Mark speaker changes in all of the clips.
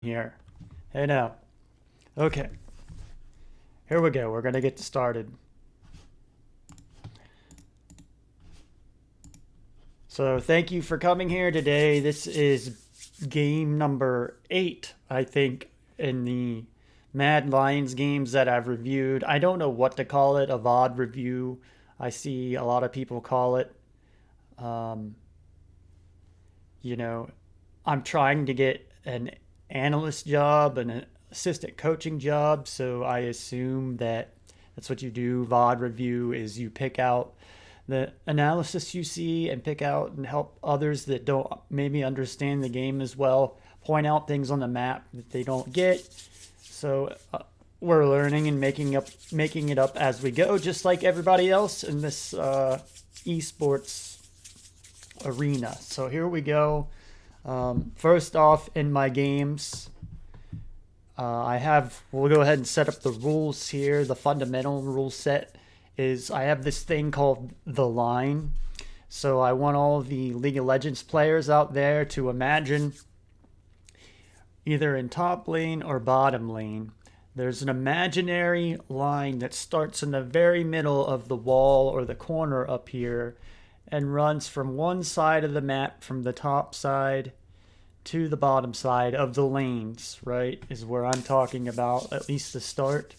Speaker 1: here. Hey now. Okay. Here we go. We're going to get started. So thank you for coming here today. This is game number 8, I think, in the Mad Lions games that I've reviewed. I don't know what to call it, a VOD review. I see a lot of people call it. Um, you know, I'm trying to get an analyst job, an assistant coaching job, so I assume that that's what you do. VOD review is you pick out the analysis you see and pick out and help others that don't maybe understand the game as well, point out things on the map that they don't get. So we're learning and making it up as we go, just like everybody else in this esports arena. So here we go. First off, in my games, we'll go ahead and set up the rules here. The fundamental rule set is I have this thing called the line. So I want all of the League of Legends players out there to imagine either in top lane or bottom lane, there's an imaginary line that starts in the very middle of the wall or the corner up here and runs from one side of the map, from the top side to the bottom side of the lanes, right, is where I'm talking about, at least the start.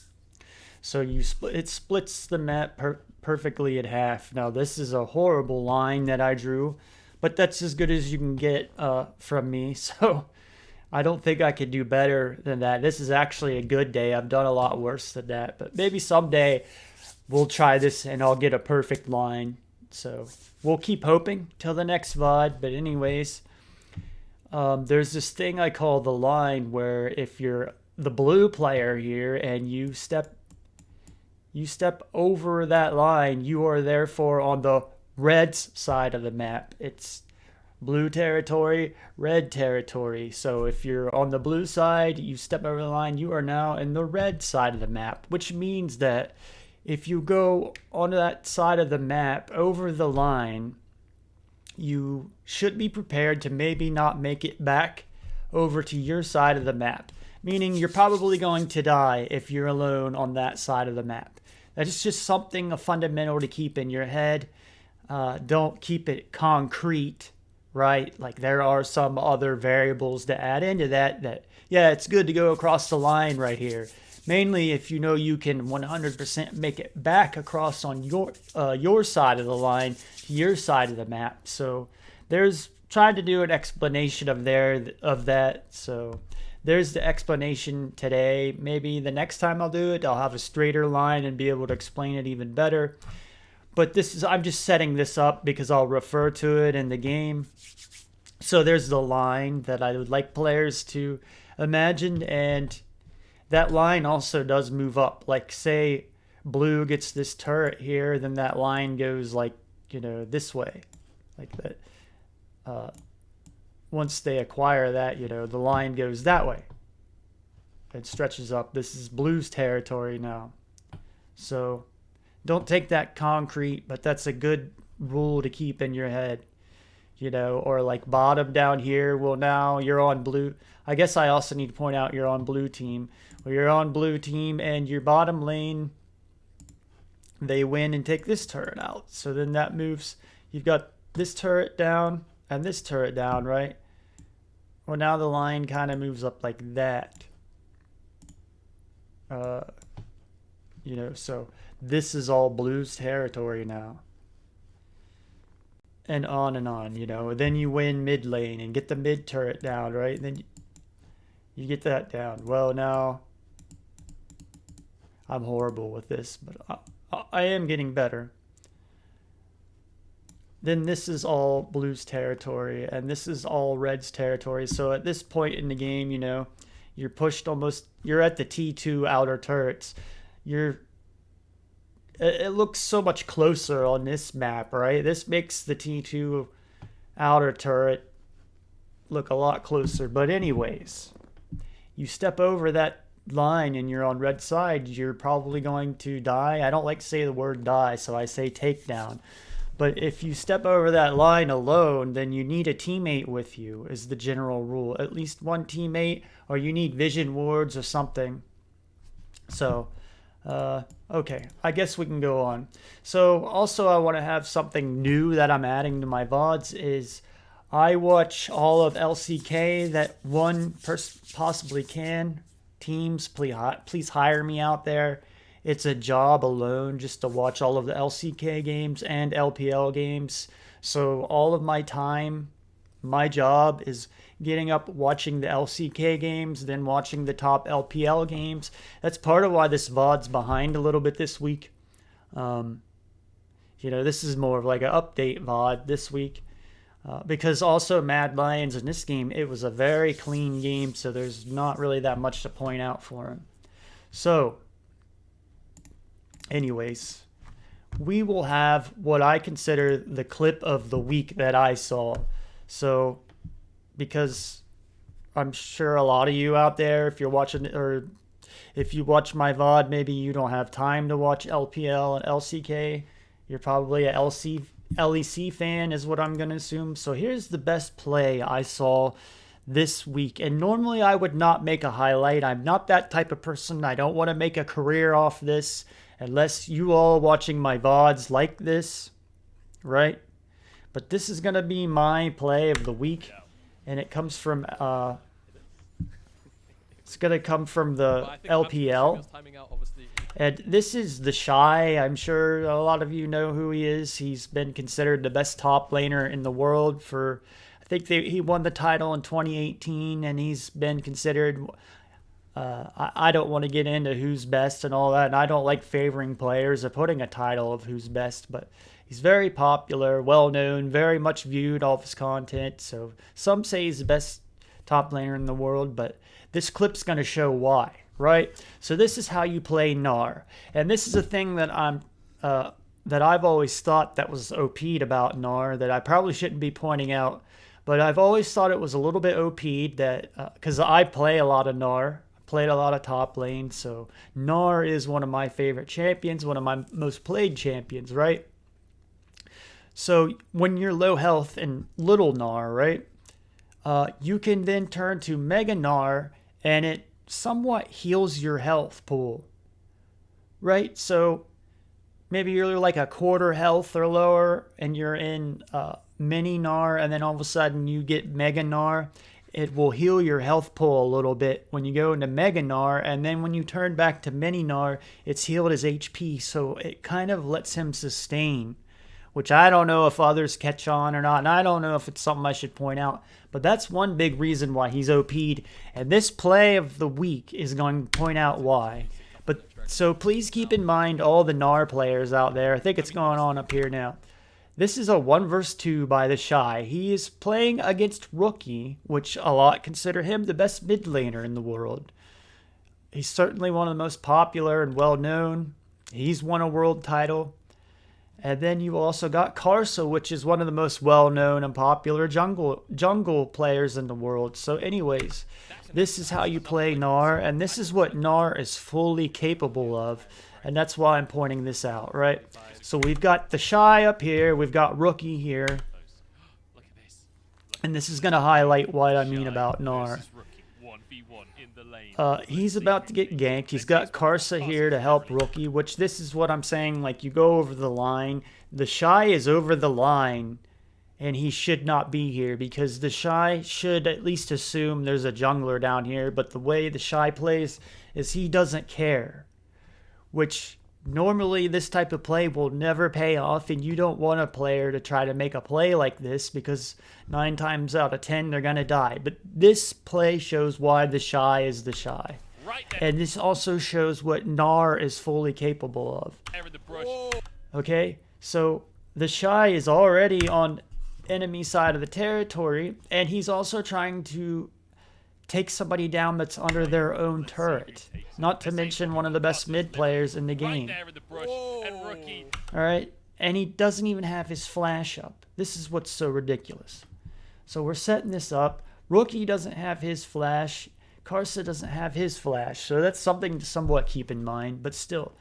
Speaker 1: So it splits the map perfectly in half. Now this is a horrible line that I drew, but that's as good as you can get from me. So I don't think I could do better than that. This is actually a good day. I've done a lot worse than that, but maybe someday we'll try this and I'll get a perfect line. So we'll keep hoping till the next VOD. But anyways, there's this thing I call the line, where if you're the blue player here and you step over that line, you are therefore on the red side of the map. It's blue territory, red territory. So if you're on the blue side, you step over the line, you are now in the red side of the map, which means that if you go on that side of the map over the line, you should be prepared to maybe not make it back over to your side of the map, meaning you're probably going to die if you're alone on that side of the map. That's just something, a fundamental to keep in your head. Don't keep it concrete, right? Like there are some other variables to add into that, yeah, it's good to go across the line right here. Mainly if you know you can 100% make it back across on your side of the line to your side of the map. So there's trying to do an explanation of that. So there's the explanation today. Maybe the next time I'll do it, I'll have a straighter line and be able to explain it even better. But I'm just setting this up because I'll refer to it in the game. So there's the line that I would like players to imagine, and that line also does move up. Like say blue gets this turret here, then that line goes like, this way, like that. Once they acquire that, the line goes that way. It stretches up. This is blue's territory now. So don't take that concrete, but that's a good rule to keep in your head. Or like bottom down here. Well, now you're on blue. I guess I also need to point out you're on blue team. Well, you're on blue team and your bottom lane, they win and take this turret out. So then that moves. You've got this turret down and this turret down, right? Well, now the line kind of moves up like that. So this is all blue's territory now. And on and on, Then you win mid lane and get the mid turret down, right? And then you get that down. Well, now I'm horrible with this, but I am getting better. Then this is all blue's territory, and this is all red's territory. So at this point in the game, you're pushed you're at the T2 outer turrets. It looks so much closer on this map, right? This makes the T2 outer turret look a lot closer. But anyways, you step over that line and you're on red side, you're probably going to die. I don't like to say the word die, so I say takedown. But if you step over that line alone, then you need a teammate with you, is the general rule. At least one teammate, or you need vision wards or something. So, okay, I guess we can go on. So, also I want to have something new that I'm adding to my VODs is I watch all of LCK that one person possibly can. Teams, please hire me out there. It's a job alone just to watch all of the LCK games and LPL games. So all of my time, my job is getting up, watching the LCK games, then watching the top LPL games. That's part of why this VOD's behind a little bit this week. This is more of like an update VOD this week. Because also Mad Lions in this game, it was a very clean game, so there's not really that much to point out for him. So, anyways, we will have what I consider the clip of the week that I saw. So, because I'm sure a lot of you out there, if you're watching, or if you watch my VOD, maybe you don't have time to watch LPL and LCK. You're probably a LEC fan is what I'm going to assume. So here's the best play I saw this week. And normally I would not make a highlight. I'm not that type of person. I don't want to make a career off this unless you all watching my VODs like this, right? But this is going to be my play of the week. And it comes from, it's going to come from the LPL. And this is the Shy. I'm sure a lot of you know who he is. He's been considered the best top laner in the world for, I think he won the title in 2018, and he's been considered, I don't want to get into who's best and all that, and I don't like favoring players or putting a title of who's best, but he's very popular, well-known, very much viewed, all of his content, so some say he's the best top laner in the world, but this clip's going to show why. Right, so this is how you play Gnar, and this is a thing that I've always thought that was OP'd about Gnar that I probably shouldn't be pointing out, but I've always thought it was a little bit OP'd that because I play a lot of Gnar, played a lot of top lane, so Gnar is one of my favorite champions, one of my most played champions, right? So when you're low health and little Gnar, right, you can then turn to Mega Gnar, and it somewhat heals your health pool, right? So maybe you're like a quarter health or lower and you're in mini Gnar, and then all of a sudden you get Mega Gnar. It will heal your health pool a little bit when you go into Mega Gnar, and then when you turn back to mini Gnar, it's healed his HP, so it kind of lets him sustain, which I don't know if others catch on or not, and I don't know if it's something I should point out, but that's one big reason why he's OP'd, and this play of the week is going to point out why. But so please keep in mind all the Gnar players out there. I think it's going on up here now. This is a 1 vs 2 by the Shy. He is playing against Rookie, which a lot consider him the best mid laner in the world. He's certainly one of the most popular and well-known. He's won a world title. And then you also got Karsa, which is one of the most well-known and popular jungle players in the world. So anyways, this is how you play Gnar, and this is what Gnar is fully capable of. And that's why I'm pointing this out, right? So we've got the Shy up here, we've got Rookie here. And this is going to highlight what I mean about Gnar. He's about to get ganked. He's got Karsa here to help Rookie, which this is what I'm saying, like you go over the line. The Shy is over the line, and he should not be here because the Shy should at least assume there's a jungler down here, but the way the Shy plays is he doesn't care, which normally this type of play will never pay off, and you don't want a player to try to make a play like this because 9 times out of 10 they're going to die. But this play shows why the Shy is the Shy. And this also shows what Gnar is fully capable of. Okay, so the Shy is already on enemy side of the territory, and he's also trying to take somebody down that's under their own turret. Not to mention one of the best mid players in the game. Alright, and he doesn't even have his flash up. This is what's so ridiculous. So we're setting this up. Rookie doesn't have his flash. Karsa doesn't have his flash. So that's something to somewhat keep in mind, but still.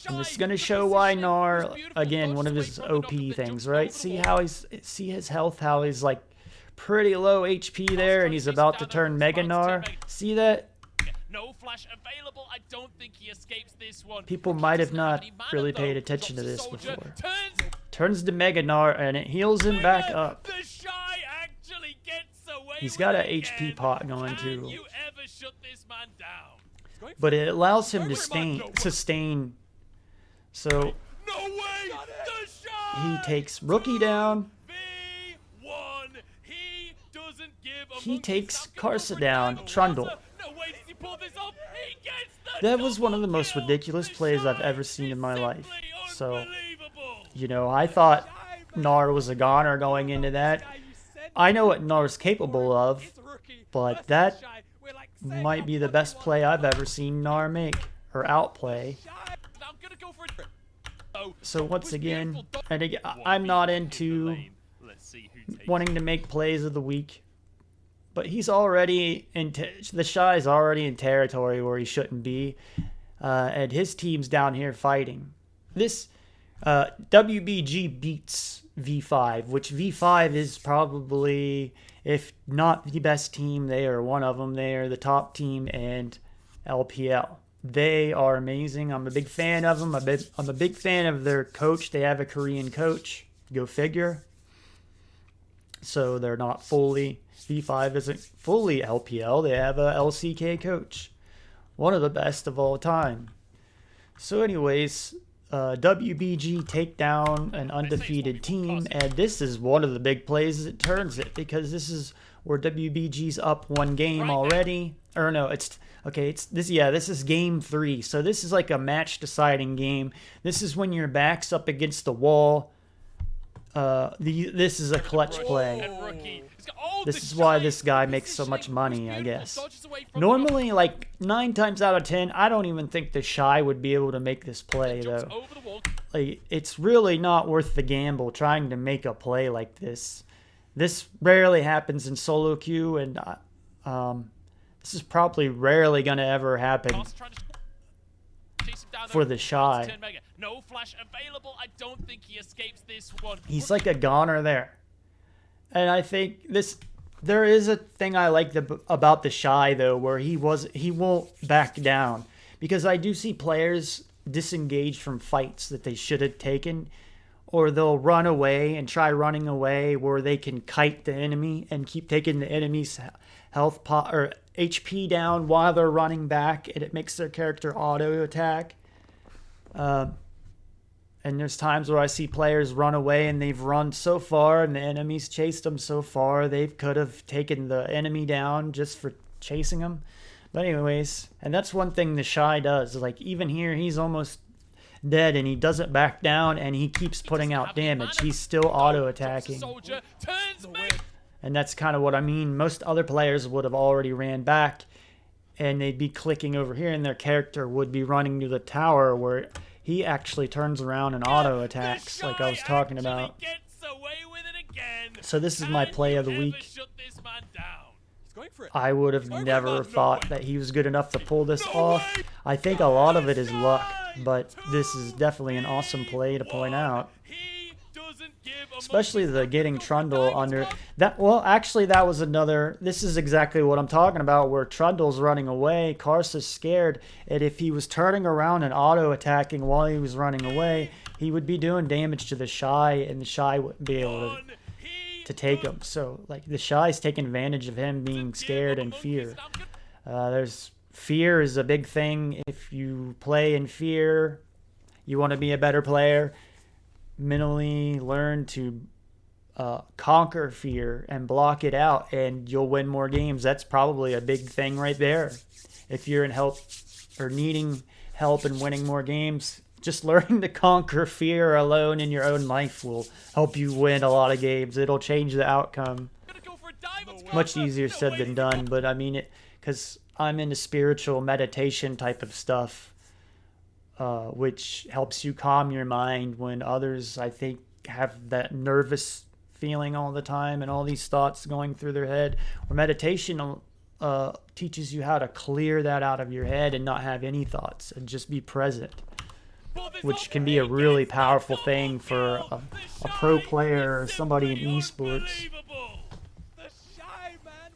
Speaker 1: And this is going to show why Gnar, again, one of his OP things, right? See his health, how he's like pretty low HP there, and he's about to turn Mega Gnar. See that?
Speaker 2: No flash available. I don't think he escapes this one.
Speaker 1: People might have not really paid attention to this before. Turns to Mega Gnar, and it heals him back up.
Speaker 2: The Shy actually gets away.
Speaker 1: He's got an HP pot going too.
Speaker 2: Can you ever shut this man down?
Speaker 1: But it allows him to sustain. So
Speaker 2: no way. The Shy.
Speaker 1: He takes Rookie down.
Speaker 2: V1. He doesn't give a
Speaker 1: He takes Karsa down. Trundle.
Speaker 2: No way did he pull this off. He gets
Speaker 1: That was one of the most ridiculous plays I've ever seen in my life. So, you know, I thought Gnar was a goner going into that. I know what Gnar's capable of, but that might be the best play I've ever seen Gnar make, or outplay. So once again, and again, I'm not into wanting to make plays of the week, but he's already in, the Shy's already in territory where he shouldn't be, and his team's down here fighting. This WBG beats V5, which V5 is probably, if not the best team, they are one of them. They are the top team in LPL. They are amazing. I'm a big fan of them. I'm a big fan of their coach. They have a Korean coach. Go figure. So they're not fully, V5 isn't fully LPL. They have a LCK coach. One of the best of all time. So anyways, WBG take down an undefeated team, and this is one of the big plays that turns it, because this is where WBG's up one game already. Or no, it's okay, this is game 3. So this is like a match deciding game. This is when your back's up against the wall. This is a clutch play. This is why this guy makes so much money, I guess. Normally, like 9 times out of 10, I don't even think the Shy would be able to make this play, though. Like, it's really not worth the gamble trying to make a play like this. This rarely happens in solo queue, and this is probably rarely going to ever happen for the Shy.
Speaker 2: No flash available. I don't think he escapes this one.
Speaker 1: He's like a goner there. And I think there is a thing I like about the Shy, though, where he won't back down, because I do see players disengage from fights that they should have taken, or they'll run away and try running away where they can kite the enemy and keep taking the enemy's health pot or HP down while they're running back, and it makes their character auto attack. And there's times where I see players run away and they've run so far and the enemies chased them so far they could have taken the enemy down just for chasing them. But anyways, and that's one thing the Shy does. Like, even here, he's almost dead and he doesn't back down and he keeps putting out damage. He's still auto attacking. And that's kind of what I mean. Most other players would have already ran back and they'd be clicking over here and their character would be running to the tower, where he actually turns around and auto attacks, like I was talking about. So this is my play of the week. I would have never thought that he was good enough to pull this off. I think a lot of it is luck, but this is definitely an awesome play to point out. Especially the getting Trundle under that. Well, actually, that was another. This is exactly what I'm talking about, where Trundle's running away. Karsa's scared, and if he was turning around and auto attacking while he was running away, he would be doing damage to the Shy, and the Shy wouldn't be able to take him. So, like, the Shy's taking advantage of him being scared and fear. Fear is a big thing. If you play in fear, you want to be a better player. Mentally learn to conquer fear and block it out, and you'll win more games. That's probably a big thing right there. If you're in help or needing help and winning more games, just learning to conquer fear alone in your own life will help you win a lot of games. It'll change the outcome. Much easier said than done, but I mean it, because I'm into spiritual meditation type of stuff. Which helps you calm your mind when others, I think, have that nervous feeling all the time and all these thoughts going through their head. Or meditation teaches you how to clear that out of your head and not have any thoughts and just be present. which can be a really powerful thing for a pro player or somebody in esports.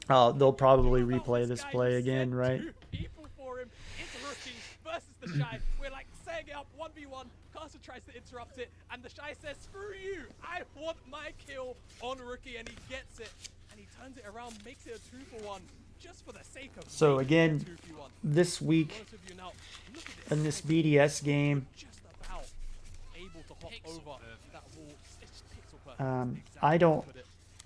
Speaker 1: Oh, they'll probably replay this play again, right?
Speaker 2: The Shy, we're like setting it up 1v1, Caster tries to interrupt it, and the Shy says, screw you, I want my kill on Rookie, and he gets it, and he turns it around, makes it a 2-for-1, just for the sake of
Speaker 1: so again, this week, in this BDS game, I don't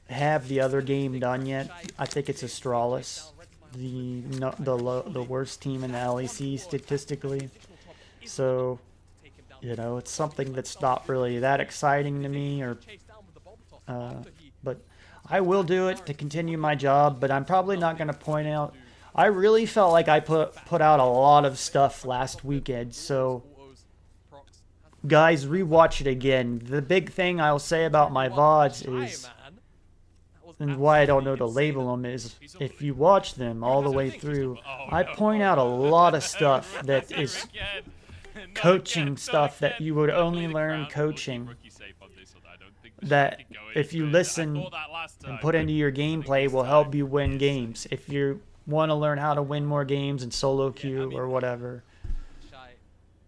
Speaker 1: have the other game done yet. I think it's Astralis, the worst team in the LEC statistically. So, you know, it's something that's not really that exciting to me, or but I will do it to continue my job. But I'm probably not going to point out. I really felt like I put out a lot of stuff last weekend, so guys, rewatch it again. The big thing I'll say about my VODs is, and why I don't know to label them, is if you watch them all the way through, I point out a lot of stuff that is coaching stuff that you would only learn coaching, that if you listen and put into your gameplay will help you win games. If you want to learn how to win more games in solo queue or whatever,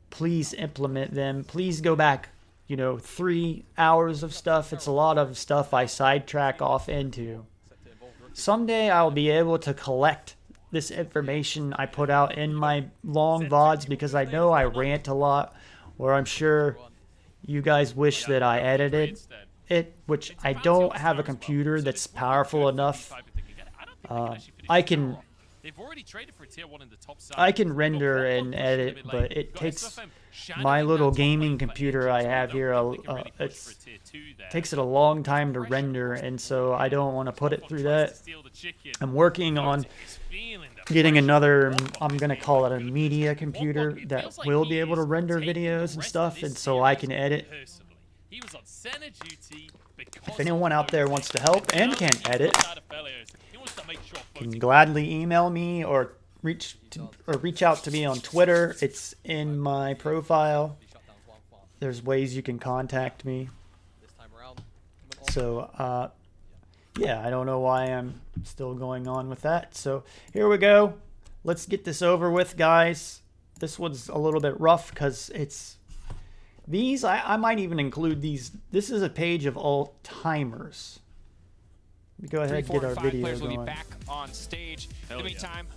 Speaker 1: please implement them. Please go back, you know, 3 hours of stuff. It's a lot of stuff I sidetrack off into. Someday I'll be able to collect this information I put out in my long VODs, because I know I rant a lot, or I'm sure you guys wish that I edited it, which I don't have a computer that's powerful enough. I can render and edit, but it takes my little gaming computer I have here, it takes it a long time to render, and so I don't want to put it through that. I'm working on getting another, I'm going to call it a media computer that will be able to render videos and stuff, and so I can edit. If anyone out there wants to help and can edit, can gladly email me or reach out to me on Twitter. It's in my profile. There's ways you can contact me. So yeah, I don't know why I'm still going on with that. So here we go. Let's get this over with, guys. This one's a little bit rough because it's these. I might even include these. This is a page of all timers. Let me go ahead and get our video going. Will be back on stage. In the meantime,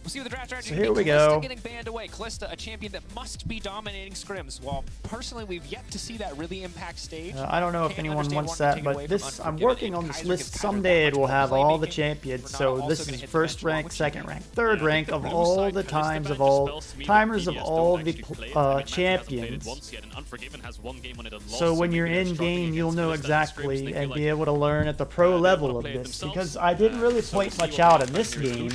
Speaker 1: we'll see what the draft strategy. So here we go. Getting banned away. Kalista, a champion that must be dominating scrims. While personally, we've yet to see that really impact stage. I don't know if anyone wants that, but this, I'm working on this list. Someday it will have all the champions. So this is first rank, second rank, third rank of all the times of all timers of all the champions. So when you're in game, you'll know exactly and be able to learn at the pro level of this. Because I didn't really point much out in this game.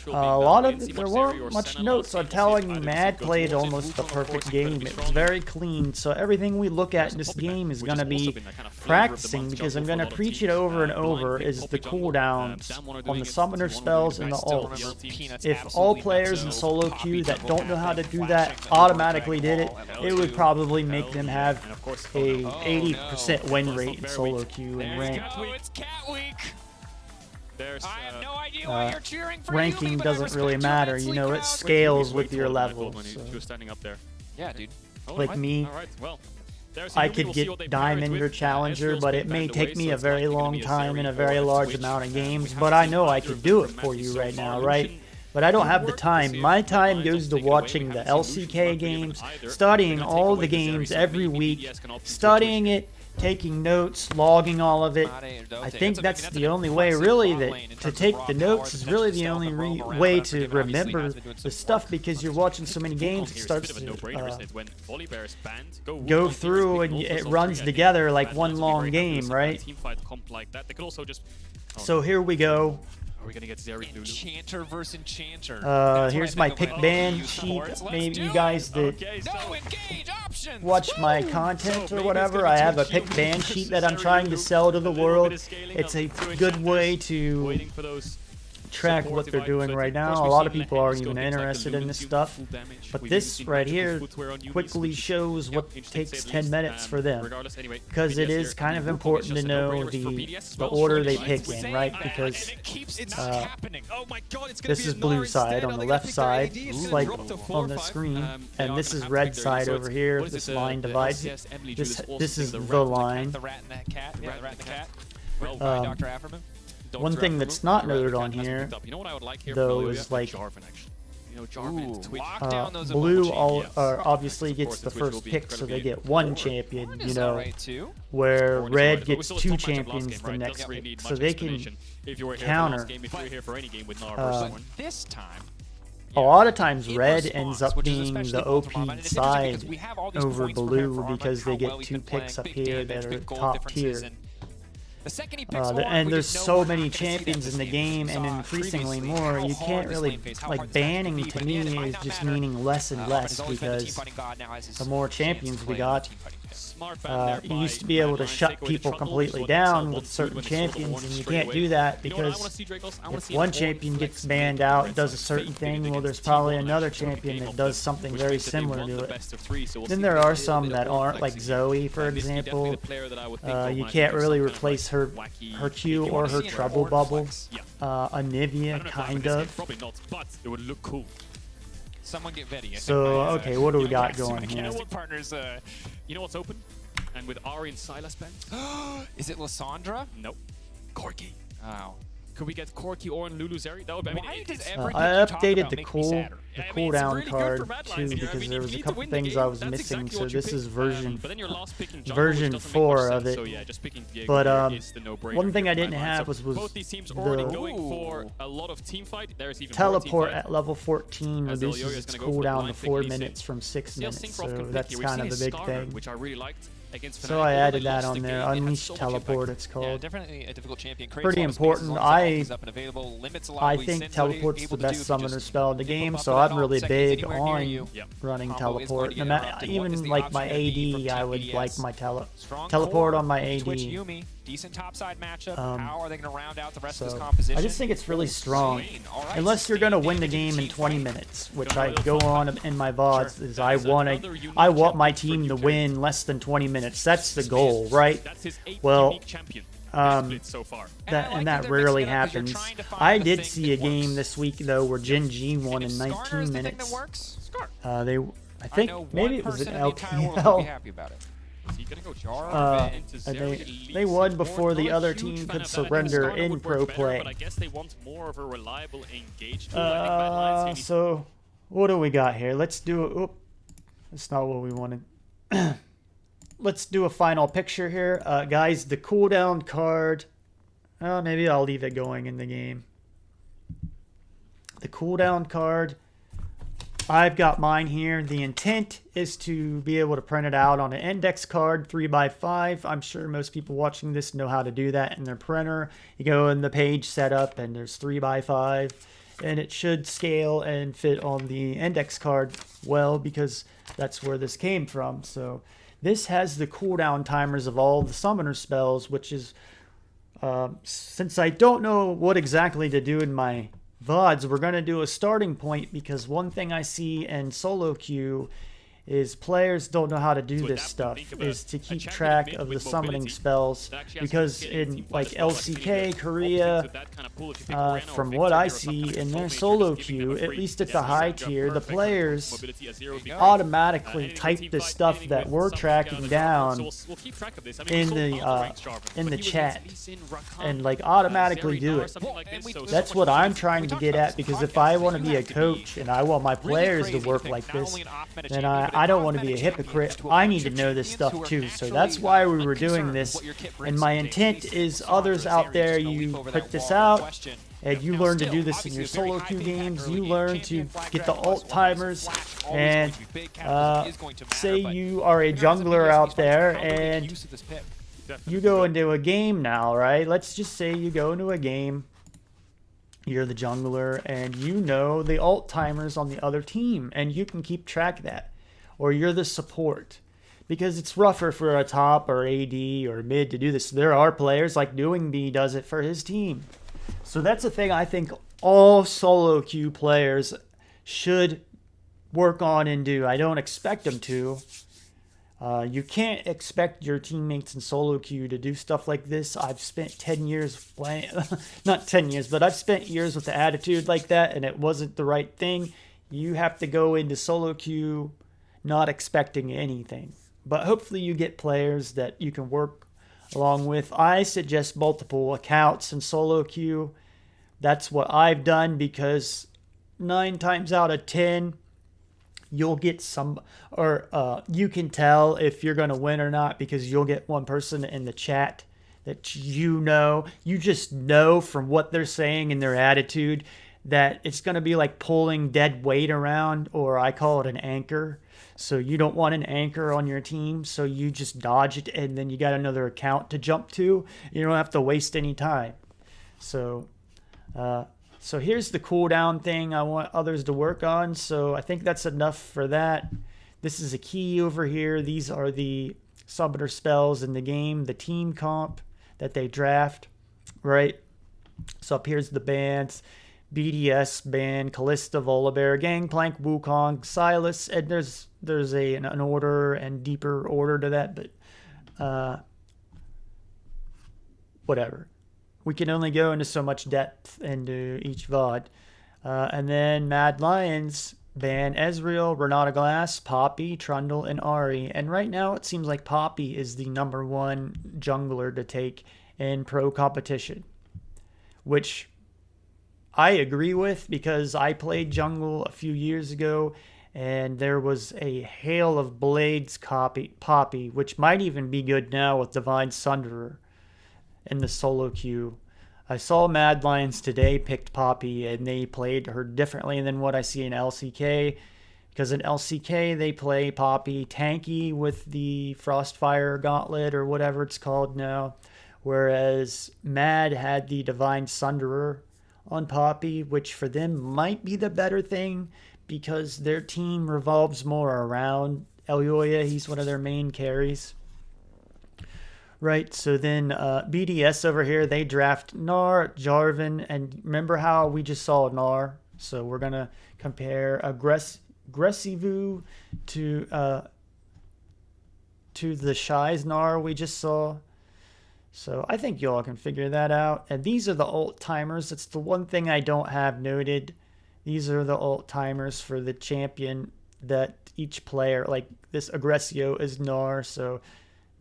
Speaker 1: A lot of there weren't much notes on telling you Mad played almost the perfect game. It was very clean, so everything we look at in this game is going to be practicing, because I'm going to preach it over and over, is the cooldowns on the summoner spells and the ults. If all players in solo queue that don't know how to do that automatically did it, it would probably make them have a 80% win rate in solo queue and rank. I have no idea why you're cheering for ranking doesn't really matter, you know, it scales with your level. So. Yeah, dude. Like me, I could get Diamond or Challenger, but it may take me a very long time and a very large amount of games, but I know I could do it for you right now, right? But I don't have the time. My time goes to watching the LCK games, studying all the games every week, studying it, taking notes, logging all of it. I think that's the only way, really, that to take the notes is really the only way to remember the stuff, because you're watching so many games, it starts to go through and it runs together like one long game, right? So here we go. Are we gonna get Enchanter versus Enchanter? Here's my pick ban sheet. Maybe you guys that watch my content or whatever, I have a pick ban sheet that I'm trying to sell to the world. It's a good way to track what they're doing right now. A lot of people aren't even interested in this stuff, but this right here quickly shows what takes 10 minutes for them, because it is kind of important to know the order they pick in, right? Because this is blue side on the left side, like on the screen, and this is red side over here. This line divides it. This is the line. One thing that's not noted on here, though, is like blue obviously gets the first pick, so they get one champion, you know, where red gets 2 champions the next pick, so they can counter. A lot of times red ends up being the OP side over blue because they get 2 picks up here that are top tier. And there's so many champions in the game, and increasingly more. You can't really, like, banning to me is just meaning less and less, because the more champions we got, you used to be able to shut people completely down with certain champions, and you can't do that, because if one champion gets banned out, does a certain thing, well, there's probably another champion that does something very similar to it. Then there are some that aren't, like Zoe, for example. You can't really replace her Q or her trouble bubble. Anivia, kind of.
Speaker 2: Probably not, but it would look cool.
Speaker 3: Someone get ready.
Speaker 1: So, okay, what do we got going here?
Speaker 2: You know what's open? And with Ari and Silas Spence?
Speaker 3: Is it Lysandra?
Speaker 2: Nope. Corki.
Speaker 3: Oh.
Speaker 2: Could we get Corki or Lulu Zeri? That would be,
Speaker 1: I updated the cooldown card too, because there was a couple things I was missing. So this is version 4 of it. But one thing I didn't have was the teleport at level 14 reduces its cooldown to 4 minutes from 6 minutes. So that's kind of a big thing.
Speaker 2: Which I really liked.
Speaker 1: So I added that on there. Unleashed Teleport, it's called.
Speaker 3: Yeah, definitely a difficult champion.
Speaker 1: Pretty important. I think Teleport's the best summoner spell in the game, so I'm really big on running Teleport. Even like my AD, I would like my Teleport on my AD.
Speaker 3: Decent topside matchup. How are they going to round out the rest of this composition?
Speaker 1: I just think it's really strong. Unless you're going to win the game in 20 minutes, which I go on in my VODs, is I want my team to win less than 20 minutes. That's the goal, right? Well, that rarely happens. I did see a game this week though where Gen G won in 19 minutes. I think maybe it was an LKL. They won before the other team could surrender in pro play. So what do we got here? Let's do it. Oop, that's not what we wanted. Let's do a final picture here, guys. The cooldown card. Maybe I'll leave it going in the game. The cooldown card. I've got mine here. The intent is to be able to print it out on an index card 3x5. I'm sure most people watching this know how to do that in their printer. You go in the page setup and there's 3x5, and it should scale and fit on the index card well, because that's where this came from. So this has the cooldown timers of all the summoner spells, which is since I don't know what exactly to do in my VODs, we're going to do a starting point, because one thing I see in solo queue is players don't know how to do this stuff, is to keep track of the summoning spells, because in like LCK, Korea, from what I see in their solo queue, at least at the high tier, the players automatically type the stuff that we're tracking down in the chat, and like automatically do it. That's what I'm trying to get at, because if I want to be a coach and I want my players to work like this, then I don't want to be a hypocrite. I need to know this stuff too. So that's why we were doing this. And my intent is others out there, you put this out and you learn to do this in your solo queue games. You learn to get the ult timers, and say you are a jungler out there and you go into a game now, right? Let's just say you go into a game, you're the jungler, and you know the ult timers on the other team, and you can keep track of that. Or you're the support, because it's rougher for a top or AD or mid to do this. There are players like Doing B does it for his team. So that's the thing I think all solo queue players should work on and do. I don't expect them to. You can't expect your teammates in solo queue to do stuff like this. I've spent 10 years playing, not 10 years, but I've spent years with the attitude like that, and it wasn't the right thing. You have to go into solo queue not expecting anything. But hopefully you get players that you can work along with. I suggest multiple accounts in solo queue. That's what I've done, because 9 times out of 10, you'll get some, or you can tell if you're going to win or not, because you'll get one person in the chat that you just know from what they're saying and their attitude that it's going to be like pulling dead weight around, or I call it an anchor. So you don't want an anchor on your team, so you just dodge it, and then you got another account to jump to. You don't have to waste any time. So here's the cooldown thing I want others to work on. So I think that's enough for that. This is a key over here. These are the summoner spells in the game, the team comp that they draft, right? So up here's the bands. BDS ban, Callista, Volibear, Gangplank, Wukong, Silas, and there's an order and deeper order to that, but whatever. We can only go into so much depth into each VOD. And then Mad Lions ban Ezreal, Renata Glass, Poppy, Trundle, and Ahri. And right now it seems like Poppy is the #1 jungler to take in pro competition, which I agree with, because I played jungle a few years ago and there was a hail of blades Poppy, which might even be good now with Divine Sunderer in the solo queue. I saw Mad Lions today picked Poppy, and they played her differently than what I see in LCK, because in LCK they play Poppy tanky with the Frostfire Gauntlet or whatever it's called now, whereas Mad had the Divine Sunderer on Poppy, which for them might be the better thing, because their team revolves more around Elyoya. He's one of their main carries. Right, so then BDS over here, they draft Gnar, Jarvan, and remember how we just saw Gnar? So we're going to compare Aggressivu to the Shy's Gnar we just saw. So I think y'all can figure that out. And these are the ult timers. It's the one thing I don't have noted. These are the ult timers for the champion that each player, like this Aggressio is Gnar, so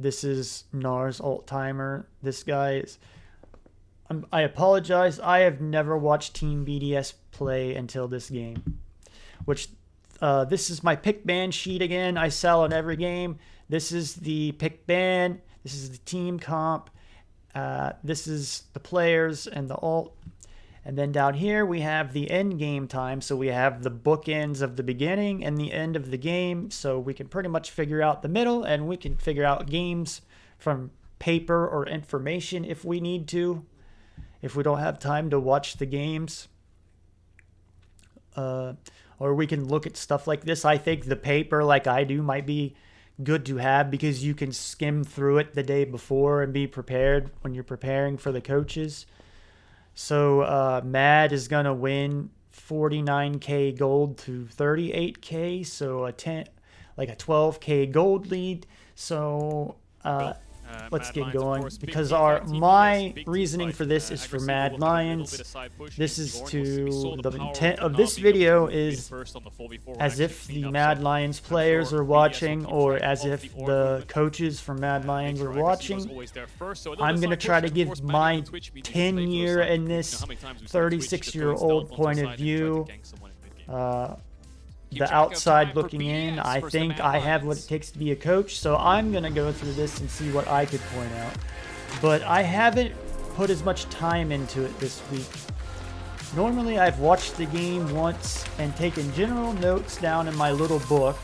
Speaker 1: this is Gnar's ult timer. This guy is... I apologize. I have never watched Team BDS play until this game. Which, this is my pick ban sheet again. I sell in every game. This is the pick ban. This is the team comp. This is the players and the ult. And then down here we have the end game time. So we have the bookends of the beginning and the end of the game. So we can pretty much figure out the middle, and we can figure out games from paper or information if we need to, if we don't have time to watch the games. Or we can look at stuff like this. I think the paper, like I do, might be good to have, because you can skim through it the day before and be prepared when you're preparing for the coaches. So Mad is going to win 49k gold to 38k, so a 12k gold lead. So let's get going, because my reasoning for this is for Mad Lions. This is to the intent of this video is as if the Mad Lions players are watching, or as if the coaches from Mad Lions are watching. I'm going to try to give my 10-year and this 36-year-old point of view. The outside looking in. I think I have what it takes to be a coach, so I'm going to go through this and see what I could point out. But I haven't put as much time into it this week. Normally I've watched the game once and taken general notes down in my little book,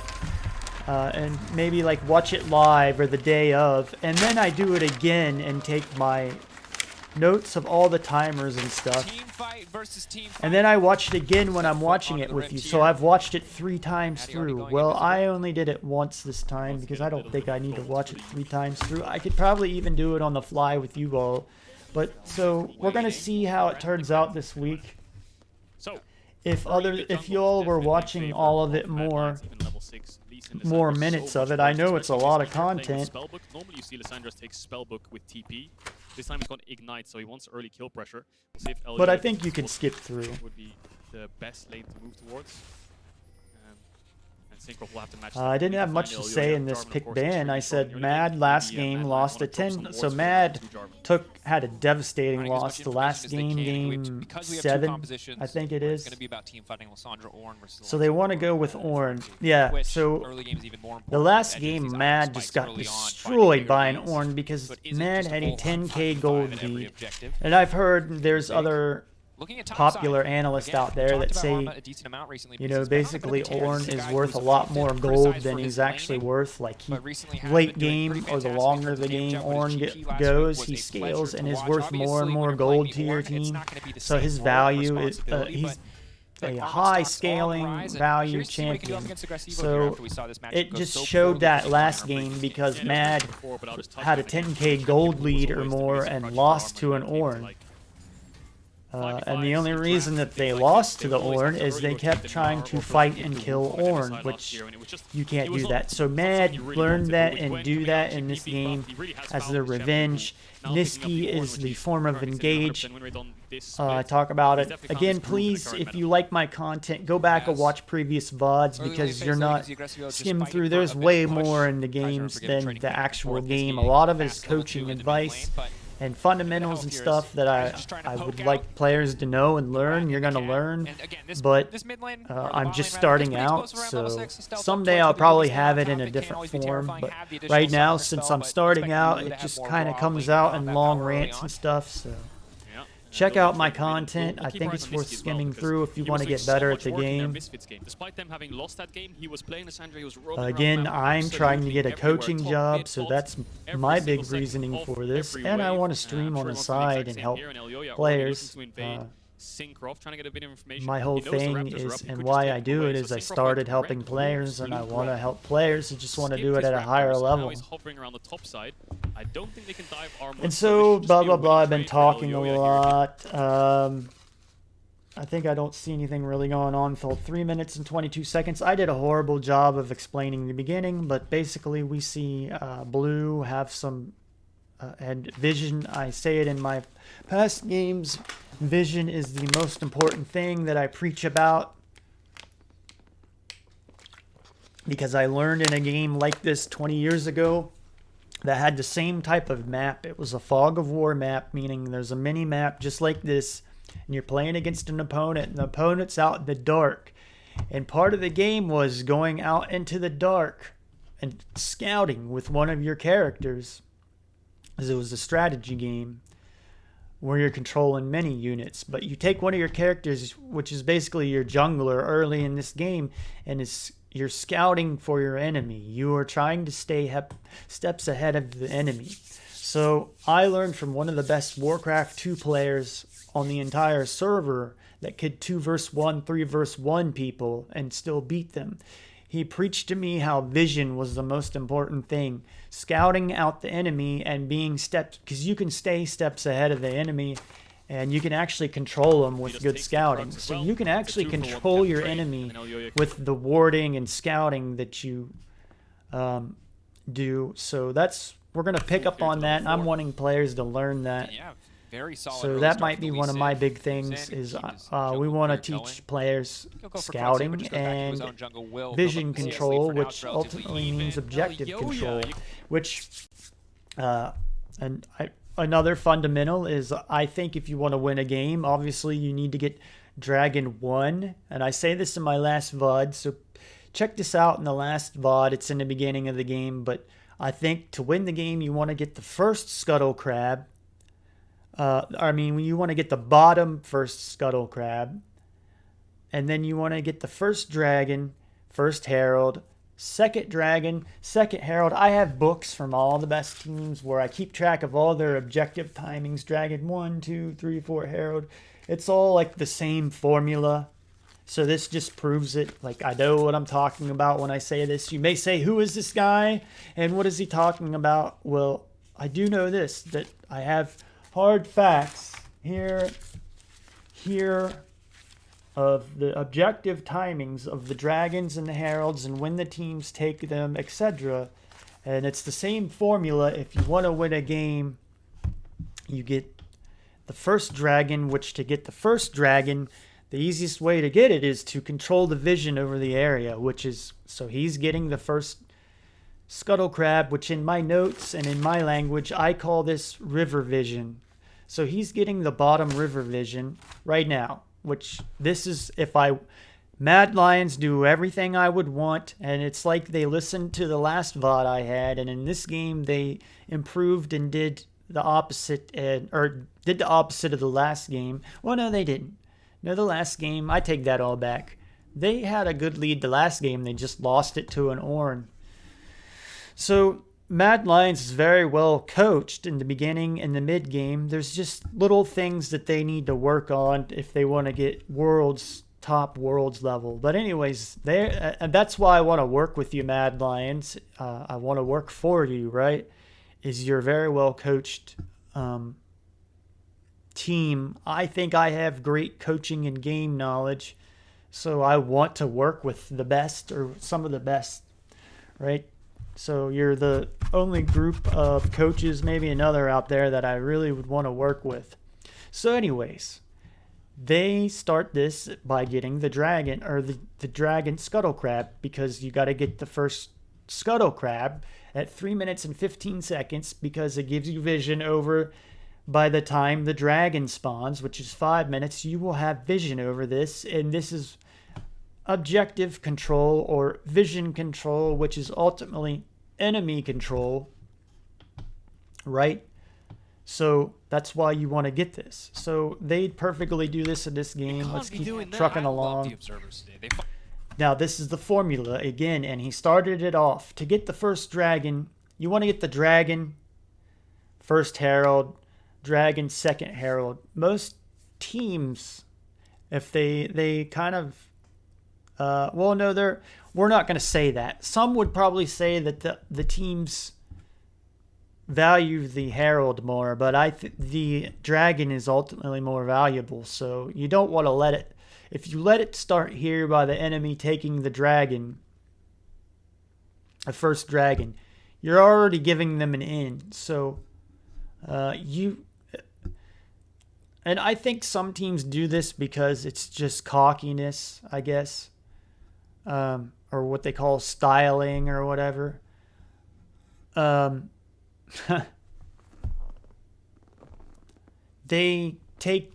Speaker 1: and maybe like watch it live or the day of, and then I do it again and take my notes of all the timers and stuff. And then I watch it again when I'm watching it with you. So I've watched it 3 times through. Well, I only did it once this time, because I don't think I need to watch it 3 times through. I could probably even do it on the fly with you all. But so we're going to see how it turns out this week.
Speaker 3: So,
Speaker 1: if y'all were watching all of it more minutes of it, I know it's a lot of content.
Speaker 3: Spellbook. Normally you see Lissandra take Spellbook with TP. This time he's got Ignite, so he wants early kill pressure. We'll see if
Speaker 1: But I think you could skip through.
Speaker 3: Would be the best lane to move towards. And Syncroft will have to match
Speaker 1: I didn't have much to say in this pick ban. I said Mad last game lost a 10, so Mad had a devastating loss the last game, game 7, I think it is. So they want to go with Ornn. Yeah, so the last game Mad just got destroyed by an Ornn because Mad had a 10k gold lead. And I've heard there's other popular analysts out there that say, you know, basically Ornn is worth a lot more gold than he's actually worth. Like, late game or the longer the game Ornn goes, he scales and is worth more and more gold to your team. So his value is, he's a high scaling value champion. So it just showed that last game because Mad had a 10k gold lead or more and lost to an Ornn. And the only reason that they lost to the Ornn is they kept trying to fight and kill Ornn, which you can't do that. So Mad learned that and do that in this game as their revenge. Niski is the form of engage. Talk about it. Again, please, if you like my content, go back and watch previous VODs because you're not skimming through. There's way more in the games than the actual game. A lot of it is coaching advice and fundamentals and stuff that I would like players to know and learn. You're going to learn, but I'm just starting out, so someday I'll probably have it in a different form, but right now, since I'm starting out, it just kind of comes out in long rants and stuff, so check out my content. I think it's worth skimming through if you want to get better at the game. Again, I'm trying to get a coaching job, so that's my big reasoning for this. And I want to stream on the side and help players. My whole thing is, and why I do it is I started helping players and I want to help players. I just want to do it at a higher level. And so, blah, blah, blah, I've been talking a lot. I think I don't see anything really going on for 3 minutes and 22 seconds. I did a horrible job of explaining the beginning, but basically we see Blue have some, and Vision, I say it in my past games, Vision is the most important thing that I preach about. Because I learned in a game like this 20 years ago that had the same type of map. It was a fog of war map, meaning there's a mini map just like this, and you're playing against an opponent, and the opponent's out in the dark. And part of the game was going out into the dark and scouting with one of your characters, as it was a strategy game where you're controlling many units. But you take one of your characters, which is basically your jungler early in this game, and you're scouting for your enemy. You are trying to stay steps ahead of the enemy. So I learned from one of the best Warcraft 2 players on the entire server that could 2 versus 1, 3 versus 1 people and still beat them. He preached to me how vision was the most important thing. Scouting out the enemy and being steps, because you can stay steps ahead of the enemy and you can actually control them with good scouting. So you can actually control your enemy with the warding and scouting that you do. So we're going to pick up on that. I'm wanting players to learn that. So that might be one of my big things is we want to teach players scouting and vision control, which ultimately means objective control, which another fundamental is I think if you want to win a game, obviously you need to get Dragon 1. And I say this in my last VOD, so check this out in the last VOD. It's in the beginning of the game, but I think to win the game, you want to get the first Scuttle Crab. You want to get the bottom first Scuttle Crab, and then you want to get the first Dragon, first Herald, second Dragon, second Herald. I have books from all the best teams where I keep track of all their objective timings. Dragon 1, 2, 3, 4, Herald. It's all like the same formula. So this just proves it. Like, I know what I'm talking about when I say this. You may say, who is this guy? And what is he talking about? Well, I do know this, that I have hard facts here, of the objective timings of the dragons and the heralds and when the teams take them, etc. And it's the same formula. If you want to win a game, you get the first dragon, which to get the first dragon, the easiest way to get it is to control the vision over the area, which is, so he's getting the first scuttle crab, which in my notes and in my language, I call this river vision. So he's getting the bottom river vision right now, which this is, if Mad Lions do everything I would want, and it's like they listened to the last VOD I had, and in this game they improved and did the opposite, or did the opposite of the last game. Well, no, they didn't. No, the last game, I take that all back. They had a good lead the last game, they just lost it to an Ornn. So Mad Lions is very well coached in the beginning and the mid game. There's just little things that they need to work on if they want to get top worlds level. But anyways, and that's why I want to work with you, Mad Lions. I want to work for you, right? Is you're very well coached team. I think I have great coaching and game knowledge, so I want to work with the best or some of the best, right? So you're the only group of coaches, maybe another out there, that I really would want to work with. So anyways, they start this by getting the dragon, or the dragon scuttle crab, because you got to get the first scuttle crab at 3 minutes and 15 seconds because it gives you vision over by the time the dragon spawns, which is 5 minutes. You will have vision over this, and this is objective control or vision control, which is ultimately enemy control, right? So that's why you want to get this. So they'd perfectly do this in this game. Let's keep trucking along. Now this is the formula again, and he started it off. To get the first dragon, you want to get the dragon first herald, dragon second herald. Most teams, if they kind of well, no, we're not going to say that. Some would probably say that the teams value the herald more, but the dragon is ultimately more valuable. So you don't want to let it. If you let it start here by the enemy taking the dragon, the first dragon, you're already giving them an in. So and I think some teams do this because it's just cockiness, I guess. Or what they call styling or whatever. They take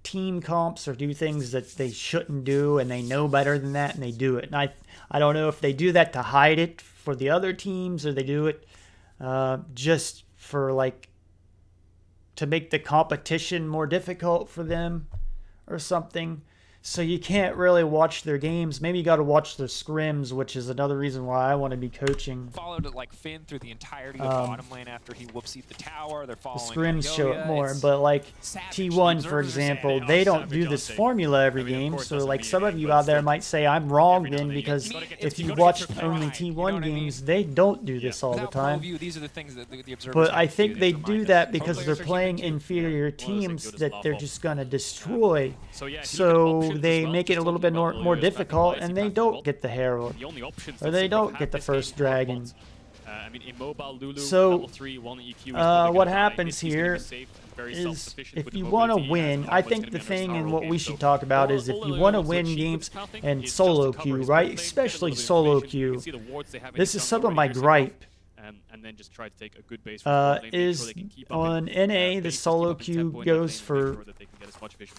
Speaker 1: team comps or do things that they shouldn't do, and they know better than that, and they do it. And I don't know if they do that to hide it for the other teams, or they do it just for to make the competition more difficult for them or something. So you can't really watch their games. Maybe you got to watch their scrims, which is another reason why I want to be coaching.
Speaker 4: Followed it like Finn through the entirety of bottom lane after he whoopsied the tower. They're following
Speaker 1: the scrims show it more, but like T1, for example, they don't do this formula every game. So like some of you out there might say I'm wrong then, because if you watch only T1 games, they don't do this all the time. But I think they do that because they're playing inferior teams that they're just going to destroy. So they make it a little bit more difficult, and they don't get the herald, or they don't get the first dragon. So what happens here is, if you want to win, I think the thing and what we should talk about is, if you want to win games and solo queue, right, especially solo queue, this is some of my gripe.
Speaker 3: And then just try to take a good base
Speaker 1: is on NA, the solo queue goes for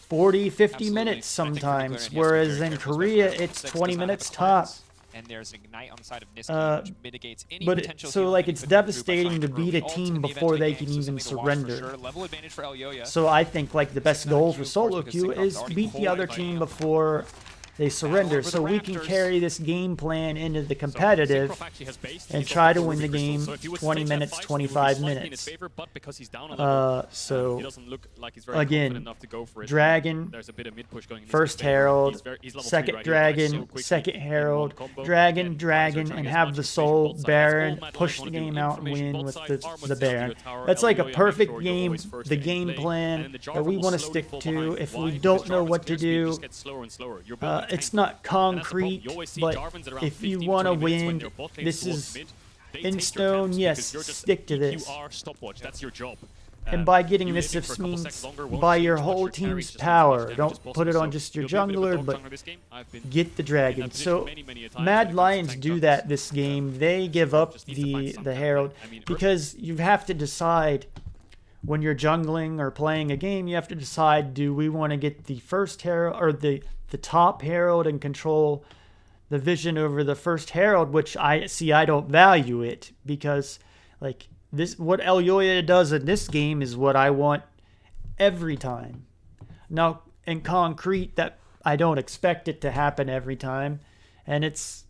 Speaker 1: 40-50 minutes sometimes, whereas in Korea it's 20 minutes tops.
Speaker 4: And there's Ignite on the side of Niska, which mitigates any potential.
Speaker 1: So like it's devastating to beat a team before they can even surrender.
Speaker 4: Level advantage for
Speaker 1: So I think like the best goal for solo queue is beat the other team before they surrender.
Speaker 4: over the
Speaker 1: So we can
Speaker 4: Raptors.
Speaker 1: carry this game plan into the
Speaker 3: So,
Speaker 1: competitive
Speaker 3: Zikrov actually has based.
Speaker 1: and
Speaker 3: He's
Speaker 1: try
Speaker 3: got
Speaker 1: to win the
Speaker 3: Ruby Crystal.
Speaker 1: game
Speaker 3: So if he was
Speaker 1: 20
Speaker 3: straight to
Speaker 1: minutes,
Speaker 3: F5, it would be
Speaker 1: 25
Speaker 3: slightly in his
Speaker 1: minutes.
Speaker 3: favor, but because he's down a level, he
Speaker 1: So
Speaker 3: doesn't look like he's very
Speaker 1: again,
Speaker 3: confident enough to go for it.
Speaker 1: Dragon,
Speaker 3: There's a bit of mid push going in his
Speaker 1: first
Speaker 3: favor.
Speaker 1: Herald,
Speaker 3: He's level 3
Speaker 1: second
Speaker 3: right here. He dies so
Speaker 1: Dragon,
Speaker 3: quickly
Speaker 1: second
Speaker 3: in one
Speaker 1: Herald,
Speaker 3: combo.
Speaker 1: Dragon,
Speaker 3: Again,
Speaker 1: Dragon,
Speaker 3: Kaiser trying
Speaker 1: and
Speaker 3: to get as
Speaker 1: have
Speaker 3: much
Speaker 1: the
Speaker 3: information
Speaker 1: Soul
Speaker 3: both sides.
Speaker 1: Baron,
Speaker 3: That's all
Speaker 1: push
Speaker 3: Mad
Speaker 1: the
Speaker 3: Lions
Speaker 1: game
Speaker 3: wanna do.
Speaker 1: out and
Speaker 3: Information
Speaker 1: win
Speaker 3: both
Speaker 1: with
Speaker 3: sides. Armor
Speaker 1: the
Speaker 3: still
Speaker 1: Baron.
Speaker 3: to your tower.
Speaker 1: That's like a
Speaker 3: LOE, make
Speaker 1: perfect
Speaker 3: sure you're
Speaker 1: game,
Speaker 3: always first
Speaker 1: the
Speaker 3: in any
Speaker 1: game
Speaker 3: play. And
Speaker 1: plan
Speaker 3: then the
Speaker 1: that
Speaker 3: Jarvan
Speaker 1: we
Speaker 3: will
Speaker 1: want to
Speaker 3: slowly
Speaker 1: stick
Speaker 3: fall
Speaker 1: to.
Speaker 3: behind.
Speaker 1: If
Speaker 3: Why?
Speaker 1: we
Speaker 3: Because
Speaker 1: don't know
Speaker 3: Jarvan's
Speaker 1: what to
Speaker 3: clear speed
Speaker 1: do,
Speaker 3: just gets slower and slower. You're building a
Speaker 1: it's
Speaker 3: tank.
Speaker 1: not
Speaker 3: And that's the problem.
Speaker 1: concrete,
Speaker 3: You always see
Speaker 1: but
Speaker 3: Jarvans at around
Speaker 1: if you
Speaker 3: 15
Speaker 1: want to
Speaker 3: 20 minutes when
Speaker 1: win,
Speaker 3: their bot lane
Speaker 1: this
Speaker 3: towards
Speaker 1: is
Speaker 3: mid. They
Speaker 1: in
Speaker 3: take your
Speaker 1: stone,
Speaker 3: camps
Speaker 1: yes,
Speaker 3: because you're just
Speaker 1: stick to this.
Speaker 3: EQR stopwatch. That's your job.
Speaker 1: And by getting
Speaker 3: you
Speaker 1: this,
Speaker 3: living
Speaker 1: it
Speaker 3: for a couple
Speaker 1: means
Speaker 3: seconds longer won't
Speaker 1: by
Speaker 3: change
Speaker 1: your
Speaker 3: much.
Speaker 1: whole
Speaker 3: Your carry
Speaker 1: team's
Speaker 3: just does as much
Speaker 1: power.
Speaker 3: damage as
Speaker 1: Don't put it
Speaker 3: possible.
Speaker 1: on
Speaker 3: So
Speaker 1: just your
Speaker 3: you'll be a bit of a
Speaker 1: jungler,
Speaker 3: dog
Speaker 1: but
Speaker 3: jungler this game. I've been
Speaker 1: get the
Speaker 3: in
Speaker 1: dragon.
Speaker 3: that position
Speaker 1: So
Speaker 3: many, many a time when it
Speaker 1: Mad
Speaker 3: comes to
Speaker 1: Lions
Speaker 3: tank
Speaker 1: do
Speaker 3: junglers.
Speaker 1: that this game. They give up
Speaker 3: Just need to find some
Speaker 1: the
Speaker 3: kind of
Speaker 1: Herald
Speaker 3: play. I mean,
Speaker 1: because you have to decide when you're jungling or playing a game. You have to decide: do we want to get the first Herald or the top Herald and control the vision over the first Herald? Which I don't value it because like this, what Elyoya does in this game is what I want every time. Now, in concrete, that I don't expect it to happen every time, and it's,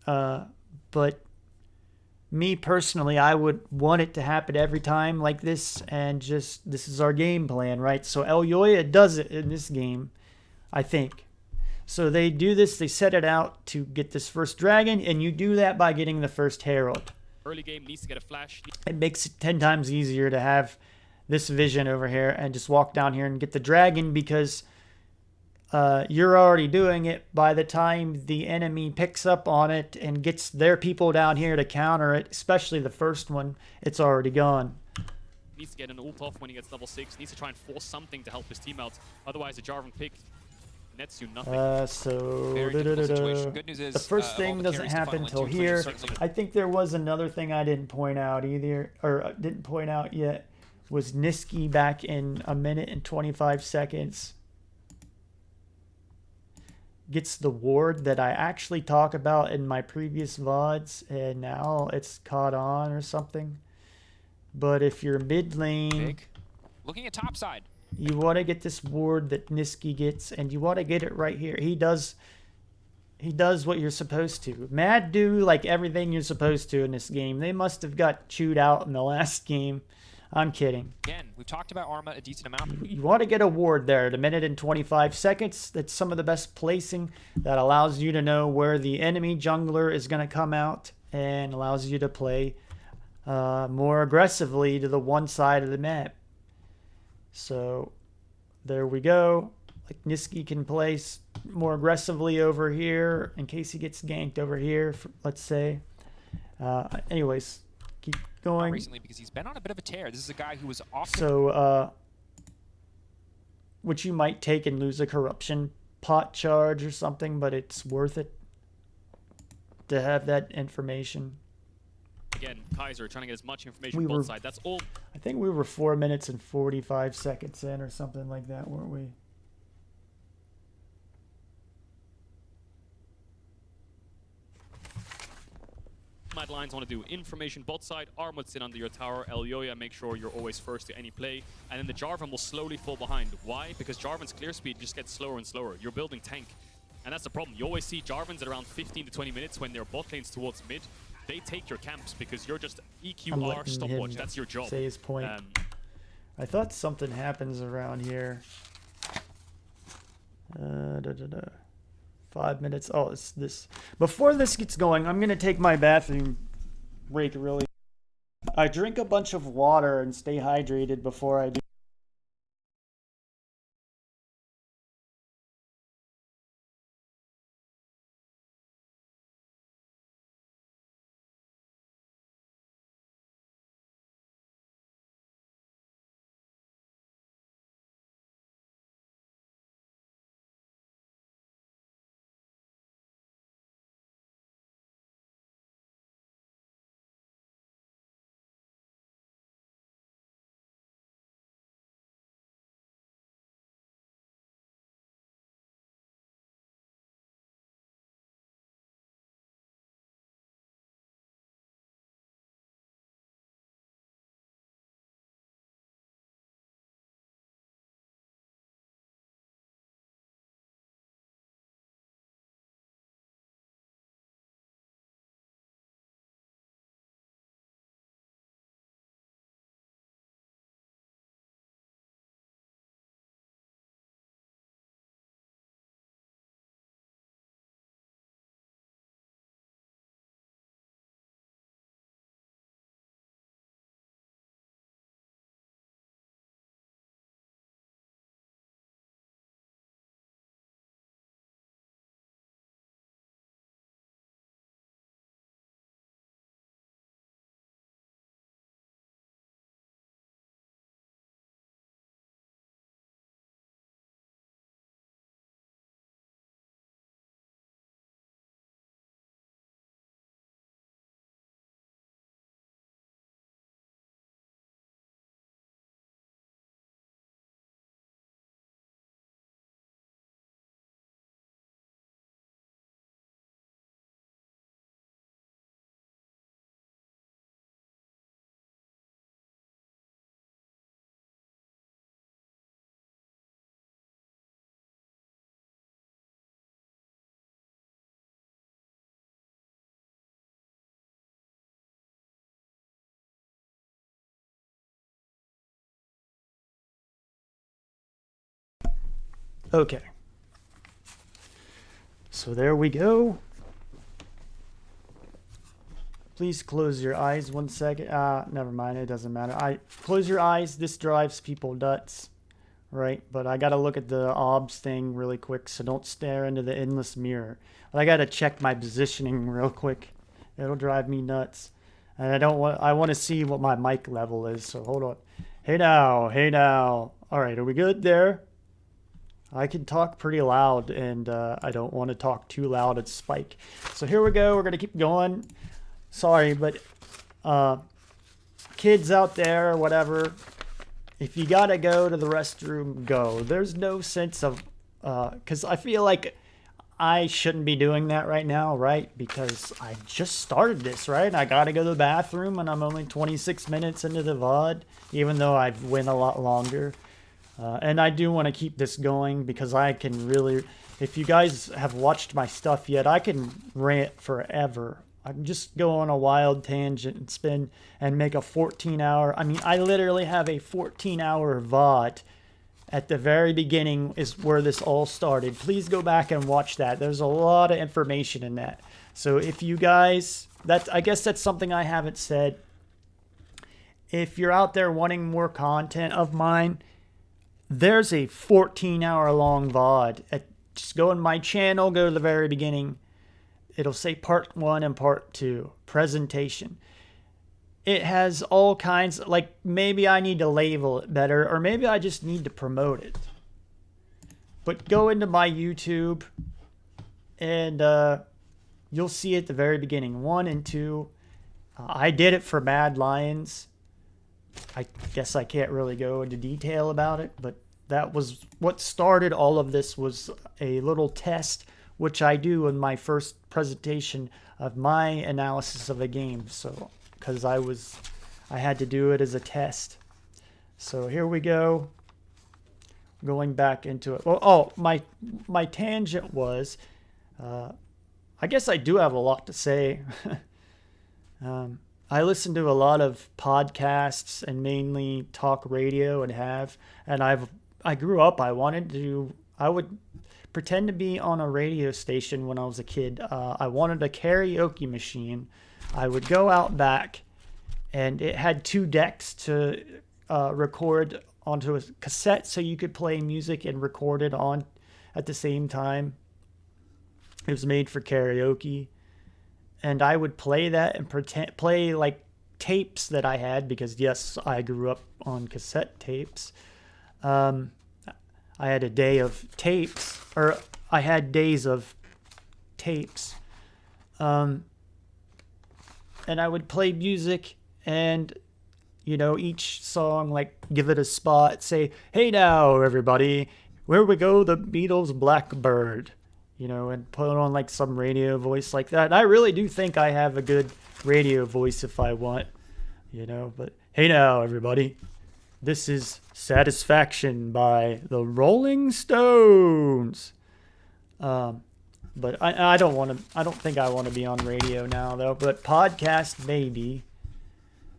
Speaker 1: but me personally, I would want it to happen every time like this, and just this is our game plan, right? So Elyoya does it in this game, I think. So they do this, they set it out to get this first dragon, and you do that by getting the first Herald.
Speaker 3: Early game needs to get a flash.
Speaker 1: It makes it 10 times easier to have this vision over here and just walk down here and get the dragon because you're already doing it by the time the enemy picks up on it and gets their people down here to counter it, especially the first one, it's already gone.
Speaker 3: Needs to get an ult off when he gets level 6. Needs to try and force something to help his team out. Otherwise, the Jarvan pick nets you nothing.
Speaker 1: So
Speaker 4: Very difficult situation. Good news is
Speaker 1: the first
Speaker 4: of all
Speaker 1: thing
Speaker 4: the
Speaker 1: doesn't
Speaker 4: carries to
Speaker 1: happen
Speaker 4: funnel
Speaker 1: till
Speaker 4: into,
Speaker 1: here.
Speaker 4: certainly
Speaker 1: I think there was another thing I didn't point out either, or didn't point out yet, was Niski back in 1 minute and 25 seconds. Gets the ward that I actually talk about in my previous VODs, and now it's caught on or something. But if you're mid lane,
Speaker 4: big. Looking at top side.
Speaker 1: you want to get this ward that Niski gets, and you want to get it right here. He does what you're supposed to. Mad do like everything you're supposed to in this game. They must have got chewed out in the last game. I'm kidding.
Speaker 4: Again, we've talked about Arma a decent amount.
Speaker 1: You want to get a ward there at 1 minute and 25 seconds. That's some of the best placing that allows you to know where the enemy jungler is going to come out and allows you to play more aggressively to the one side of the map. So there we go. Like Niski can place more aggressively over here in case he gets ganked over here, let's say. Anyways, keep going.
Speaker 4: Recently, because he's been on a bit of a tear. This is a guy who was often
Speaker 1: So, which you might take and lose a corruption pot charge or something, but it's worth it to have that information.
Speaker 3: Again, Kaiser trying to get as much information on both sides. That's all.
Speaker 1: I think we were 4 minutes and 45 seconds in or something like that, weren't we?
Speaker 3: Mad Lions want to do information bot side, Armut sit under your tower, Elyoya make sure you're always first to any play, and then the Jarvan will slowly fall behind. Why? Because Jarvan's clear speed just gets slower and slower. You're building tank, and that's the problem. You always see Jarvans at around 15 to 20 minutes when their bot lanes towards mid. They take your camps because you're just EQR stopwatch. That's your job.
Speaker 1: Say his point. I thought something happens around here. 5 minutes. Oh, it's this. Before this gets going, I'm going to take my bathroom break really. I drink a bunch of water and stay hydrated before I do. Okay. So there we go. Please close your eyes 1 second. Never mind. It doesn't matter. Close your eyes. This drives people nuts, right? But I got to look at the OBS thing really quick, so don't stare into the endless mirror. But I got to check my positioning real quick. It'll drive me nuts. And I want to see what my mic level is, so hold on. Hey now. Hey now. All right, are we good there? I can talk pretty loud, and I don't want to talk too loud at spike. So here we go. We're going to keep going. Sorry, but kids out there, whatever, if you got to go to the restroom, go. There's no sense of, because I feel like I shouldn't be doing that right now, right? Because I just started this, right? I got to go to the bathroom, and I'm only 26 minutes into the VOD, even though I've went a lot longer. And I do want to keep this going because I can really, if you guys have watched my stuff yet, I can rant forever. I can just go on a wild tangent and spin and make a 14-hour. I mean, I literally have a 14-hour VOD. At the very beginning is where this all started. Please go back and watch that. There's a lot of information in that. So if you guys, I guess that's something I haven't said. If you're out there wanting more content of mine, there's a 14-hour long VOD. Just go in my channel, go to the very beginning. It'll say part 1 and part 2, presentation. It has all kinds, like maybe I need to label it better, or maybe I just need to promote it. But go into my YouTube and you'll see at the very beginning, 1 and 2. I did it for Mad Lions. I guess I can't really go into detail about it, but that was what started all of this, was a little test, which I do in my first presentation of my analysis of a game. So, because I had to do it as a test. So here we go. Going back into it. Well, my tangent was, I guess I do have a lot to say. I listen to a lot of podcasts and mainly talk radio and I grew up, I would pretend to be on a radio station when I was a kid. I wanted a karaoke machine. I would go out back, and it had 2 decks to record onto a cassette, so you could play music and record it on at the same time. It was made for karaoke, and I would play that and play like tapes that I had, because yes, I grew up on cassette tapes. I had a day of tapes, or I had days of tapes. And I would play music, and, you know, each song, like, give it a spot, say, hey now, everybody, where we go, the Beatles' Blackbird, you know, and put on, like, some radio voice like that. And I really do think I have a good radio voice if I want, you know, but hey now, everybody, this is Satisfaction by the Rolling Stones. But I don't think I want to be on radio now, though, but podcast maybe.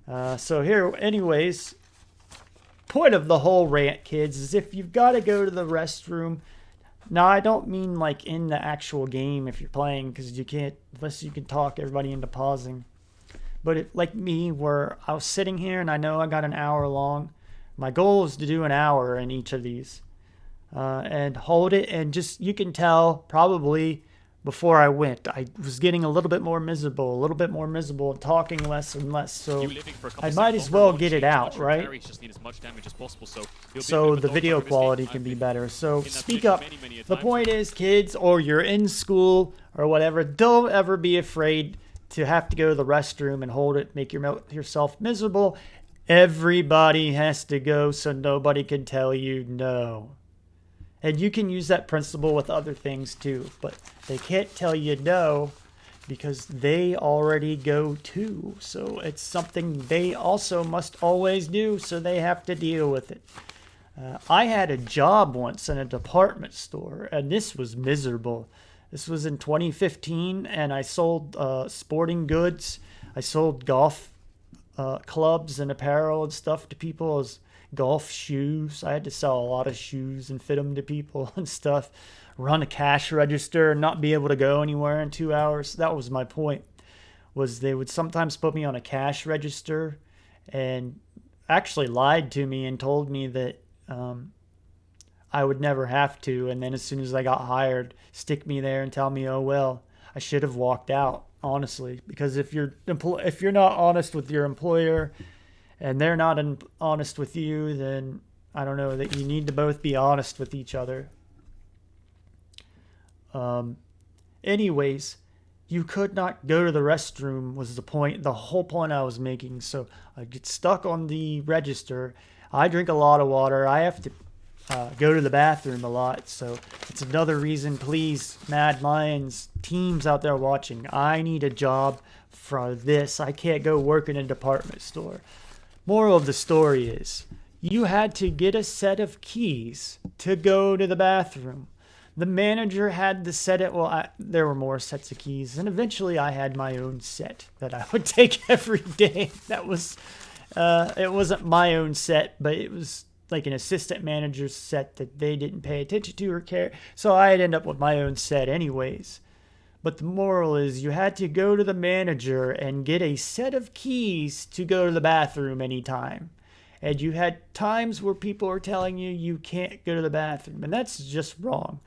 Speaker 1: So here, anyways, point of the whole rant, kids, is if you've got to go to the restroom. Now, I don't mean like in the actual game if you're playing, because you can't, unless you can talk everybody into pausing. But like me, where I was sitting here and I know I got an hour long. My goal is to do an hour in each of these. And hold it, and just, you can tell probably before I went, I was getting a little bit more miserable, and talking less and less. So I might as well get it out, right? So the video quality can be better. So speak up. The point is, kids, or you're in school or whatever, don't ever be afraid to have to go to the restroom and hold it, make yourself miserable. Everybody has to go, so nobody can tell you no. And you can use that principle with other things too, but they can't tell you no because they already go too. So it's something they also must always do, so they have to deal with it. I had a job once in a department store, and this was miserable. This was in 2015, and I sold sporting goods. I sold golf clubs and apparel and stuff to people. I was golf shoes. I had to sell a lot of shoes and fit them to people and stuff. Run a cash register and not be able to go anywhere in 2 hours. That was my point, was they would sometimes put me on a cash register and actually lied to me and told me that I would never have to. And then as soon as I got hired, stick me there and tell me, oh, well, I should have walked out, honestly. Because if you're not honest with your employer and they're not honest with you, then I don't know, that you need to both be honest with each other. Anyways, you could not go to the restroom was the whole point I was making. So I get stuck on the register. I drink a lot of water. I have to go to the bathroom a lot. So it's another reason, please, Mad Lions teams out there watching, I need a job for this. I can't go work in a department store. Moral of the story is, you had to get a set of keys to go to the bathroom. The manager had the set it. Well, there were more sets of keys, and eventually I had my own set that I would take every day. That was, it wasn't my own set, but it was like an assistant manager's set that they didn't pay attention to or care. So I'd end up with my own set anyways. But the moral is, you had to go to the manager and get a set of keys to go to the bathroom anytime. And you had times where people are telling you you can't go to the bathroom, and that's just wrong.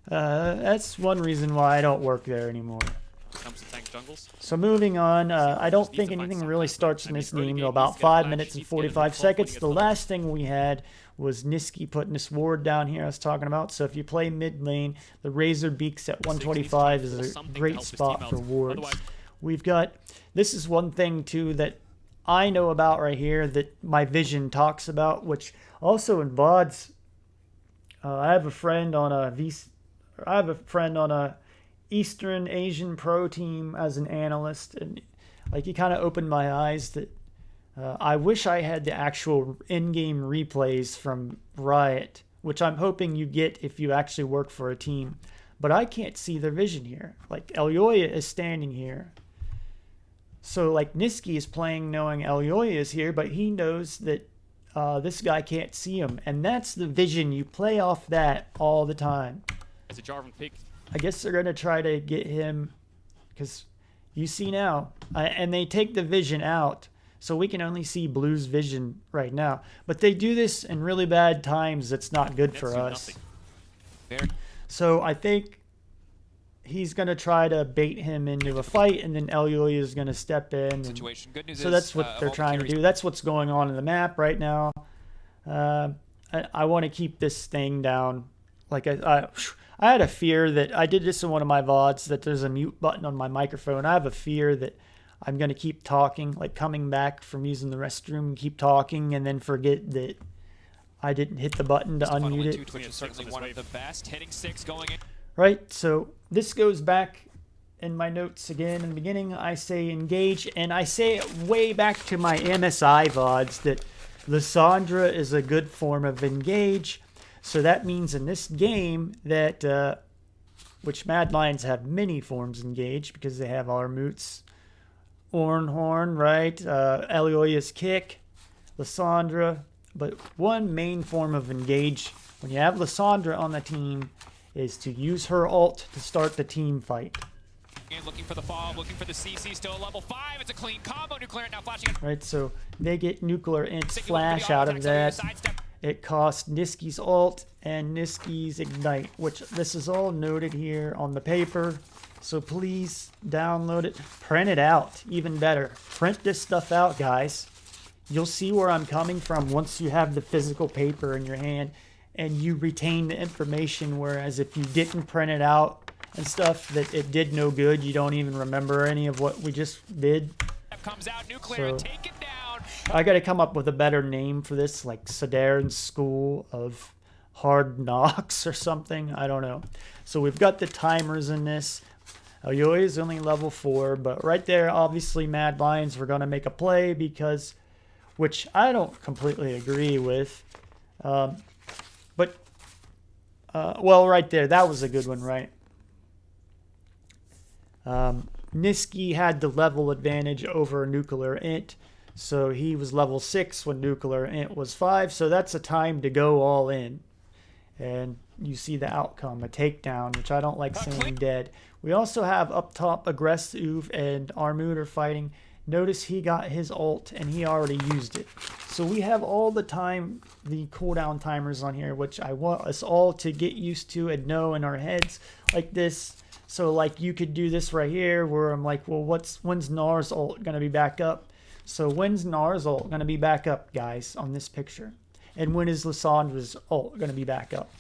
Speaker 1: That's one reason why I don't work there anymore.
Speaker 3: Comes to tank jungles.
Speaker 1: So moving on, I don't think anything really starts in this game until about 5 minutes and 45 seconds. The last thing we had was Nisqy putting this ward down here I was talking about. So if you play mid lane, the Razor Beaks at 125 is a great spot for wards. We've got, this is one thing too that I know about right here that my vision talks about, which also in VODs, I have a friend on a Eastern Asian pro team as an analyst, and like he kind of opened my eyes that I wish I had the actual in-game replays from Riot, which I'm hoping you get if you actually work for a team, but I can't see their vision here. Like Elyoya is standing here, so like Nisqy is playing knowing Elyoya is here, but he knows that this guy can't see him, and that's the vision. You play off that all the time.
Speaker 3: It's a Jarvan pick.
Speaker 1: I guess they're going to try to get him, because you see now, and they take the vision out, so we can only see Blue's vision right now. But they do this in really bad times. That's not good for us. So I think he's going to try to bait him into a fight, and then Elyoya is going to step in.
Speaker 4: Situation. Good news
Speaker 1: so
Speaker 4: is,
Speaker 1: that's what they're trying to do. That's what's going on in the map right now. I want to keep this thing down. Like I had a fear that, I did this in one of my VODs, that there's a mute button on my microphone. I have a fear that I'm going to keep talking, like coming back from using the restroom and keep talking and then forget that I didn't hit the button to unmute it.
Speaker 4: Which is certainly one of the best. Hitting 6 going in.
Speaker 1: Right, so this goes back in my notes again in the beginning. I say engage, and I say it way back to my MSI VODs that Lissandra is a good form of engage. So that means in this game that, which Mad Lions have many forms engaged because they have Armut's Ornhorn, right? Elyoya's kick, Lissandra. But one main form of engage when you have Lissandra on the team is to use her ult to start the team fight.
Speaker 4: And looking for the fall, looking for the CC, still level 5. It's a clean combo. Nuclear now flashing.
Speaker 1: Right, so they get nuclear int flash out of that. It costs Nisqy's ult and Nisqy's ignite, which this is all noted here on the paper. So please download it, print it out, even better. Print this stuff out, guys. You'll see where I'm coming from once you have the physical paper in your hand and you retain the information, whereas if you didn't print it out and stuff, that it did no good. You don't even remember any of what we just did.
Speaker 4: Comes out, nuclear,
Speaker 1: so,
Speaker 4: take it down.
Speaker 1: I got to come up with a better name for this, like Sodaron School of Hard Knocks or something. I don't know. So we've got the timers in this. Elyoya is only level 4, but right there, obviously, Mad Lions were going to make a play because, which I don't completely agree with. Well, right there, that was a good one, right? Nisqy had the level advantage over nuclear int. So he was level 6 when Nuclear Int was 5. So that's a time to go all in. And you see the outcome, a takedown, which I don't like seeing dead. We also have up top Aggressive and Armut are fighting. Notice he got his ult and he already used it. So we have all the time, the cooldown timers on here, which I want us all to get used to and know in our heads like this. So like you could do this right here where I'm like, well, when's Gnar's ult going to be back up? So when's Gnar's ult going to be back up, guys, on this picture? And when is Lissandra's ult going to be back up?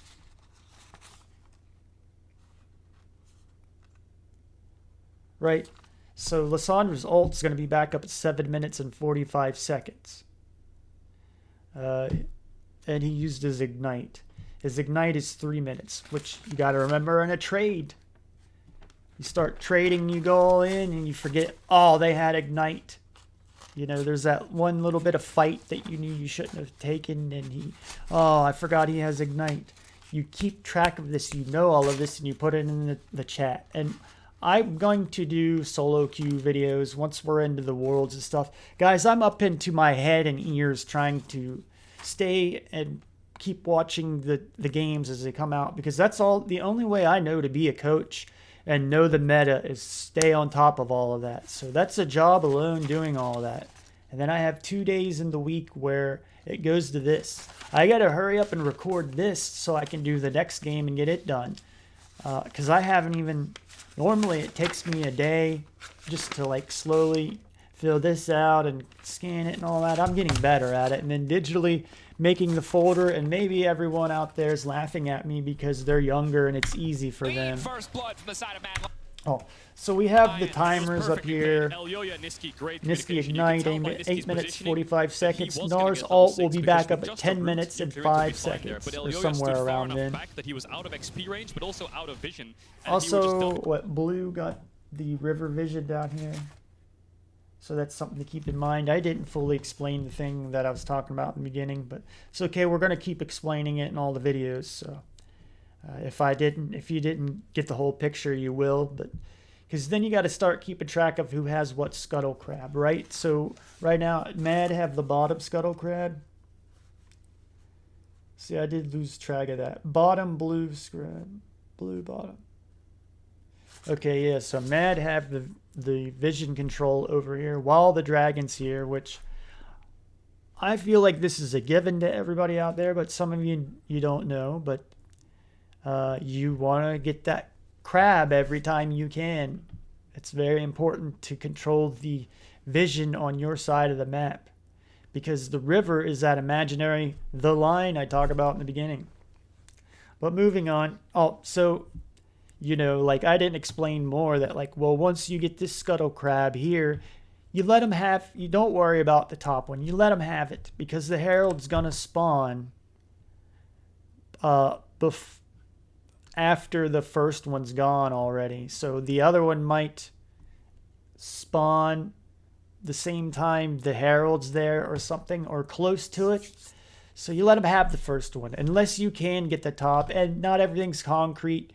Speaker 1: Right? So Lissandra's ult is going to be back up at 7 minutes and 45 seconds. And he used his Ignite. His Ignite is 3 minutes, which you got to remember in a trade. You start trading, you go all in, and you forget, oh, they had Ignite. You know, there's that one little bit of fight that you knew you shouldn't have taken, and oh, I forgot he has Ignite. You keep track of this, you know all of this, and you put it in the chat. And I'm going to do solo queue videos once we're into the worlds and stuff. Guys, I'm up into my head and ears trying to stay and keep watching the games as they come out, because that's the only way I know to be a coach and know the meta is stay on top of all of that. So that's a job alone doing all of that. And then I have 2 days in the week where it goes to this. I got to hurry up and record this so I can do the next game and get it done. Because I haven't even... Normally it takes me a day just to like slowly fill this out and scan it and all that. I'm getting better at it. And then digitally making the folder, and maybe everyone out there is laughing at me because they're younger and it's easy for them.
Speaker 4: First blood from the side of Mad.
Speaker 1: Oh, so we have the timers up here. Niski Ignite, 8 minutes, 45 seconds. Gnar's ult will be back up at 10 minutes and 5 seconds, or somewhere around then. Also, what, Blue got the river vision down here. So that's something to keep in mind. I didn't fully explain the thing that I was talking about in the beginning, but it's okay. We're going to keep explaining it in all the videos. So if you didn't get the whole picture, you will. But because then you got to start keeping track of who has what scuttle crab, right? So right now, Mad have the bottom scuttle crab. See, I did lose track of that. Bottom blue scrub, blue bottom. Okay, yeah. So Mad have the vision control over here while the dragon's here, which I feel like this is a given to everybody out there, but some of you don't know. But you want to get that crab every time you can. It's very important to control the vision on your side of the map, because the river is that imaginary the line I talked about in the beginning. But moving on. Oh, so you know, like I didn't explain more that like, well, once you get this scuttle crab here, you let them have, you don't worry about the top one. You let them have it, because the herald's going to spawn after the first one's gone already. So the other one might spawn the same time the herald's there or something, or close to it. So you let them have the first one, unless you can get the top, and not everything's concrete.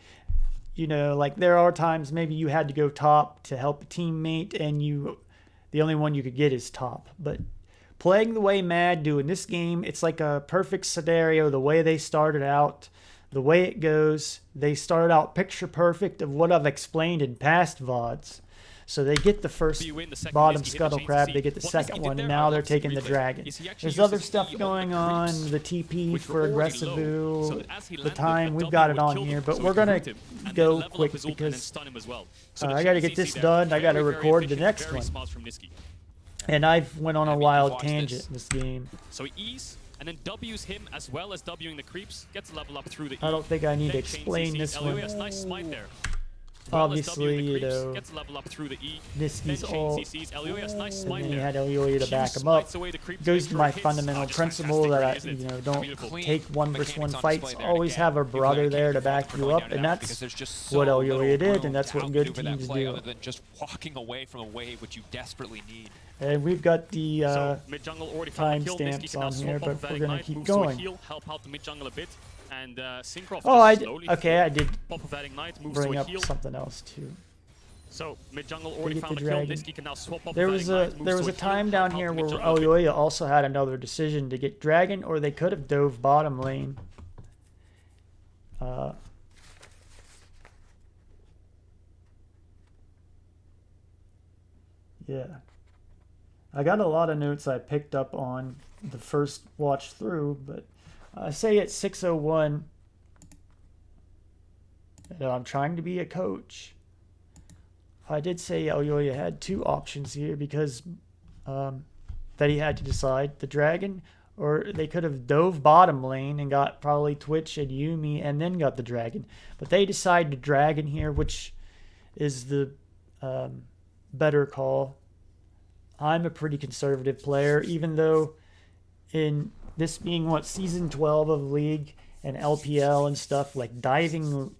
Speaker 1: You know, like there are times maybe you had to go top to help a teammate, and the only one you could get is top. But playing the way Mad do in this game, it's like a perfect scenario. The way they started out, the way it goes, they started out picture perfect of what I've explained in past VODs. So they get the first bottom scuttle crab, they get the second one, and now they're taking the dragon. There's other stuff going on, the TP for Aggressive, the time, we've got it on here, but we're going to go quick because I got to get this done, I got to record the next one. And I've went on a wild tangent in this game.
Speaker 3: So he E's and then W's him as well as Wing the creeps, gets a level up through the E.
Speaker 1: I don't think I need to explain this one.
Speaker 3: Nice smite there.
Speaker 1: Obviously, you know,
Speaker 3: gets level up through the E.
Speaker 1: Niski's ult,
Speaker 3: nice
Speaker 1: and then you had Elioya to back him up. Goes to my fundamental principle that I, you know, don't take 1v1 fights. Always have a brother there to back you up, and that's what Elioya did, and that's what good teams do.
Speaker 4: Other than just walking away from a wave, which you desperately need.
Speaker 1: And we've got the timestamps on here, but we're gonna keep going.
Speaker 3: Help out the mid jungle a bit. And
Speaker 1: I did
Speaker 3: pop of that Ignite, moves
Speaker 1: bring
Speaker 3: to a
Speaker 1: up
Speaker 3: heal.
Speaker 1: something else too.
Speaker 3: So mid jungle already
Speaker 1: get
Speaker 3: found
Speaker 1: the
Speaker 3: a kill.
Speaker 1: dragon.
Speaker 3: Nisqy can now swap up.
Speaker 1: There
Speaker 3: the
Speaker 1: was
Speaker 3: Dying
Speaker 1: a
Speaker 3: Light, moves
Speaker 1: there was
Speaker 3: to
Speaker 1: a
Speaker 3: heal,
Speaker 1: time
Speaker 3: help
Speaker 1: down
Speaker 3: out
Speaker 1: here
Speaker 3: the
Speaker 1: where
Speaker 3: mid jungle a bit.
Speaker 1: Elyoya also had another decision to get dragon, or they could have dove bottom lane. Yeah. I got a lot of notes I picked up on the first watch through, but I say at 6:01, I'm trying to be a coach. I did say Elyoya had two options here because that he had to decide: the dragon, or they could have dove bottom lane and got probably Twitch and Yuumi and then got the dragon. But they decided dragon here, which is the better call. I'm a pretty conservative player, even though in this being what season 12 of League and LPL and stuff, like diving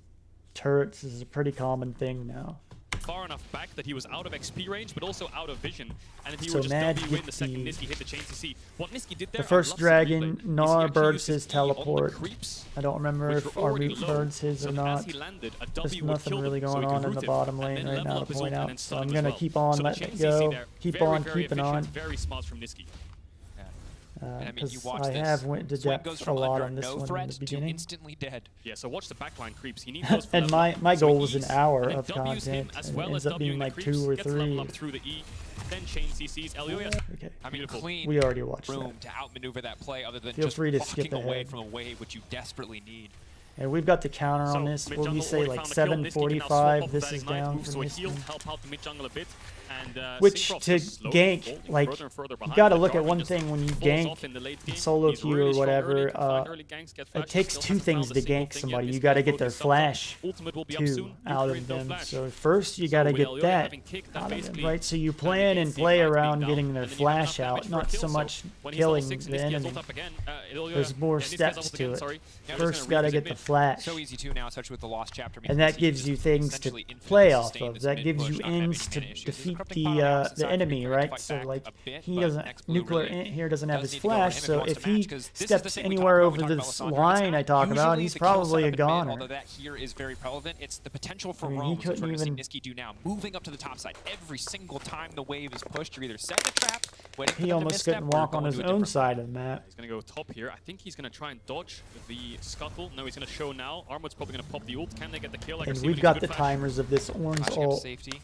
Speaker 1: turrets is a pretty common thing now.
Speaker 3: Far enough back that he was out of XP range, but also out of vision. And if he
Speaker 1: So
Speaker 3: were just
Speaker 1: Mad
Speaker 3: W in
Speaker 1: get
Speaker 3: the second
Speaker 1: the-
Speaker 3: Nisqy hit the chain to see what Nisqy did there.
Speaker 1: The first
Speaker 3: I'd love to see the
Speaker 1: dragon,
Speaker 3: replay. Nisqy
Speaker 1: Gnar
Speaker 3: actually
Speaker 1: burns
Speaker 3: used
Speaker 1: his
Speaker 3: E on the
Speaker 1: teleport.
Speaker 3: creeps,
Speaker 1: I don't remember
Speaker 3: which
Speaker 1: if
Speaker 3: were
Speaker 1: our
Speaker 3: already
Speaker 1: root
Speaker 3: low.
Speaker 1: burns his
Speaker 3: So
Speaker 1: or
Speaker 3: as
Speaker 1: not.
Speaker 3: he landed, a
Speaker 1: There's
Speaker 3: W would
Speaker 1: nothing
Speaker 3: kill
Speaker 1: really
Speaker 3: them, so
Speaker 1: going
Speaker 3: he could
Speaker 1: on in
Speaker 3: root
Speaker 1: the
Speaker 3: him
Speaker 1: bottom
Speaker 3: and
Speaker 1: lane
Speaker 3: then
Speaker 1: right
Speaker 3: level
Speaker 1: now
Speaker 3: up
Speaker 1: to
Speaker 3: his
Speaker 1: point
Speaker 3: ult and
Speaker 1: out.
Speaker 3: then
Speaker 1: So
Speaker 3: stun
Speaker 1: I'm
Speaker 3: him as
Speaker 1: gonna
Speaker 3: well.
Speaker 1: keep on
Speaker 3: So the
Speaker 1: letting it
Speaker 3: chain CC
Speaker 1: go.
Speaker 3: there,
Speaker 1: Keep
Speaker 3: very,
Speaker 1: on
Speaker 3: very
Speaker 1: keeping
Speaker 3: efficient,
Speaker 1: on.
Speaker 3: very smart from Nisqy.
Speaker 4: And I mean, you
Speaker 1: Because
Speaker 4: watch
Speaker 1: I
Speaker 4: this.
Speaker 1: have went to
Speaker 4: Swing goes
Speaker 1: depth a
Speaker 4: from
Speaker 1: lot
Speaker 4: under
Speaker 1: on this
Speaker 4: no
Speaker 1: one in
Speaker 4: threat
Speaker 1: the
Speaker 4: to
Speaker 1: beginning.
Speaker 4: instantly dead.
Speaker 3: Yeah, so watch the backline creeps. He needs those for
Speaker 1: And
Speaker 3: level
Speaker 1: my
Speaker 3: up. So
Speaker 1: goal
Speaker 3: he
Speaker 1: was an
Speaker 3: E's,
Speaker 1: hour
Speaker 3: and then
Speaker 1: of
Speaker 3: W's him
Speaker 1: content,
Speaker 3: as
Speaker 1: and
Speaker 3: well
Speaker 1: it
Speaker 3: as
Speaker 1: ends up
Speaker 3: W
Speaker 1: being
Speaker 3: the
Speaker 1: like
Speaker 3: creeps,
Speaker 1: 2 or
Speaker 3: gets level
Speaker 1: 3.
Speaker 3: up through the E, then chain CCs. Elyoya.
Speaker 1: Okay,
Speaker 4: I mean,
Speaker 3: Beautiful.
Speaker 4: clean
Speaker 1: we already watched
Speaker 4: room
Speaker 1: that.
Speaker 4: to outmaneuver that play other than
Speaker 1: Feel
Speaker 4: just
Speaker 1: free to
Speaker 4: walking
Speaker 1: skip
Speaker 4: away
Speaker 1: ahead.
Speaker 4: from a wave, which you desperately need.
Speaker 1: And we've got the counter
Speaker 3: So
Speaker 1: on this.
Speaker 3: mid
Speaker 1: What would we
Speaker 3: jungle
Speaker 1: say,
Speaker 3: already
Speaker 1: like
Speaker 3: found a kill. Nisqy can now swap
Speaker 1: 7:45?
Speaker 3: off
Speaker 1: This
Speaker 3: that
Speaker 1: is
Speaker 3: ignite,
Speaker 1: down
Speaker 3: moves
Speaker 1: for
Speaker 3: to a heal,
Speaker 1: Nisqy.
Speaker 3: help out the mid jungle a bit. And
Speaker 1: Which
Speaker 3: Syncroft
Speaker 1: to
Speaker 3: just slowly
Speaker 1: gank,
Speaker 3: falling
Speaker 1: like,
Speaker 3: further and further
Speaker 1: you
Speaker 3: behind,
Speaker 1: gotta
Speaker 3: but
Speaker 1: look at
Speaker 3: Jarvan
Speaker 1: one
Speaker 3: just
Speaker 1: thing when you
Speaker 3: falls
Speaker 1: gank
Speaker 3: off in the late game.
Speaker 1: solo
Speaker 3: He's
Speaker 1: queue
Speaker 3: really
Speaker 1: or
Speaker 3: strong early,
Speaker 1: whatever.
Speaker 3: can find early ganks, get
Speaker 1: It
Speaker 3: flashes,
Speaker 1: takes
Speaker 3: still
Speaker 1: two
Speaker 3: hasn't
Speaker 1: things
Speaker 3: found a
Speaker 1: to
Speaker 3: single
Speaker 1: gank
Speaker 3: thing yet.
Speaker 1: somebody. You
Speaker 3: Nisqy
Speaker 1: gotta
Speaker 3: has
Speaker 1: get
Speaker 3: both
Speaker 1: their
Speaker 3: his subs up.
Speaker 1: flash
Speaker 3: Ultimate will be up
Speaker 1: too
Speaker 3: soon.
Speaker 1: out
Speaker 3: Ukraine,
Speaker 1: of
Speaker 3: no
Speaker 1: them.
Speaker 3: flash.
Speaker 1: So first you
Speaker 3: So
Speaker 1: gotta
Speaker 3: with
Speaker 1: get
Speaker 3: Elyoya
Speaker 1: that
Speaker 3: having kicked, that
Speaker 1: out of them,
Speaker 3: basically
Speaker 1: right? So you
Speaker 3: kind of
Speaker 1: plan and
Speaker 3: negates the
Speaker 1: play
Speaker 3: ignite
Speaker 1: around
Speaker 3: being
Speaker 1: getting
Speaker 3: down,
Speaker 1: their
Speaker 3: and then you have enough
Speaker 1: flash out,
Speaker 3: damage for a
Speaker 1: not
Speaker 3: kill.
Speaker 1: so
Speaker 3: So
Speaker 1: much
Speaker 3: when he's level
Speaker 1: killing
Speaker 3: 6,
Speaker 1: the
Speaker 3: Nisqy has
Speaker 1: enemy.
Speaker 3: ult up again. Elyoya,
Speaker 1: There's more
Speaker 3: Nisqy has
Speaker 1: steps
Speaker 3: ulted
Speaker 1: to
Speaker 3: again,
Speaker 1: it.
Speaker 3: sorry. Now he's
Speaker 1: First
Speaker 3: gonna
Speaker 1: gotta
Speaker 3: revisit
Speaker 1: get the
Speaker 3: mid.
Speaker 1: flash.
Speaker 4: So easy too now, especially with the lost chapter.
Speaker 1: And that gives you things to play off of. That gives you ends to defeat the enemy, right? So like he doesn't, Nuclear Int here doesn't have his flash, so if he steps anywhere over this line I talk about, he's probably a goner.
Speaker 4: Although that here is very relevant, it's the potential for
Speaker 1: I mean, he
Speaker 4: roams, which
Speaker 1: couldn't
Speaker 4: we're going
Speaker 1: even-
Speaker 4: to see Nisqy do now. Moving up to the top side every single time the wave is pushed, you're either setting a trap, waiting for
Speaker 1: He
Speaker 4: them to
Speaker 1: almost
Speaker 4: misstep,
Speaker 1: couldn't
Speaker 4: or
Speaker 1: walk on
Speaker 4: going
Speaker 1: his
Speaker 4: to a
Speaker 1: own
Speaker 4: different
Speaker 1: side of the map.
Speaker 3: He's going to go top here. I think he's going to try and dodge the scuttle. No, he's going to show now. Armut's probably going to pop the ult. Can they get the kill? Like
Speaker 1: And
Speaker 3: I've seen
Speaker 1: we've
Speaker 3: with
Speaker 1: got
Speaker 3: his
Speaker 1: the
Speaker 3: good flash.
Speaker 1: timers of this orange
Speaker 4: flashing up
Speaker 1: ult.
Speaker 4: safety.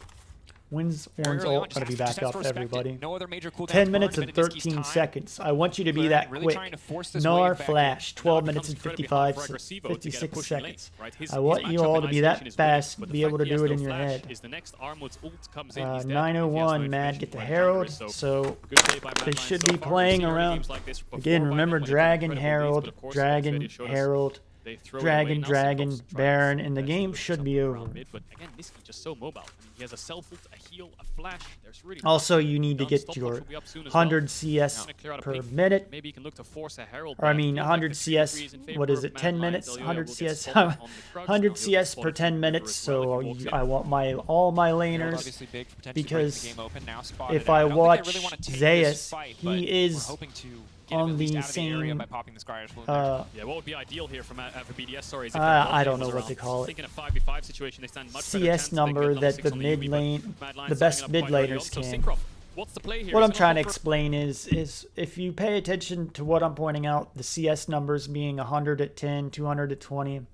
Speaker 1: When's
Speaker 4: Very
Speaker 1: orange
Speaker 4: early on,
Speaker 1: ult
Speaker 4: just
Speaker 1: going to be
Speaker 4: has
Speaker 1: back
Speaker 4: to
Speaker 1: up,
Speaker 4: respect it.
Speaker 1: everybody?
Speaker 4: No other major cooldowns.
Speaker 1: 10 minutes
Speaker 4: One
Speaker 1: and
Speaker 4: minute Nisqy's
Speaker 1: 13
Speaker 4: time.
Speaker 1: seconds. I want you to be that
Speaker 4: Really
Speaker 1: quick.
Speaker 4: trying to force this
Speaker 1: Gnar
Speaker 4: wave back
Speaker 1: flash,
Speaker 4: in.
Speaker 1: 12
Speaker 3: Now it
Speaker 1: minutes and
Speaker 3: becomes incredibly hard
Speaker 1: 55,
Speaker 3: for Aggressivo to get a
Speaker 1: 56
Speaker 3: push in lane,
Speaker 1: seconds.
Speaker 3: right? His
Speaker 1: I want you
Speaker 3: matchup
Speaker 1: all
Speaker 3: in
Speaker 1: to be that
Speaker 3: isolation is
Speaker 1: fast,
Speaker 3: winning, but
Speaker 1: be
Speaker 3: the
Speaker 1: able to
Speaker 3: fact he
Speaker 1: do
Speaker 3: has
Speaker 1: it in
Speaker 3: no
Speaker 1: your
Speaker 3: flash
Speaker 1: head.
Speaker 3: is the next Armut's ult comes in, he's dead. If he has no
Speaker 1: 901, Mad
Speaker 3: information
Speaker 1: get the
Speaker 3: where
Speaker 1: Herald,
Speaker 3: Jungle is,
Speaker 1: so
Speaker 3: good play by
Speaker 1: they
Speaker 3: Mad
Speaker 1: should
Speaker 3: Lion
Speaker 1: be
Speaker 3: so far. We've
Speaker 1: playing
Speaker 3: seen early
Speaker 1: around.
Speaker 3: games like this before
Speaker 1: Again,
Speaker 3: by
Speaker 1: remember
Speaker 3: them when they've done
Speaker 1: Dragon,
Speaker 3: incredible
Speaker 1: Herald,
Speaker 3: deeds, but of course,
Speaker 1: Dragon,
Speaker 3: Australia showed us
Speaker 1: Herald,
Speaker 3: they throw it
Speaker 1: Dragon,
Speaker 3: away. Now
Speaker 1: Dragon,
Speaker 3: Syncroft's trying
Speaker 1: Baron,
Speaker 3: his
Speaker 1: and the
Speaker 3: best
Speaker 1: game
Speaker 3: to
Speaker 1: should
Speaker 3: something
Speaker 1: be
Speaker 3: around
Speaker 1: over.
Speaker 3: mid, but again, Nisqy just so mobile. I mean, he has a self ult, a heal, a flash. There's really
Speaker 1: Also, you need to get
Speaker 3: non-stop
Speaker 1: your
Speaker 3: push will be up soon as well.
Speaker 1: 100 CS
Speaker 3: He's gonna clear out a
Speaker 1: per
Speaker 3: pick.
Speaker 1: minute.
Speaker 3: Maybe you can look to force a Herald.
Speaker 1: Or I
Speaker 3: but
Speaker 1: mean,
Speaker 3: feel like
Speaker 1: 100
Speaker 3: the
Speaker 1: CS,
Speaker 3: trajectory is in favor
Speaker 1: what is
Speaker 3: of
Speaker 1: it,
Speaker 3: Mad
Speaker 1: 10
Speaker 3: Lions.
Speaker 1: minutes?
Speaker 3: Elyoya
Speaker 1: 100
Speaker 3: will get
Speaker 1: CS,
Speaker 3: spotted on the Krugs.
Speaker 1: 100
Speaker 3: Now he'll
Speaker 1: CS
Speaker 3: spot
Speaker 1: per
Speaker 3: it
Speaker 1: 10
Speaker 3: in
Speaker 1: minutes,
Speaker 3: as well if
Speaker 1: so
Speaker 3: he walks in.
Speaker 1: I want all my laners.
Speaker 4: Obviously big, potentially
Speaker 1: because
Speaker 4: breaking the game open, now spotted
Speaker 1: if
Speaker 4: out.
Speaker 1: I
Speaker 4: don't think
Speaker 1: watch
Speaker 4: they really wanna take this
Speaker 1: Zayas,
Speaker 4: fight,
Speaker 1: he
Speaker 4: but
Speaker 1: is
Speaker 4: we're hoping to get him
Speaker 1: on
Speaker 4: at least
Speaker 1: the
Speaker 4: out of the area
Speaker 1: same,
Speaker 4: by popping the Scryer's Wound.
Speaker 3: Yeah, what would be ideal here for BDS? Sorry, is if
Speaker 1: I don't
Speaker 3: was
Speaker 1: know what
Speaker 3: around.
Speaker 1: to call
Speaker 3: I
Speaker 1: it.
Speaker 3: think in a 5v5 situation, they stand much better chance
Speaker 1: CS
Speaker 3: to
Speaker 1: number
Speaker 3: get level
Speaker 1: that
Speaker 3: 6
Speaker 1: the
Speaker 3: on
Speaker 1: mid
Speaker 3: Yuumi, but
Speaker 1: lane,
Speaker 3: Mad Lions
Speaker 1: the
Speaker 3: setting
Speaker 1: best
Speaker 3: up
Speaker 1: mid
Speaker 3: quite early on.
Speaker 1: laners
Speaker 3: So
Speaker 1: can.
Speaker 3: Syncroft, what's the play here?
Speaker 1: What
Speaker 3: He's
Speaker 1: I'm
Speaker 3: gonna
Speaker 1: trying to
Speaker 3: look for-
Speaker 1: explain is if you pay attention to what I'm pointing out, the CS numbers being 100 at 10, 200 at 20,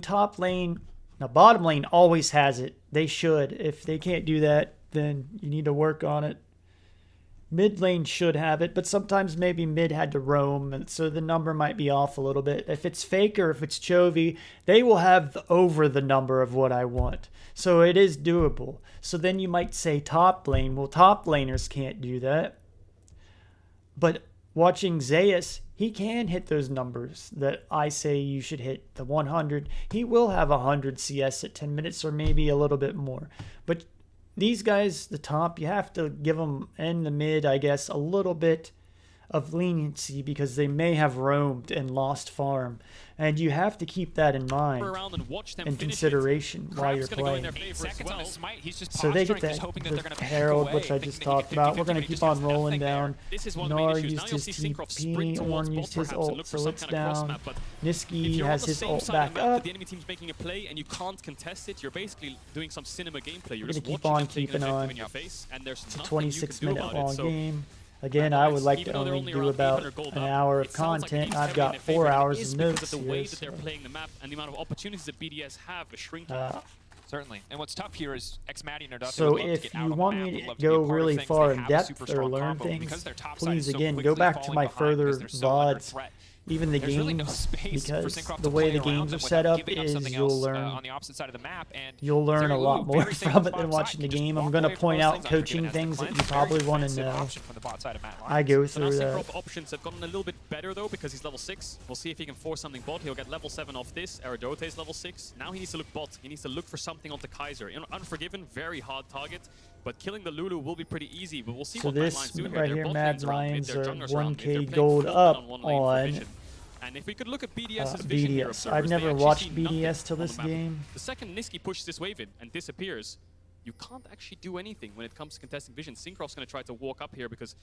Speaker 1: top lane, now bottom lane always has it. They should. If they can't do that, then you need to work on it. Mid lane should have it, but sometimes maybe mid had to roam, and so the number might be off a little bit. If it's Fake or if it's Chovy, they will have over the number of what I want. So it is doable. So then you might say top lane. Well, top laners can't do that. But watching Zayas, he can hit those numbers that I say you should hit, the 100. He will have 100 CS at 10 minutes or maybe a little bit more. But these guys, the top, you have to give them, and the mid, I guess, a little bit of leniency because they may have roamed and lost farm. And you have to keep that in mind, in consideration while you're playing. So they get that the Herald, which I just talked about. We're going to keep on rolling down. Nar used his TP, Orn used his ult, so it's down. Niski has his ult back up.
Speaker 3: The enemy team's making a play and you can't contest it. You're basically doing some cinema gameplay. You're
Speaker 1: just
Speaker 3: keep
Speaker 1: on keeping on.
Speaker 3: In your face, and there's
Speaker 1: it's a 26-minute long game. Again, I would like to only do about an hour of content. I've got 4 hours of notes
Speaker 3: the
Speaker 1: here.
Speaker 3: way that they're playing the map and the amount of opportunities that BDS have is shrinking.
Speaker 4: Certainly. And what's tough here is Xmatty and Nardate
Speaker 1: so
Speaker 4: would love
Speaker 1: if
Speaker 4: to get
Speaker 1: you
Speaker 4: out on
Speaker 1: want
Speaker 4: the
Speaker 1: me
Speaker 4: map,
Speaker 1: to
Speaker 4: would love to be a
Speaker 1: go
Speaker 4: part of
Speaker 1: really
Speaker 4: things.
Speaker 1: far
Speaker 4: They
Speaker 1: in
Speaker 4: have a
Speaker 1: depth
Speaker 4: super
Speaker 1: or
Speaker 4: strong
Speaker 1: learn
Speaker 4: combo,
Speaker 1: things,
Speaker 4: because their top side
Speaker 1: please
Speaker 4: is so
Speaker 1: again go
Speaker 4: quickly
Speaker 1: back to
Speaker 4: falling
Speaker 1: my
Speaker 4: behind
Speaker 1: further
Speaker 4: because they're so under
Speaker 1: VODs.
Speaker 4: threat.
Speaker 1: Even the
Speaker 4: There's really no
Speaker 1: games,
Speaker 4: space for
Speaker 1: because
Speaker 4: Syncroft
Speaker 1: the
Speaker 4: to
Speaker 1: way
Speaker 4: play
Speaker 1: the
Speaker 4: around
Speaker 1: games
Speaker 4: them
Speaker 1: are
Speaker 4: without
Speaker 1: set up
Speaker 4: giving up
Speaker 1: is
Speaker 4: something
Speaker 1: you'll
Speaker 4: else,
Speaker 1: learn
Speaker 4: on the opposite side of the map, and
Speaker 1: you'll learn a lot more
Speaker 4: very safe
Speaker 1: from it
Speaker 4: on
Speaker 1: than
Speaker 4: the
Speaker 1: watching the
Speaker 4: side. You
Speaker 1: game.
Speaker 4: just
Speaker 1: I'm
Speaker 4: walk
Speaker 1: going to
Speaker 4: away from
Speaker 1: point
Speaker 4: those
Speaker 1: out
Speaker 4: things. I'm forgetting
Speaker 1: coaching
Speaker 4: as the
Speaker 1: things that
Speaker 4: cleanse.
Speaker 1: you probably
Speaker 4: Very
Speaker 1: want to
Speaker 4: defensive
Speaker 1: know.
Speaker 4: option from the bot side of Matt Lyons.
Speaker 1: I go
Speaker 3: So now
Speaker 1: through that.
Speaker 3: Syncroft options have gotten a little bit better though because he's level 6. We'll see if he can force something bot. He'll get level 7 off this. Eradote is level 6. Now he needs to look bot. He needs to look for something onto Kaiser. You know, Unforgiven, very hard target. But killing the Lulu will be pretty easy. But we'll see
Speaker 1: So
Speaker 3: what Mad
Speaker 1: this
Speaker 3: Lions do here.
Speaker 1: right
Speaker 3: Their
Speaker 1: here,
Speaker 3: bot
Speaker 1: Mad
Speaker 3: lanes around mid,
Speaker 1: Lions
Speaker 3: their
Speaker 1: are
Speaker 3: junglers around mid. They're
Speaker 1: 1k
Speaker 3: playing
Speaker 1: gold
Speaker 3: 4-1
Speaker 1: up
Speaker 3: on lane for
Speaker 1: on
Speaker 3: vision. And if we could look at BDS's vision here,
Speaker 1: BDS.
Speaker 3: observers,
Speaker 1: I've
Speaker 3: they
Speaker 1: never
Speaker 3: actually
Speaker 1: watched
Speaker 3: see nothing
Speaker 1: BDS till
Speaker 3: on the
Speaker 1: this
Speaker 3: map.
Speaker 1: game.
Speaker 3: The second Niski pushes this wave in and disappears, you can't actually do anything when it comes to contesting vision. Syncroft's going to try to walk up here because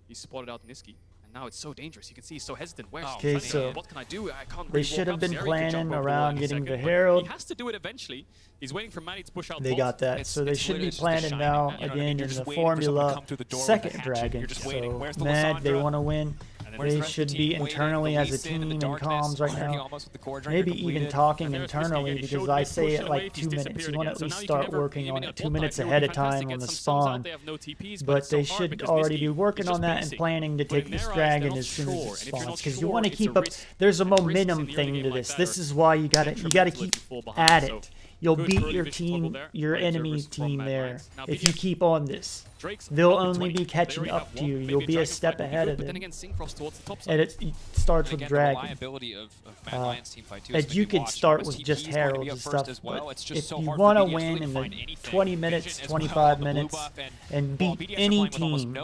Speaker 3: he spotted out Niski. And now it's so dangerous. You can see he's so hesitant. Where's
Speaker 1: Okay, so
Speaker 3: what can I do? I can't
Speaker 1: they
Speaker 3: really
Speaker 1: should
Speaker 3: walk
Speaker 1: have
Speaker 3: up.
Speaker 1: been
Speaker 3: Zeri could jump
Speaker 1: planning
Speaker 3: over
Speaker 1: around
Speaker 3: in a
Speaker 1: getting
Speaker 3: second,
Speaker 1: the
Speaker 3: but
Speaker 1: Herald.
Speaker 3: He has to do it eventually. He's waiting for Manny to push out
Speaker 1: They
Speaker 3: bot.
Speaker 1: got that, so they should be planning now again in the Formula second Dragon. So Mad, they want to win. They should be internally as a team in comms right now. Maybe even talking internally because I say it like 2 minutes. You want to at least start working on it 2 minutes ahead of time on the spawn. But they should already be working on that and planning to take this dragon as soon as it spawns. Because you want to keep up. There's a momentum thing to this. This is why you gotta keep at it. You'll beat your team, your enemy team there if you keep on this. They'll only be catching up to you. You'll be a step ahead of them. And it starts with Dragon. And you can start with just Heralds and stuff, but if you want to win in the 20 minutes, 25 minutes, and beat any team,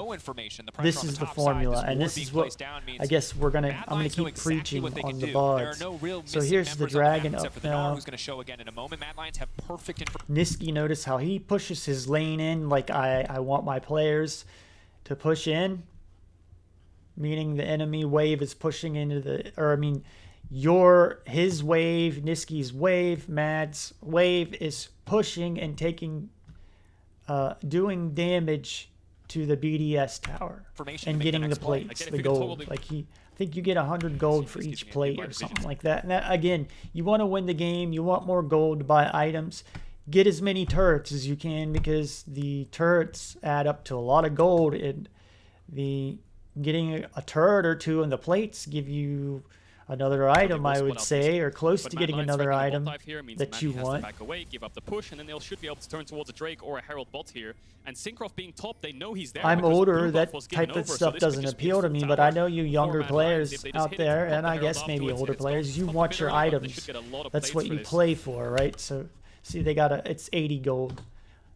Speaker 1: this is the formula. And this is what I guess I'm gonna keep preaching on the bots. So here's the Dragon up now. Niski, notice how he pushes his lane in like I want my players to push in, meaning the enemy wave is pushing into the, or I mean his wave, Niski's wave, Mad's wave is pushing and taking doing damage to the BDS tower and getting the plates, the gold. Like I think you get 100 gold for each plate or something like that. And that, again, you want to win the game, you want more gold to buy items. Get as many turrets as you can because the turrets add up to a lot of gold, and getting a turret or two in the plates give you another item, I would say, or close to getting another item that you want.
Speaker 3: Back away, give up the push, and then they should be able to turn towards a Drake or a Herald bot here. And Syncroft being top, they know he's there.
Speaker 1: I'm older, that type of stuff doesn't appeal to me, but I know you younger players out there, and I guess maybe older players, you want your items. That's what you play for, right? So, see, it's 80 gold.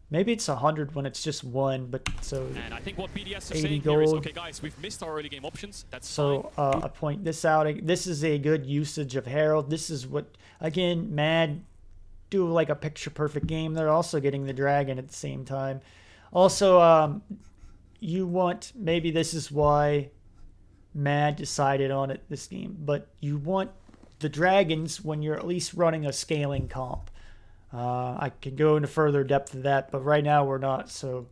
Speaker 1: Maybe it's 100 when it's just one, but so
Speaker 3: and I think what BDS
Speaker 1: 80
Speaker 3: saying
Speaker 1: gold.
Speaker 3: Here is, okay, guys, we've missed our early game options. That's
Speaker 1: so I point this out. This is a good usage of Herald. This is what, again, Mad do like a picture-perfect game. They're also getting the dragon at the same time. Also, you want, maybe this is why Mad decided on it this game, but you want the dragons when you're at least running a scaling comp. I can go into further depth of that, but right now we're not. So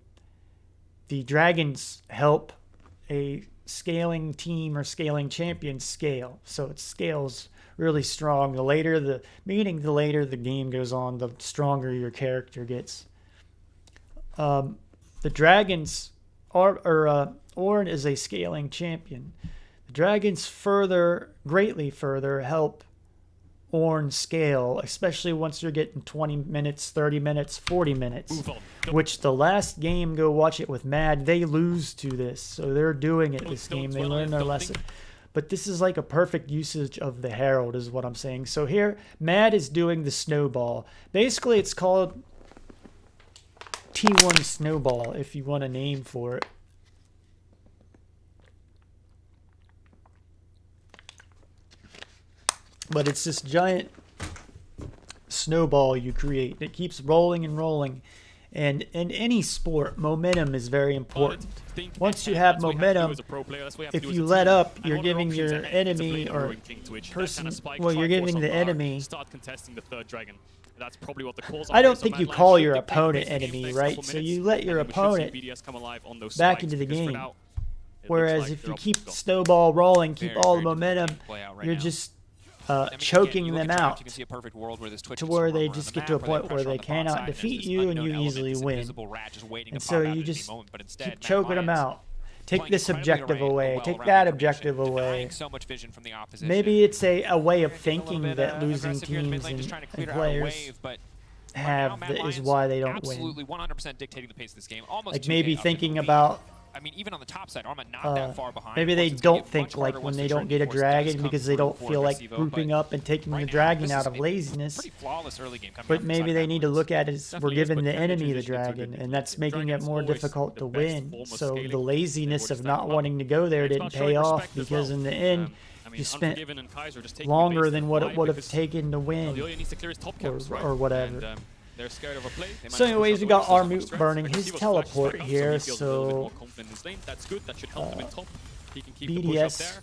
Speaker 1: the dragons help a scaling team or scaling champion scale. So it scales really strong. The later the game goes on, the stronger your character gets. The dragons Ornn is a scaling champion. The dragons greatly further help Ornn scale, especially once you're getting 20 minutes, 30 minutes, 40 minutes, which the last game, go watch it with Mad, they lose to this. So they're doing it this game. They learn their lesson. But this is like a perfect usage of the Herald is what I'm saying. So here, Mad is doing the snowball. Basically, it's called T1 Snowball, if you want a name for it. but it's this giant snowball you create. It keeps rolling and rolling. And in any sport, momentum is very important. Once you have momentum, if you let up, you're giving your enemy or person, well, you're giving the enemy.
Speaker 3: That's probably what the calls are.
Speaker 1: I don't think you call your opponent enemy, right? So you let your opponent back into the game. Whereas if you keep snowball rolling, keep all the momentum, you're just choking them out to where they just get to a point where they cannot defeat you and you easily win. And so you just keep choking them out. Take this objective away. Take that objective away. Maybe it's a way of thinking that losing teams and players have that is why they don't win. Like maybe thinking about
Speaker 4: I mean, even on the top side, Arma not that far behind.
Speaker 1: Maybe they don't think like when they don't get a dragon because they don't feel like grouping up and taking the dragon out of laziness. But maybe they need to look at it as we're giving the enemy the dragon, and that's making it more difficult to win. So the laziness of not wanting to go there didn't pay off because in the end, you spent longer than what it would have taken to win or whatever.
Speaker 3: They're scared of a play.
Speaker 1: So anyways, we got Armut burning his teleport here, so
Speaker 3: that's good. That should help him in top. He can keep
Speaker 1: BDS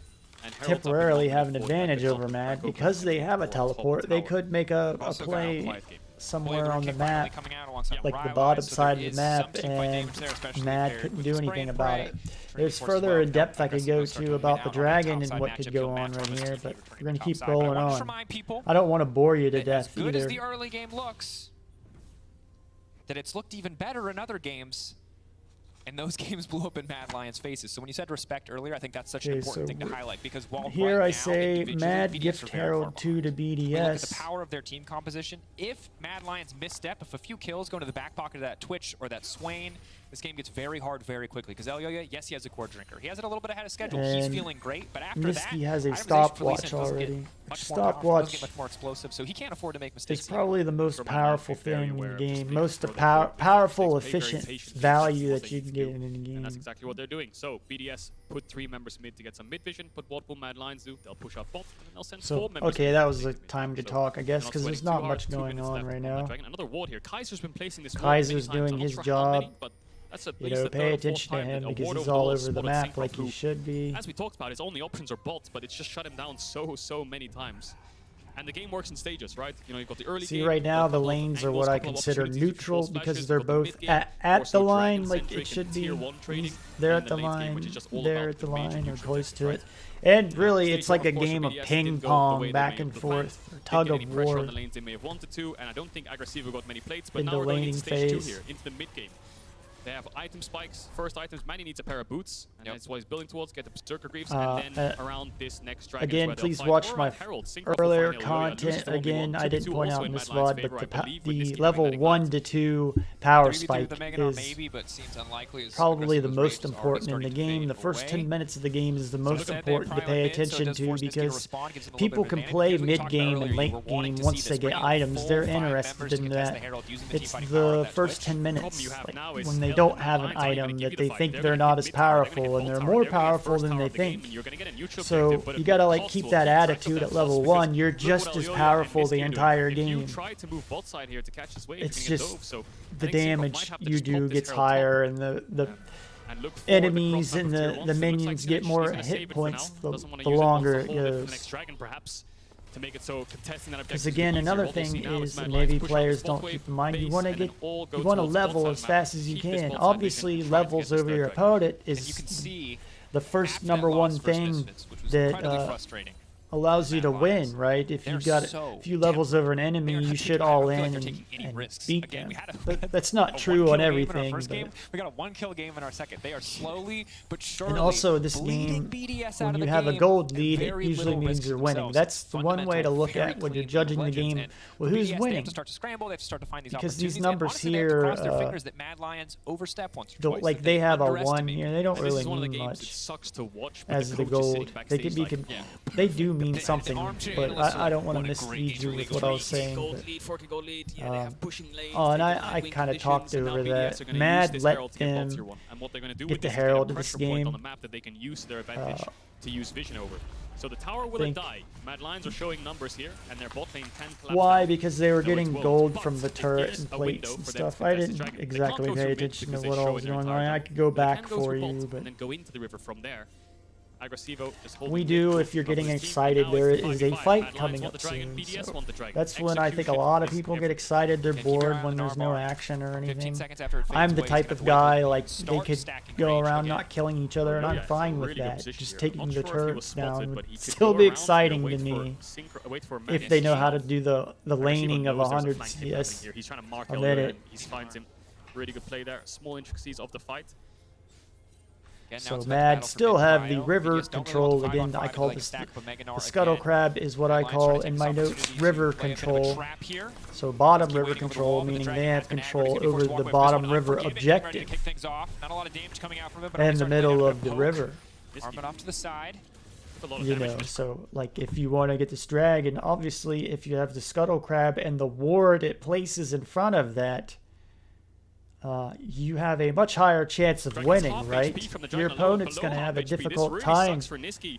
Speaker 1: temporarily have an advantage over Mad because they have a teleport. They could make a play somewhere on the map, like the bottom side of the map, and Mad couldn't do anything about it. There's further in depth I could go to about the dragon and what could go on right here, but we're going to keep rolling on. I don't want to bore you to death either.
Speaker 4: As good as the early game looks, that it's looked even better in other games, and those games blew up in Mad Lion's faces. So when you said respect earlier, I think that's such an important thing to highlight, because while
Speaker 1: here
Speaker 4: right
Speaker 1: I
Speaker 4: now,
Speaker 1: say Mad gift Herald 2 to BDS.
Speaker 4: Look at the power of their team composition. If Mad Lions misstep, if a few kills go into the back pocket of that Twitch or that Swain, this game gets very hard very quickly. Because LolEsports, yes, he has a core drinker. He has it a little bit ahead of schedule.
Speaker 1: And
Speaker 4: he's feeling great, but after that,
Speaker 1: he has a stopwatch already. Stopwatch
Speaker 4: much more explosive, so he can't afford to make mistakes.
Speaker 1: It's probably the most powerful thing in the game, most powerful, efficient value that you can get in the game.
Speaker 3: And that's exactly what they're doing. So BDS put 3 members mid to get some mid vision. Put what will Mad Lions do? They'll push up bot, and they'll send 4 members.
Speaker 1: Okay, that was the time to talk, I guess, because there's not much going on right now.
Speaker 3: Another ward here. Kaiser's been placing this.
Speaker 1: Kaiser's doing his job.
Speaker 3: That's at
Speaker 1: you
Speaker 3: least
Speaker 1: know, pay attention to him because he's all over the map like he should be.
Speaker 3: As we talked about, his only options are bots, but it's just shut him down so many times. And the game works in stages, right? You know, you've got the early game.
Speaker 1: See, right now the lanes are what I consider neutral because they're both at the line, like it should be. They're at the line, they're at the line, or close to it. And really, it's like a game of ping pong, back and forth, tug of war.
Speaker 3: On the lanes they may have wanted to, and I don't think Aggressivo got many plates, but now we're going into stage 2 here, into the mid game. They have item spikes, first items. Manny needs a pair of boots, and that's what he's building towards. Get the Berserker Greaves, and then around this next dragon.
Speaker 1: Again, please watch my earlier content. Again, I didn't point out in this VOD, but the level 1 to 2 power spike is probably the most important in the game. The first 10 minutes of the game is the most important to pay attention to because people can play mid-game and late game once they get items. They're interested in that. It's the first 10 minutes, like when they don't have an item that they think they're not as powerful, and they're more powerful than they think. So you gotta like keep that attitude at level 1. You're just as powerful the entire game. It's just the damage you do gets higher, and the enemies and the minions get more hit points the longer it goes.
Speaker 3: To make it so contesting that objective.
Speaker 1: Because again, another thing is Navy players don't keep in mind. You want to level as fast as you can. Obviously, levels over your opponent is the first #1 thing that allows you to win, right? If you've got a few levels over an enemy, you should all in and beat them. But that's not true on everything.
Speaker 4: We got a 1-kill game in our second. They are slowly but surely.
Speaker 1: And also, this game, when you have a gold lead, it usually means you're winning. That's the one way to look at when you're judging the game. Well, who's winning? Because these numbers here, like they have a 1 here. They don't really mean much as the gold. They could be. They do mean something, but I don't want to mislead you with what I was saying. Oh, and I kind of talked over that. Mad let them get the Herald of this game.
Speaker 3: To use vision over. So the tower will die. Mad Lions are showing numbers here, and their bot lane can collapse.
Speaker 1: Why?
Speaker 3: Down.
Speaker 1: Because they were
Speaker 3: No,
Speaker 1: getting
Speaker 3: it won't.
Speaker 1: gold
Speaker 3: But
Speaker 1: from the
Speaker 3: it
Speaker 1: turret
Speaker 3: is
Speaker 1: and
Speaker 3: a
Speaker 1: plates
Speaker 3: window
Speaker 1: and
Speaker 3: for them to
Speaker 1: stuff. I
Speaker 3: contest the
Speaker 1: didn't
Speaker 3: dragon. They
Speaker 1: exactly
Speaker 3: can't go
Speaker 1: pay
Speaker 3: through mid
Speaker 1: attention to
Speaker 3: because they
Speaker 1: what
Speaker 3: show
Speaker 1: all was
Speaker 3: in their
Speaker 1: going
Speaker 3: entire
Speaker 1: on. I
Speaker 3: jungle.
Speaker 1: could go
Speaker 3: But they
Speaker 1: back
Speaker 3: can go
Speaker 1: for
Speaker 3: through
Speaker 1: you,
Speaker 3: bot
Speaker 1: but
Speaker 3: and then go into the river from there. Aggressivo is holding
Speaker 1: we
Speaker 3: mid,
Speaker 1: do. If you're
Speaker 3: cover
Speaker 1: getting
Speaker 3: his team,
Speaker 1: excited,
Speaker 3: and now
Speaker 1: there
Speaker 3: it's
Speaker 1: is
Speaker 3: 5v5.
Speaker 1: a fight
Speaker 3: Mad Lions
Speaker 1: coming
Speaker 3: want
Speaker 1: up
Speaker 3: the dragon,
Speaker 1: soon.
Speaker 3: BDS
Speaker 1: So
Speaker 3: want the dragon.
Speaker 1: that's when I think a lot of people get excited. They're bored when there's no action or
Speaker 4: 15
Speaker 1: anything.
Speaker 4: seconds after it fades
Speaker 1: I'm the
Speaker 4: away,
Speaker 1: type
Speaker 4: he's
Speaker 1: of
Speaker 4: gonna
Speaker 1: guy,
Speaker 4: wait.
Speaker 1: like, they
Speaker 4: Start
Speaker 1: could
Speaker 4: stacking
Speaker 1: go
Speaker 4: range
Speaker 1: around
Speaker 4: again.
Speaker 1: not killing each other, and I'm fine with
Speaker 3: really good
Speaker 1: that.
Speaker 3: position
Speaker 1: Just
Speaker 3: here.
Speaker 1: taking
Speaker 3: Not
Speaker 1: the
Speaker 3: sure if he
Speaker 1: turret
Speaker 3: was spotted,
Speaker 1: down
Speaker 3: but
Speaker 1: would
Speaker 3: he could
Speaker 1: still
Speaker 3: go
Speaker 1: be
Speaker 3: around
Speaker 1: exciting
Speaker 3: here,
Speaker 1: to me.
Speaker 3: wait for
Speaker 1: If they know how to
Speaker 3: Manus.
Speaker 1: do the laning of
Speaker 3: Agressivo knows there's
Speaker 1: 100
Speaker 3: flank hit happening
Speaker 1: CS.
Speaker 3: here. He's trying to mark
Speaker 1: a
Speaker 3: Elio,
Speaker 1: minute.
Speaker 3: and he finds him. Really good play there. Small intricacies of the fight.
Speaker 4: Again, now
Speaker 1: So
Speaker 4: it's about the
Speaker 1: Mad
Speaker 4: battle for
Speaker 1: still have the
Speaker 4: mid-bio.
Speaker 1: river
Speaker 4: BDS don't really
Speaker 1: control
Speaker 4: want the
Speaker 1: again.
Speaker 4: 5-on-5
Speaker 1: I
Speaker 4: to,
Speaker 1: call
Speaker 4: like,
Speaker 1: this
Speaker 4: stack with Meganar
Speaker 1: the scuttle
Speaker 4: again.
Speaker 1: crab is what I
Speaker 4: Lions trying to
Speaker 1: call
Speaker 4: take
Speaker 1: in
Speaker 4: this
Speaker 1: my notes
Speaker 4: opportunity to
Speaker 1: river
Speaker 4: play a bit of a
Speaker 1: control.
Speaker 4: trap here.
Speaker 1: So bottom
Speaker 4: Keep
Speaker 1: river
Speaker 4: waiting over the
Speaker 1: control,
Speaker 4: wall, but the
Speaker 1: meaning
Speaker 4: dragon
Speaker 1: they have
Speaker 4: has been
Speaker 1: control
Speaker 4: accurate. He
Speaker 1: over
Speaker 4: forced
Speaker 1: the
Speaker 4: one way,
Speaker 1: bottom
Speaker 4: first one
Speaker 1: river
Speaker 4: unforgiving, getting ready to
Speaker 1: objective
Speaker 4: kick things off. Not a lot of damage coming out from it, but
Speaker 1: and
Speaker 4: already
Speaker 1: the
Speaker 4: starting to
Speaker 1: middle
Speaker 4: lay
Speaker 1: of
Speaker 4: down
Speaker 1: the
Speaker 4: a poke.
Speaker 1: river.
Speaker 4: Arming off to the side.
Speaker 3: A lot of
Speaker 1: You
Speaker 3: damage,
Speaker 1: know,
Speaker 3: but
Speaker 1: so like if you want to get this dragon, obviously if you have the scuttle crab and the ward it places in front of that, you have a much higher chance of
Speaker 3: Dragon's
Speaker 1: winning,
Speaker 3: half
Speaker 1: right?
Speaker 3: HP from the
Speaker 1: Your
Speaker 3: dragon alone,
Speaker 1: opponent's
Speaker 3: below
Speaker 1: going to
Speaker 3: half
Speaker 1: have a
Speaker 3: HP.
Speaker 1: difficult
Speaker 3: This really
Speaker 1: time
Speaker 3: sucks for Niski.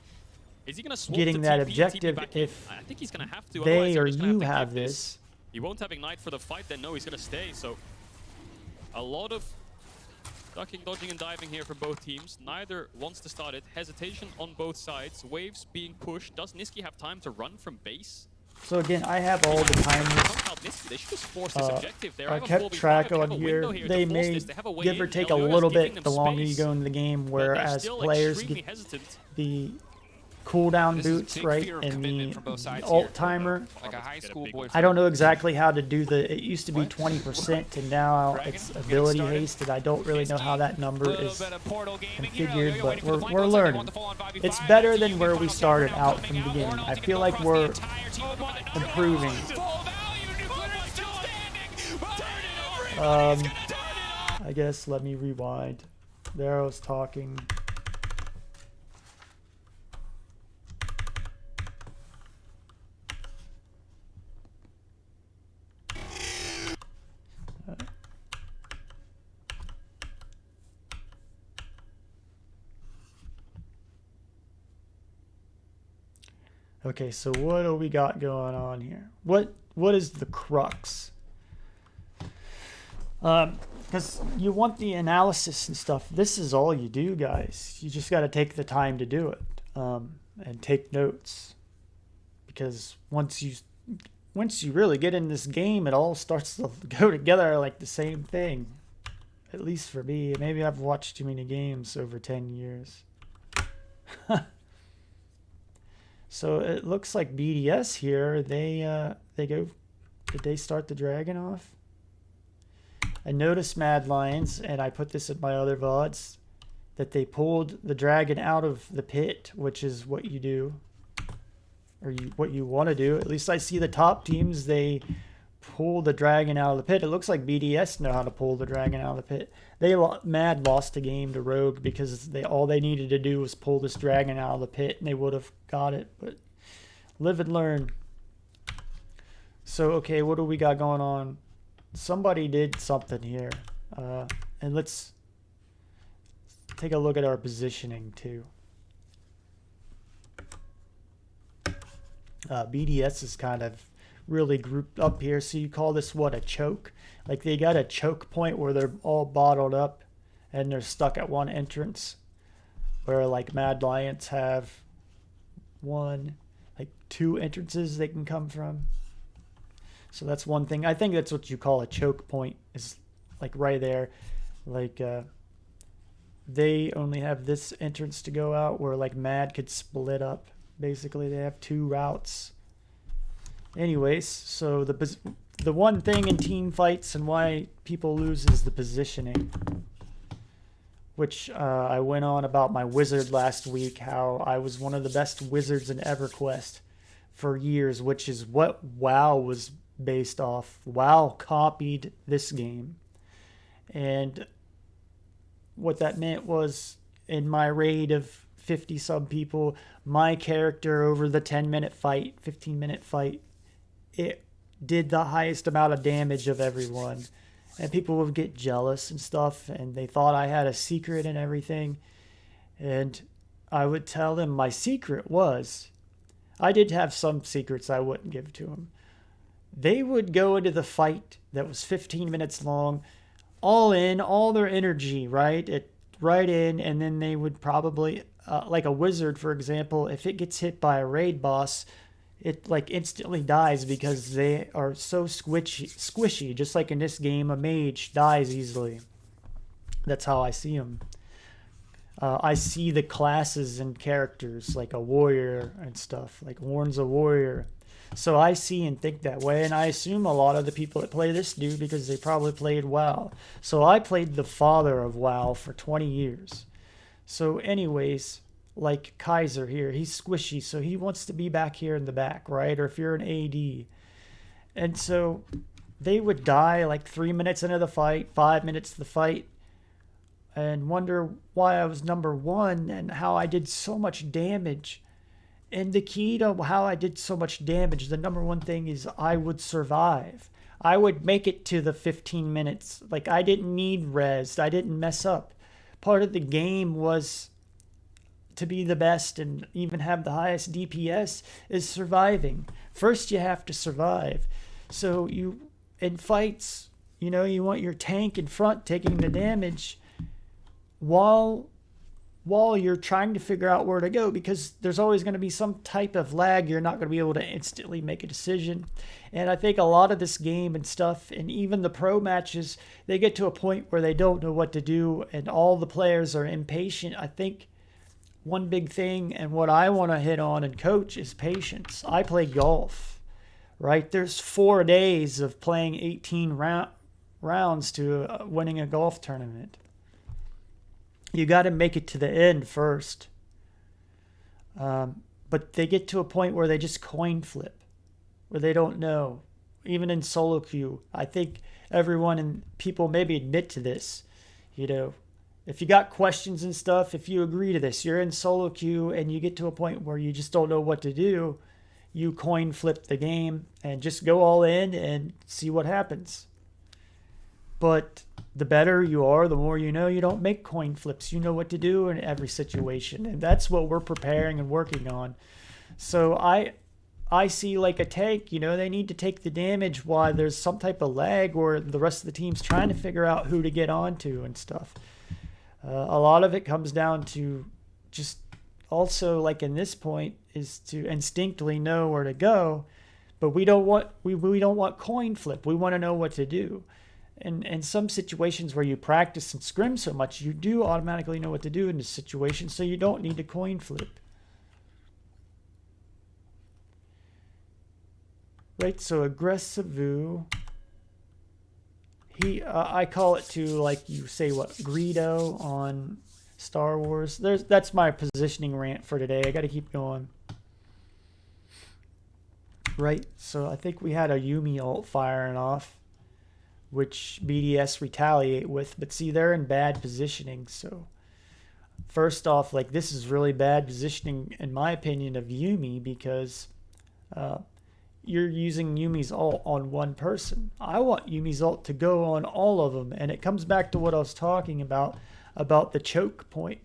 Speaker 3: Is he gonna swap
Speaker 1: getting
Speaker 3: to
Speaker 1: that
Speaker 3: TP,
Speaker 1: objective
Speaker 3: back in?
Speaker 1: if
Speaker 3: I think he's gonna have to. Otherwise
Speaker 1: they
Speaker 3: they're
Speaker 1: or
Speaker 3: just gonna
Speaker 1: you
Speaker 3: to
Speaker 1: have
Speaker 3: keep
Speaker 1: this.
Speaker 3: He won't have Ignite for the fight, then no, he's gonna stay. So a lot of ducking, dodging, and diving here for both teams. Neither wants to start it. Hesitation on both sides. Waves being pushed. Does Niski have time to run from base?
Speaker 1: So again, I have all the timers.
Speaker 3: They should just force this objective. They
Speaker 1: I
Speaker 3: have a
Speaker 1: kept
Speaker 3: 4v5.
Speaker 1: track
Speaker 3: They have
Speaker 1: on
Speaker 3: a
Speaker 1: here.
Speaker 3: window here
Speaker 1: They
Speaker 3: to force
Speaker 1: may
Speaker 3: this. They have a way
Speaker 1: give or
Speaker 3: in.
Speaker 1: take a
Speaker 3: LEO is
Speaker 1: little
Speaker 3: giving
Speaker 1: bit
Speaker 3: them
Speaker 1: the longer you
Speaker 3: space,
Speaker 1: go into the game,
Speaker 3: but they're
Speaker 1: whereas
Speaker 3: still
Speaker 1: players
Speaker 3: extremely
Speaker 1: get
Speaker 3: hesitant.
Speaker 1: the cooldown
Speaker 4: This is
Speaker 1: boots,
Speaker 4: big
Speaker 1: right,
Speaker 4: fear of
Speaker 1: and
Speaker 4: commitment
Speaker 1: the
Speaker 4: from both sides
Speaker 1: alt
Speaker 4: here.
Speaker 1: timer.
Speaker 4: Like a high school boy.
Speaker 1: I don't know exactly how to do the, it used to be
Speaker 4: What?
Speaker 1: 20% and now
Speaker 4: Dragon,
Speaker 1: it's
Speaker 4: getting
Speaker 1: ability
Speaker 4: started.
Speaker 1: haste, and I don't really know how that number
Speaker 4: Little
Speaker 1: is
Speaker 4: bit of portal gaming here.
Speaker 1: configured,
Speaker 4: Elio
Speaker 1: but
Speaker 4: waiting for the flank.
Speaker 1: we're
Speaker 4: Looks like they
Speaker 1: learning.
Speaker 4: want the full-on 5v5.
Speaker 1: It's better
Speaker 4: That's
Speaker 1: than
Speaker 4: the
Speaker 1: where
Speaker 4: final
Speaker 1: we
Speaker 4: tower
Speaker 1: started
Speaker 4: now
Speaker 1: out
Speaker 4: coming
Speaker 1: from the
Speaker 4: out.
Speaker 1: beginning.
Speaker 4: Ornal's
Speaker 1: I
Speaker 4: gonna
Speaker 1: feel
Speaker 4: go
Speaker 1: like
Speaker 4: across the
Speaker 1: we're
Speaker 4: entire team. But now
Speaker 1: improving.
Speaker 4: full value. Nuclear is still standing. Burn it over. He's gonna turn it on.
Speaker 1: I guess let me rewind. There I was talking. Okay, so what do we got going on here? What is the crux? Because you want the analysis and stuff. This is all you do, guys. You just got to take the time to do it, and take notes. Because once you really get in this game, it all starts to go together like the same thing. At least for me. Maybe I've watched too many games over 10 years. So it looks like BDS here. They go. Did they start the dragon off? I noticed Mad Lions, and I put this in my other VODs, that they pulled the dragon out of the pit, which is what you do, or what you want to do. At least I see the top teams, they pull the dragon out of the pit. It looks like BDS know how to pull the dragon out of the pit. Mad lost a game to Rogue because all they needed to do was pull this dragon out of the pit, and they would have got it. But live and learn. So okay, what do we got going on? Somebody did something here, and let's take a look at our positioning too. BDS is kind of really grouped up here, so you call this what, a choke? Like they got a choke point where they're all bottled up and they're stuck at one entrance, where like Mad Lions have two entrances they can come from. So that's one thing. I think that's what you call a choke point, is like right there. Like they only have this entrance to go out, where like Mad could split up. Basically, they have two routes. Anyways, so the one thing in team fights and why people lose is the positioning. Which I went on about my wizard last week, how I was one of the best wizards in EverQuest for years, which is what WoW was based off. WoW copied this game. And what that meant was, in my raid of 50 some people, my character over the 10-minute fight, 15-minute fight, it did the highest amount of damage of everyone. And people would get jealous and stuff, and they thought I had a secret and everything. And I would tell them my secret was, I did have some secrets I wouldn't give to them. They would go into the fight that was 15 minutes long, all in, all their energy, right? Right in, and then they would probably, like a wizard, for example, if it gets hit by a raid boss, it like instantly dies because they are so squishy. Just like in this game, a mage dies easily. That's how I see them. I see the classes and characters like a warrior and stuff. Like Warren's a warrior. So I see and think that way, and I assume a lot of the people that play this do because they probably played WoW. So I played the father of WoW for 20 years. So anyways, like Kaiser here, he's squishy, so he wants to be back here in the back, right? Or if you're an AD. And so they would die like 3 minutes into the fight, 5 minutes to the fight, and wonder why I was number one and how I did so much damage. And the key to how I did so much damage, the number one thing is I would survive. I would make it to the 15 minutes. Like, I didn't need res. I didn't mess up. Part of the game was to be the best and even have the highest DPS is surviving. First, you have to survive. So you, in fights, you know, you want your tank in front taking the damage while you're trying to figure out where to go, because there's always going to be some type of lag. You're not going to be able to instantly make a decision. And I think a lot of this game and stuff, and even the pro matches, they get to a point where they don't know what to do and all the players are impatient. I think one big thing, and what I want to hit on and coach, is patience. I play golf, right? There's 4 days of playing 18 rounds to winning a golf tournament. You got to make it to the end first. But they get to a point where they just coin flip, where they don't know. Even in solo queue, I think everyone and people maybe admit to this. You know, if you got questions and stuff, if you agree to this, you're in solo queue and you get to a point where you just don't know what to do, you coin flip the game and just go all in and see what happens. But the better you are, the more you know. You don't make coin flips. You know what to do in every situation. And that's what we're preparing and working on. So I see like a tank, you know, they need to take the damage while there's some type of lag or the rest of the team's trying to figure out who to get onto and stuff. A lot of it comes down to just also, like in this point, is to instinctively know where to go. But we don't want coin flip. We want to know what to do. And in some situations where you practice and scrim so much, you do automatically know what to do in this situation, so you don't need to coin flip. Right, so aggressive. I call it to, like you say, what, Greedo on Star Wars. That's my positioning rant for today. I got to keep going. Right, so I think we had a Yuumi ult firing off, which BDS retaliate with, but see, they're in bad positioning. So first off, like, this is really bad positioning in my opinion of Yuumi, because you're using Yuumi's ult on one person. I want Yuumi's ult to go on all of them, and it comes back to what I was talking about the choke point.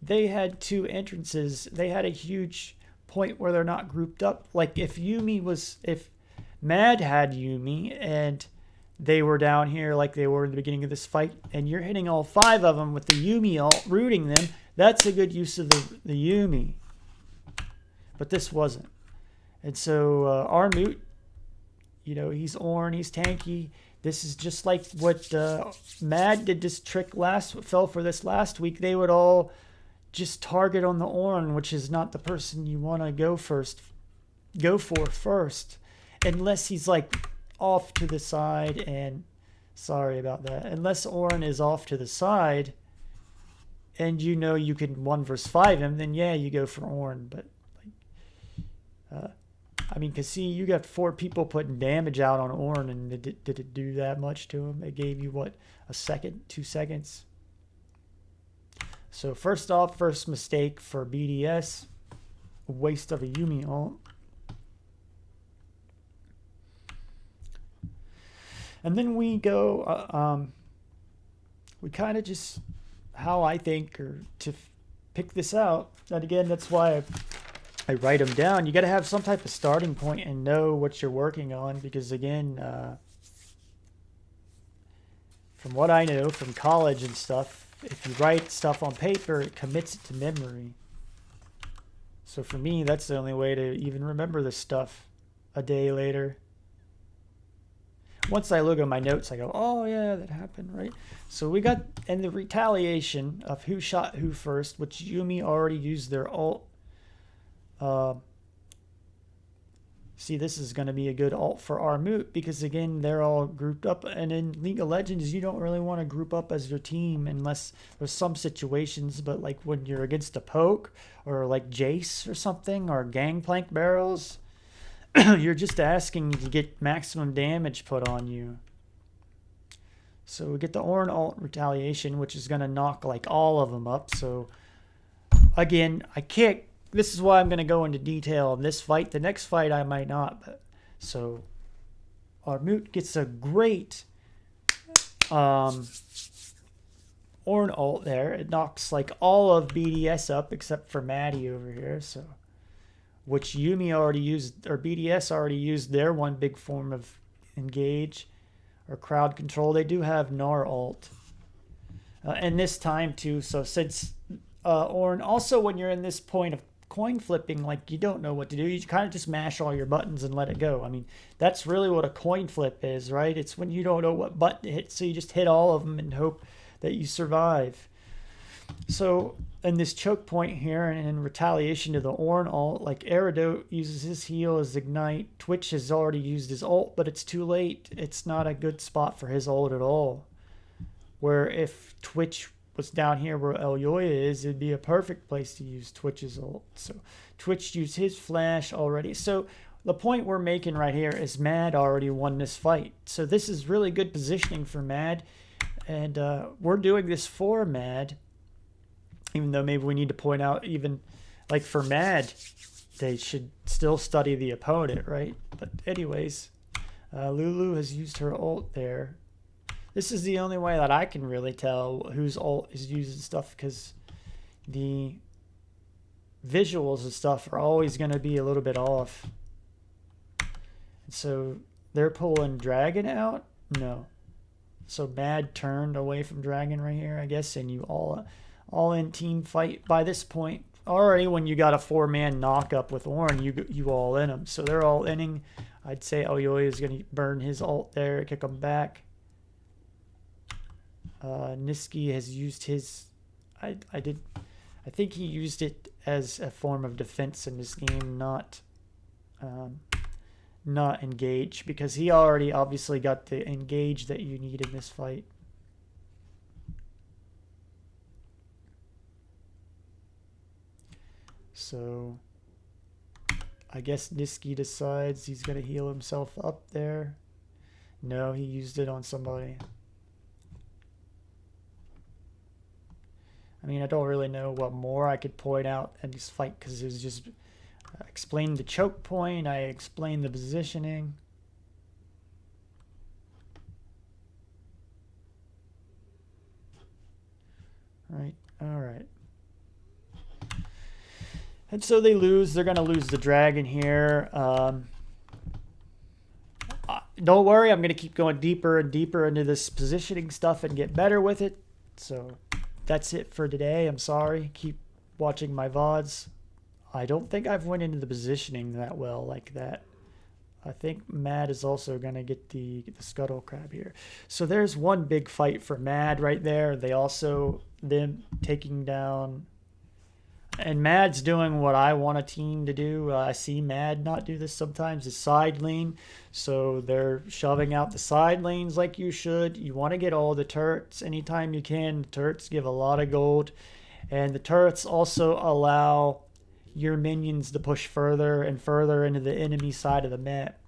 Speaker 1: They had 2 entrances. They had a huge point where they're not grouped up. Like, if Mad had Yuumi and they were down here like they were in the beginning of this fight, and you're hitting all 5 of them with the Yuumi ult, rooting them, that's a good use of the Yuumi. But this wasn't. And so Armut, you know, he's Ornn, he's tanky. This is just like what Mad did this trick fell for this last week. They would all just target on the Ornn, which is not the person you want to go for first, unless he's like off to the side. And sorry about that, unless Ornn is off to the side and you know you can 1 versus 5 him, then yeah, you go for Ornn. But like, I mean, cause see, you got 4 people putting damage out on Ornn, and did it do that much to him? It gave you what, a second, 2 seconds. So first off, first mistake for BDS, a waste of a Yuumi ult. And then we go, we kind of just, how I think, or to pick this out. And again, that's why I write them down. You got to have some type of starting point and know what you're working on, because again, from what I know from college and stuff, if you write stuff on paper, it commits it to memory. So for me, that's the only way to even remember this stuff a day later. Once I look at my notes, I go, oh yeah, that happened, right? So we got, and the retaliation of who shot who first, which Yumi already used their ult. See, this is going to be a good ult for our moot, because again, they're all grouped up. And in League of Legends, you don't really want to group up as your team unless there's some situations, but like when you're against a poke or like Jace or something, or Gangplank barrels, you're just asking to get maximum damage put on you. So we get the Ornn ult retaliation, which is going to knock like all of them up. So again, I can't, this is why I'm going to go into detail on this fight. The next fight I might not. But so our moot gets a great Ornn ult there. It knocks like all of BDS up except for Maddie over here. So, which Yumi already used, or BDS already used their one big form of engage or crowd control. They do have Gnar ult. And this time too. So since Ornn, also when you're in this point of coin flipping, like you don't know what to do, you kind of just mash all your buttons and let it go. I mean, that's really what a coin flip is, right? It's when you don't know what button to hit, so you just hit all of them and hope that you survive. So in this choke point here, and in retaliation to the Ornn ult, like Eridot uses his heal as Ignite. Twitch has already used his ult, but it's too late. It's not a good spot for his ult at all. Where if Twitch was down here where Elyoya is, it'd be a perfect place to use Twitch's ult. So Twitch used his flash already. So the point we're making right here is Mad already won this fight. So this is really good positioning for Mad. And we're doing this for Mad. Even though maybe we need to point out, even like for Mad, they should still study the opponent, right? But anyways, Lulu has used her ult there. This is the only way that I can really tell whose ult is using stuff, because the visuals and stuff are always going to be a little bit off. And so they're pulling Dragon out? No. So Mad turned away from Dragon right here, I guess, and you all in team fight by this point. Already when you got a 4-man knock up with Ornn, you all in them. So they're all inning. I'd say Elyoya is going to burn his ult there, kick them back. Niski has used his, I think he used it as a form of defense in this game, not engage, because he already obviously got the engage that you need in this fight. So I guess Niski decides he's going to heal himself up there. No, he used it on somebody. I mean, I don't really know what more I could point out in this fight, because it was just explained the choke point, I explained the positioning. Right, all right. And so they lose. They're going to lose the Dragon here. Don't worry, I'm going to keep going deeper and deeper into this positioning stuff and get better with it. So that's it for today. I'm sorry. Keep watching my VODs. I don't think I've went into the positioning that well like that. I think Mad is also going to get the Scuttle Crab here. So there's one big fight for Mad right there. They also, them taking down... And Mad's doing what I want a team to do. I see Mad not do this sometimes, is side lane. So they're shoving out the side lanes like you should. You want to get all the turrets anytime you can. The turrets give a lot of gold. And the turrets also allow your minions to push further and further into the enemy side of the map.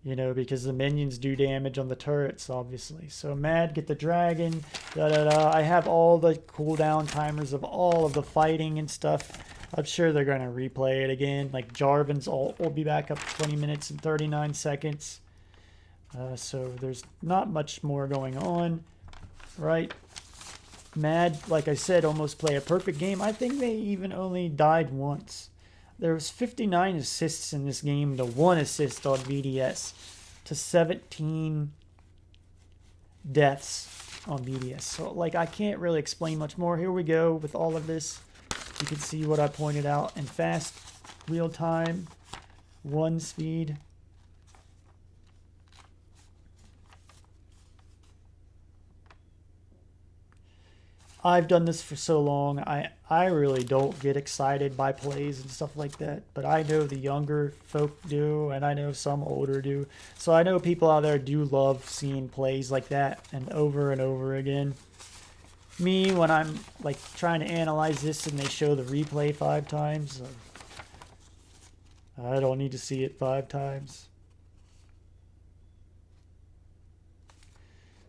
Speaker 1: You know, because the minions do damage on the turrets, obviously. So Mad, get the Dragon, I have all the cooldown timers of all of the fighting and stuff. I'm sure they're going to replay it again. Like Jarvan's ult will be back up 20 minutes and 39 seconds. So there's not much more going on, right? Mad, like I said, almost play a perfect game. I think they even only died once. There was 59 assists in this game to 1 assist on BDS to 17 deaths on BDS. So, like, I can't really explain much more. Here we go with all of this. You can see what I pointed out in fast, real time, 1 speed. I've done this for so long. I really don't get excited by plays and stuff like that, but I know the younger folk do, and I know some older do. So I know people out there do love seeing plays like that and over again. Me, when I'm like trying to analyze this and they show the replay 5 times, I don't need to see it 5 times.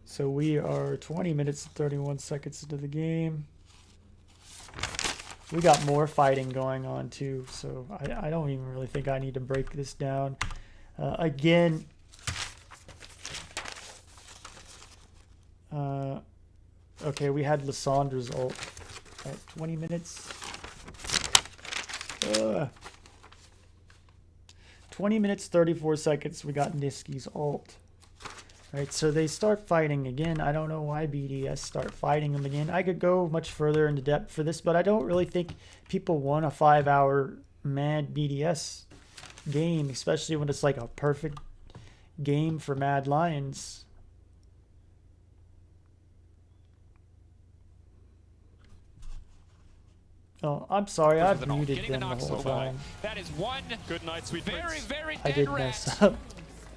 Speaker 1: So we are 20 minutes and 31 seconds into the game. We got more fighting going on too, so I don't even really think I need to break this down. Again, okay, we had Lissandra's ult at 20 minutes. 20 minutes, 34 seconds, we got Niski's ult. Right, so they start fighting again. I don't know why BDS start fighting them again. I could go much further into depth for this, but I don't really think people want a 5-hour Mad BDS game, especially when it's like a perfect game for Mad Lions. Oh, I'm sorry, I've muted them the whole time.
Speaker 4: That is one
Speaker 3: good night, sweet
Speaker 4: very, very
Speaker 1: I did mess up.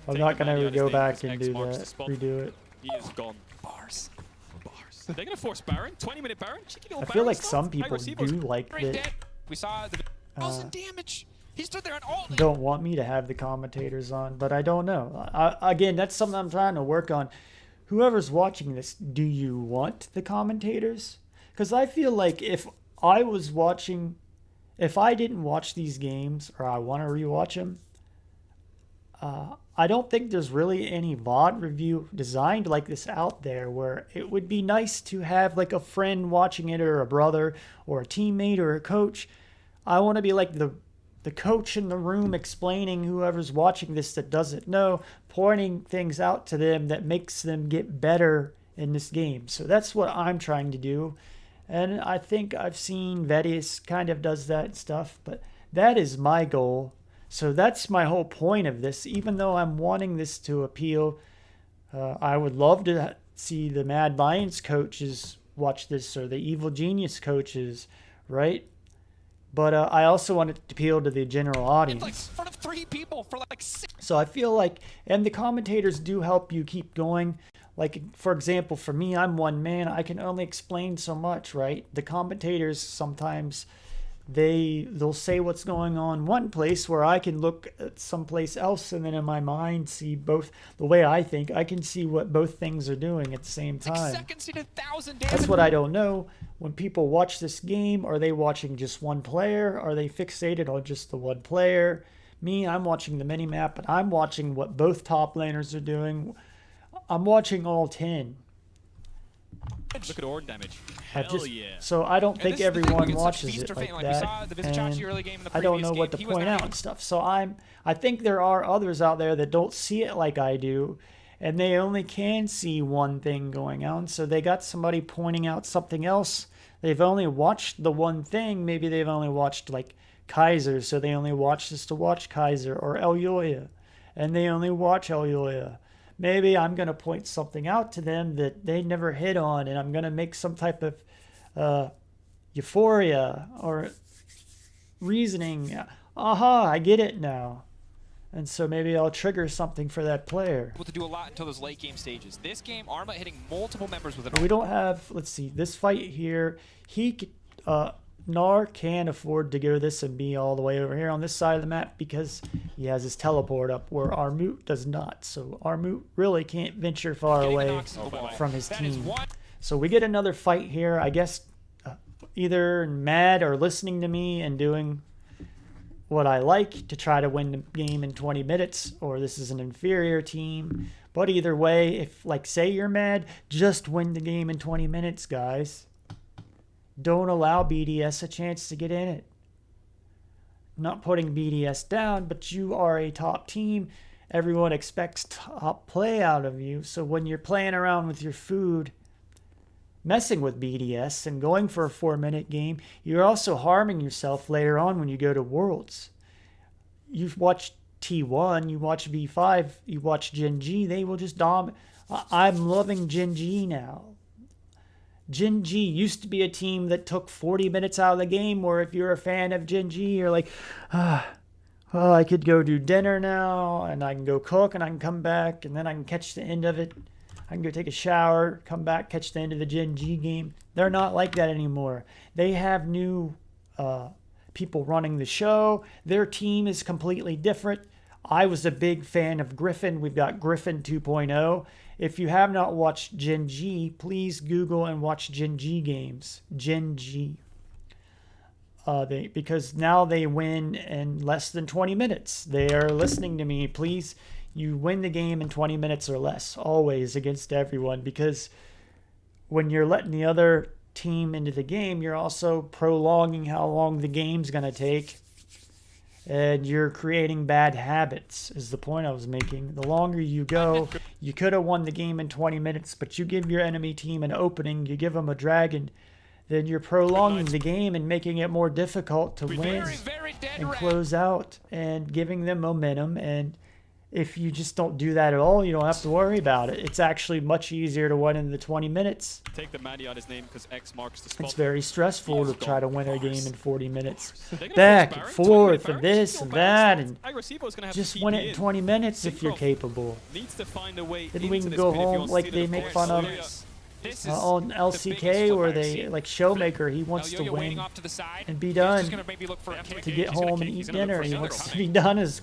Speaker 1: I'm not going to go back and do that, redo it.
Speaker 3: He is gone.
Speaker 4: Bars.
Speaker 3: They're going to force Baron. 20-minute Baron.
Speaker 1: I feel like some people do like that.
Speaker 4: We saw the 1,000 damage. He stood there and ult.
Speaker 1: Don't want me to have the commentators on, but I don't know. Again, that's something I'm trying to work on. Whoever's watching this, do you want the commentators? Because I feel like if I was watching, if I didn't watch these games or I want to rewatch them, I don't think there's really any VOD review designed like this out there, where it would be nice to have like a friend watching it, or a brother or a teammate or a coach. I want to be like the coach in the room explaining whoever's watching this that doesn't know, pointing things out to them that makes them get better in this game. So that's what I'm trying to do. And I think I've seen Vedius kind of does that stuff, but that is my goal. So that's my whole point of this. Even though I'm wanting this to appeal, I would love to see the Mad Lions coaches watch this, or the Evil Genius coaches, right? But I also want it to appeal to the general audience.
Speaker 4: Like in front of 3 people for like 6.
Speaker 1: So I feel like, and the commentators do help you keep going. Like, for example, for me, I'm one man. I can only explain so much, right? The commentators sometimes, they'll say what's going on one place, where I can look at someplace else, and then in my mind see both. The way I think, I can see what both things are doing at the same time.
Speaker 4: Seconds to 1,000 damage.
Speaker 1: That's what I don't know. When people watch this game, are they watching just one player? Are they fixated on just the one player? Me, I'm watching the mini-map, but I'm watching what both top laners are doing. I'm watching all 10.
Speaker 3: Look at Orn damage. Hell yeah.
Speaker 1: So I don't think everyone watches it like
Speaker 4: We
Speaker 1: that.
Speaker 4: saw the Vizichacci early game in the
Speaker 1: I don't know
Speaker 4: previous
Speaker 1: what to
Speaker 4: game. He was
Speaker 1: point out and stuff. So I think there are others out there that don't see it like I do, and they only can see one thing going on. So they got somebody pointing out something else. They've only watched the one thing. Maybe they've only watched like Kaiser, so they only watch this to watch Kaiser, or Elyoya, and they only watch Elyoya. Maybe I'm going to point something out to them that they never hit on, and I'm going to make some type of euphoria or reasoning. Aha, I get it now. And so maybe I'll trigger something for that player.
Speaker 4: Able to do a lot until those late game stages. This game, Arma hitting multiple members with an
Speaker 1: We don't have, let's see, this fight here. Gnar can afford to go this and be all the way over here on this side of the map, because he has his teleport up, where Armut does not. So Armut really can't venture far away from his team. So we get another fight here. I guess either Mad or listening to me and doing what I like to try to win the game in 20 minutes, or this is an inferior team. But either way, if, like, say you're Mad, just win the game in 20 minutes, guys. Don't allow BDS a chance to get in it. Not putting BDS down, but you are a top team. Everyone expects top play out of you. So when you're playing around with your food, messing with BDS and going for a 4-minute game, you're also harming yourself later on when you go to Worlds. You've watched T1, you watch V5, you watch Gen G, they will just dominate. I'm loving Gen G now. Gen G used to be a team that took 40 minutes out of the game, where if you're a fan of Gen G, you're like, well, I could go do dinner now, and I can go cook, and I can come back, and then I can catch the end of it. I can go take a shower, come back, catch the end of the Gen G game. They're not like that anymore. They have new people running the show. Their team is completely different. I was a big fan of Griffin. We've got Griffin 2.0. If you have not watched Gen G, please Google and watch Gen G games. Gen G. Because now they win in less than 20 minutes. They are listening to me. Please, you win the game in 20 minutes or less, always, against everyone. Because when you're letting the other team into the game, you're also prolonging how long the game's going to take. And you're creating bad habits, is the point I was making. The longer you go, you could have won the game in 20 minutes, but you give your enemy team an opening, you give them a dragon, then you're prolonging the game and making it more difficult to win and close out and giving them momentum. And if you just don't do that at all, you don't have to worry about it. It's actually much easier to win in the 20 minutes.
Speaker 3: Take the Maddie out his name because X marks the spot.
Speaker 1: It's very stressful to try to win a game in 40 minutes. Back and forth and this and that, and just win it in 20 minutes if you're capable. Then we can go home like they make fun of on LCK, where they, like Showmaker, he wants to win and be done to get home and eat dinner. He wants to be done as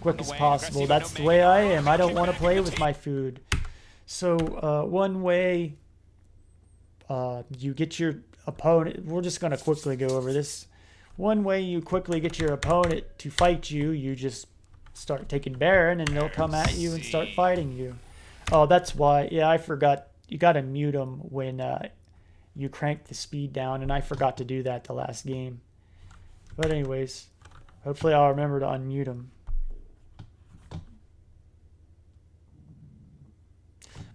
Speaker 1: quick as possible. That's the way I am. I don't want to play with my food. So one way you get your opponent, we're just going to quickly go over this. One way you quickly get your opponent to fight you, you just start taking Baron and they'll come at you and start fighting you. Oh, that's why. Yeah, I forgot. You got to mute them when you crank the speed down, and I forgot to do that the last game. But anyways, hopefully I'll remember to unmute them.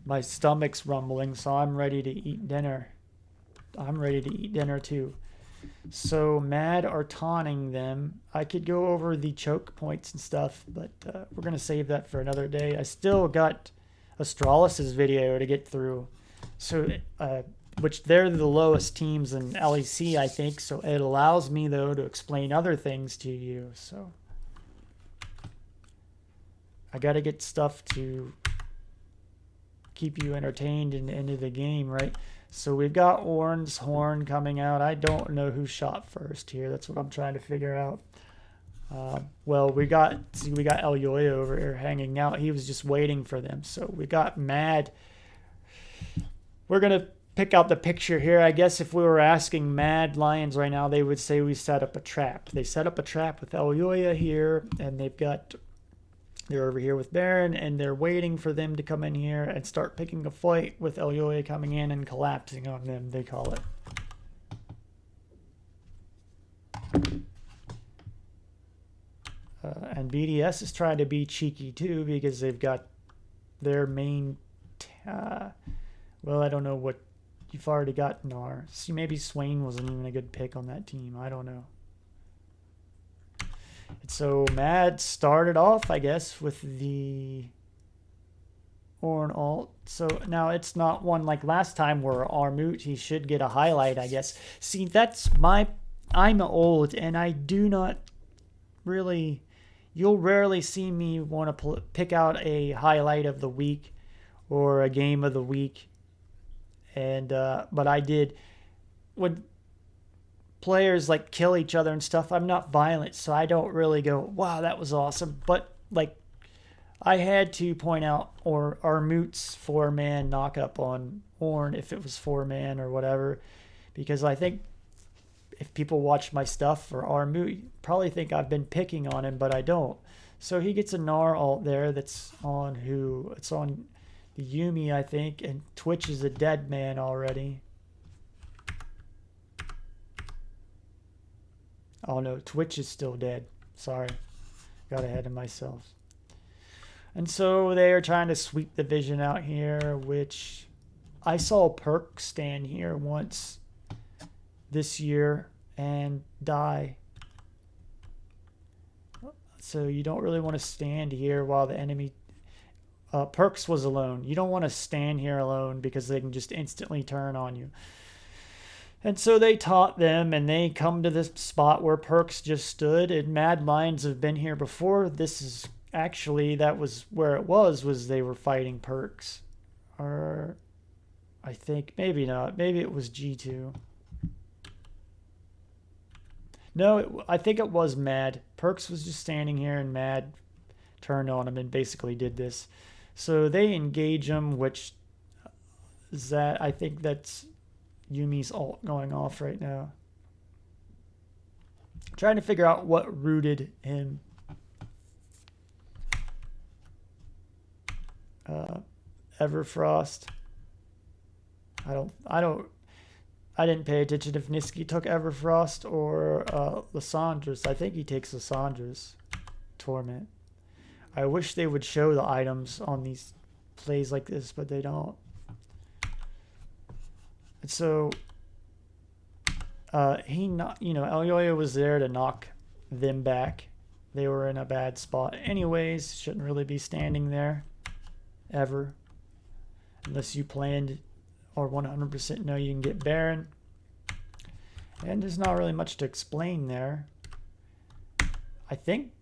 Speaker 1: My stomach's rumbling, so I'm ready to eat dinner. I'm ready to eat dinner too. So Mad are taunting them. I could go over the choke points and stuff, but we're going to save that for another day. I still got Astralis' video to get through. So, which they're the lowest teams in LEC, I think. So it allows me, though, to explain other things to you. So I got to get stuff to keep you entertained in the end of the game, right? So we've got Ornn's Horn coming out. I don't know who shot first here. That's what I'm trying to figure out. Well, we got El Yoyo over here hanging out. He was just waiting for them. So we got Mad. We're going to pick out the picture here. I guess if we were asking Mad Lions right now, they would say we set up a trap. They set up a trap with El Yoyo here, and they're over here with Baron, and they're waiting for them to come in here and start picking a fight with El Yoyo coming in and collapsing on them, they call it. And BDS is trying to be cheeky too, because they've got their main... well, I don't know what... You've already got Gnar. See, maybe Swain wasn't even a good pick on that team. I don't know. So Mad started off, I guess, with the Ornn ult. So now it's not one like last time where Armut, he should get a highlight, I guess. See, that's my... I'm old, and I do not really... You'll rarely see me want to pick out a highlight of the week or a game of the week. And but I did... When players like kill each other and stuff, I'm not violent, so I don't really go, wow, that was awesome. But like, I had to point out Armut's 4-man knock-up on Ornn, if it was 4-man or whatever, because I think if people watch my stuff for Armut, you probably think I've been picking on him, but I don't. So he gets a Gnar ult there that's on who? It's on the Yuumi, I think, and Twitch is a dead man already. Oh no, Twitch is still dead. Sorry. Got ahead of myself. And so they are trying to sweep the vision out here, which I saw Perk stand here once this year and die. So you don't really want to stand here while the enemy... Perks was alone. You don't want to stand here alone because they can just instantly turn on you. And so they taught them, and they come to this spot where Perks just stood, and Mad Lions have been here before. This is actually, that was where it was they were fighting Perks. Or I think, maybe not. Maybe it was G2. No, I think it was Mad. Perks was just standing here, and Mad turned on him and basically did this. So they engage him, which is that, I think that's Yumi's ult going off right now. Trying to figure out what rooted him. Everfrost. I didn't pay attention if Niski took Everfrost or Lissandra's. I think he takes Lissandra's Torment. I wish they would show the items on these plays like this, but they don't. And so Elyoya was there to knock them back. They were in a bad spot anyways. Shouldn't really be standing there ever, unless you planned or 100% know you can get Baron. And there's not really much to explain there. I think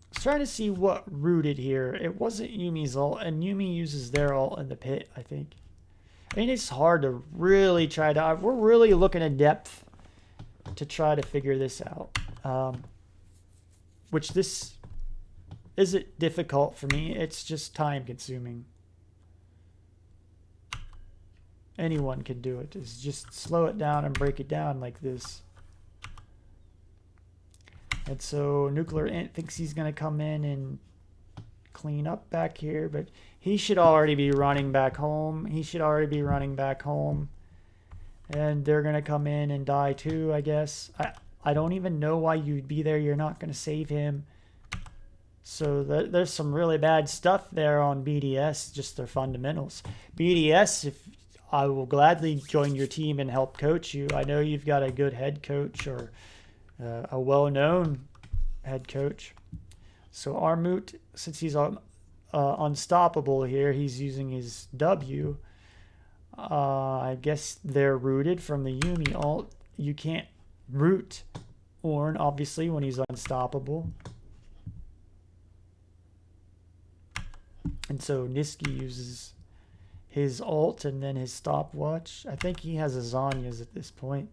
Speaker 1: I was trying to see what rooted here. It wasn't Yumi's ult, and Yumi uses their ult in the pit, I think. I mean, it's hard to really try to... We're really looking at depth to try to figure this out. Which this isn't difficult for me. It's just time consuming. Anyone can do it. It's just slow it down and break it down like this. And so Nuclear Int thinks he's going to come in and clean up back here, but he should already be running back home. He should already be running back home. And they're going to come in and die too, I guess. I don't even know why you'd be there. You're not going to save him. So there's some really bad stuff there on BDS, just their fundamentals. BDS, if I will gladly join your team and help coach you. I know you've got a good head coach or a well-known head coach. So Armut, since he's unstoppable here, he's using his W. I guess they're rooted from the Yumi ult. You can't root Ornn, obviously, when he's unstoppable. And so Niski uses his ult and then his stopwatch. I think he has a Zanya's at this point.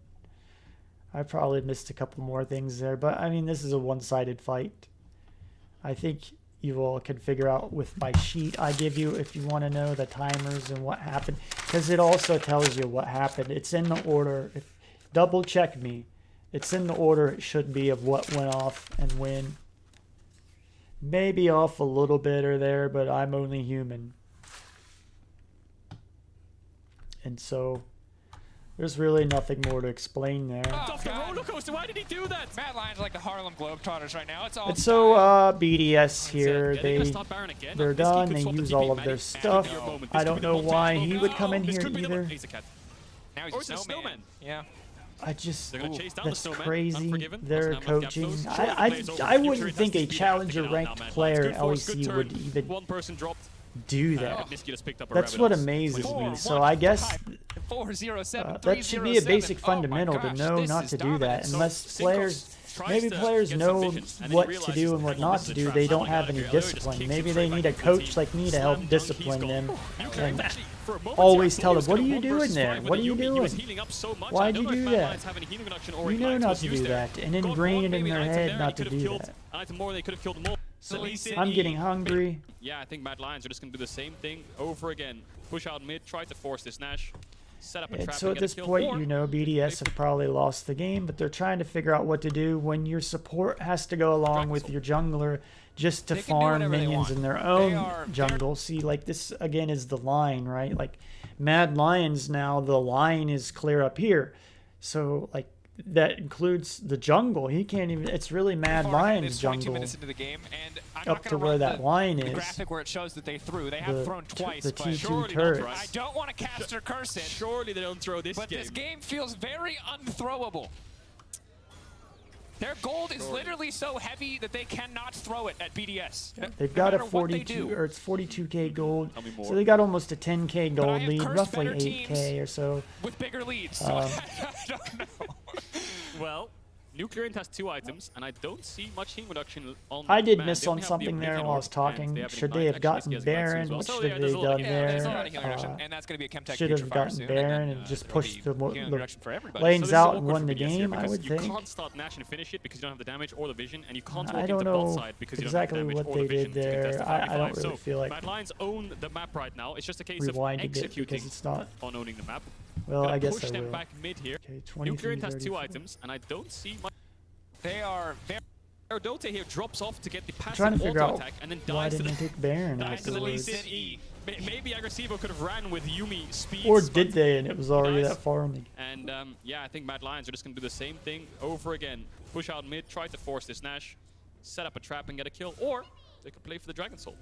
Speaker 1: I probably missed a couple more things there, but I mean, this is a one-sided fight. I think you all can figure out with my sheet I give you if you want to know the timers and what happened, because it also tells you what happened. It's in the order. Double check me. It's in the order it should be of what went off and when. Maybe off a little bit or there, but I'm only human. And so there's really nothing more to explain there.
Speaker 3: Off the roller coaster. Why did he do that?
Speaker 4: Mad Lions like the Harlem Globetrotters right now. It's all.
Speaker 1: And so BDS here, they're done. They use all of their stuff. I don't know why he would come in here either.
Speaker 4: Now he's a snowman. Yeah.
Speaker 1: I just,
Speaker 3: that's
Speaker 1: crazy. They're coaching. I wouldn't think a challenger ranked player LEC would even do that. That's what amazes me. So I guess that should be a basic fundamental to know not to do that. Unless players, maybe players know what to do and what not to do. They don't have any discipline. Maybe they need a coach like me to help discipline them and always tell them, what are you doing there? What are you doing? Why'd you do that? You know not to do that. And ingrain it in their head not to do that. So I'm getting hungry.
Speaker 3: Yeah, I think Mad Lions are just going to do the same thing over again. Push out mid, try to force this Nash. Set up a trap.
Speaker 1: So at this point, you know, BDS have probably lost the game, but they're trying to figure out what to do when your support has to go along with your jungler just to farm minions in their own jungle. See, like this again is the line, right? Like Mad Lions now, the line is clear up here. So like that includes the jungle. He can't even. It's really Mad Lion's jungle.
Speaker 4: 22 minutes into the game, and I'm
Speaker 1: up
Speaker 4: not
Speaker 1: to where that line
Speaker 4: the
Speaker 1: is.
Speaker 4: graphic where it shows that they threw. They have thrown twice.
Speaker 1: The
Speaker 4: but
Speaker 1: T2 turrets.
Speaker 4: I don't want to cast or curse it.
Speaker 3: Surely they don't throw this
Speaker 4: but
Speaker 3: game.
Speaker 4: This game feels very unthrowable. Their gold is literally so heavy that they cannot throw it at BDS.
Speaker 1: They've got a 42, or it's 42k gold. So they got almost a 10k
Speaker 4: But I
Speaker 1: gold
Speaker 4: have
Speaker 1: lead,
Speaker 4: cursed
Speaker 1: roughly
Speaker 4: better
Speaker 1: 8k or so.
Speaker 4: With bigger leads, so I don't know.
Speaker 3: Well, Nuclear has 2 items, and I don't see much heat reduction on.
Speaker 1: I did
Speaker 3: Man,
Speaker 1: miss
Speaker 3: they
Speaker 1: on
Speaker 3: only have the
Speaker 1: something there
Speaker 3: Oblivion
Speaker 1: while I was
Speaker 3: Orb,
Speaker 1: talking.
Speaker 3: and they have
Speaker 1: Should
Speaker 3: Ignite.
Speaker 1: they have
Speaker 3: Actually,
Speaker 1: gotten
Speaker 3: this
Speaker 1: Baron?
Speaker 3: well.
Speaker 1: What
Speaker 3: So,
Speaker 1: should
Speaker 3: yeah,
Speaker 1: have
Speaker 3: there's
Speaker 1: they
Speaker 3: a lot of
Speaker 1: done
Speaker 3: healing
Speaker 4: There's a
Speaker 1: there?
Speaker 4: lot of healing reduction, and that's going to be a Chemtech
Speaker 1: Should have
Speaker 4: Putrefier
Speaker 1: gotten
Speaker 4: soon,
Speaker 1: Baron
Speaker 4: then,
Speaker 1: and just
Speaker 4: there'll
Speaker 1: pushed
Speaker 4: be
Speaker 1: the
Speaker 4: healing reduction for everybody.
Speaker 1: lanes
Speaker 3: So this is
Speaker 1: out and
Speaker 3: awkward
Speaker 1: won
Speaker 3: for
Speaker 1: the
Speaker 3: BDS here
Speaker 1: game, I
Speaker 3: because
Speaker 1: would
Speaker 3: you
Speaker 1: think.
Speaker 3: can't start Nash and finish it because you don't have the damage or the vision, and you can't walk
Speaker 1: I
Speaker 3: into
Speaker 1: don't
Speaker 3: bot
Speaker 1: know
Speaker 3: side because
Speaker 1: exactly
Speaker 3: you don't have
Speaker 1: what
Speaker 3: the damage
Speaker 1: they
Speaker 3: or the
Speaker 1: did
Speaker 3: vision to contest
Speaker 1: there.
Speaker 3: the
Speaker 1: I
Speaker 3: 5v5.
Speaker 1: don't really
Speaker 3: So
Speaker 1: feel like
Speaker 3: Mad Lions own the map right now. It's just a case of
Speaker 1: rewinding it
Speaker 3: executing
Speaker 1: because it's not.
Speaker 3: on owning the map.
Speaker 1: Well,
Speaker 3: Gonna
Speaker 1: I guess
Speaker 3: push
Speaker 1: I
Speaker 3: them
Speaker 1: will.
Speaker 3: back mid here.
Speaker 1: Okay, 23,
Speaker 3: Nuclear has 2
Speaker 1: 34.
Speaker 3: items, and I don't see much.
Speaker 4: They are very...
Speaker 3: Dota here drops off to get the passive
Speaker 1: trying to figure
Speaker 3: auto
Speaker 1: out
Speaker 3: attack and then
Speaker 1: why
Speaker 3: dies to
Speaker 1: didn't
Speaker 3: the
Speaker 1: they take Baron
Speaker 3: dies to the Lee
Speaker 1: afterwards.
Speaker 3: Sin E. Maybe Aggressivo could have ran with Yumi speeds.
Speaker 1: Or did they and it was already
Speaker 3: Nice.
Speaker 1: that far on me?
Speaker 3: And yeah, I think Mad Lions are just going to do the same thing over again. Push out mid, try to force this Nash, set up a trap and get a kill, or they could play for the Dragon Soul.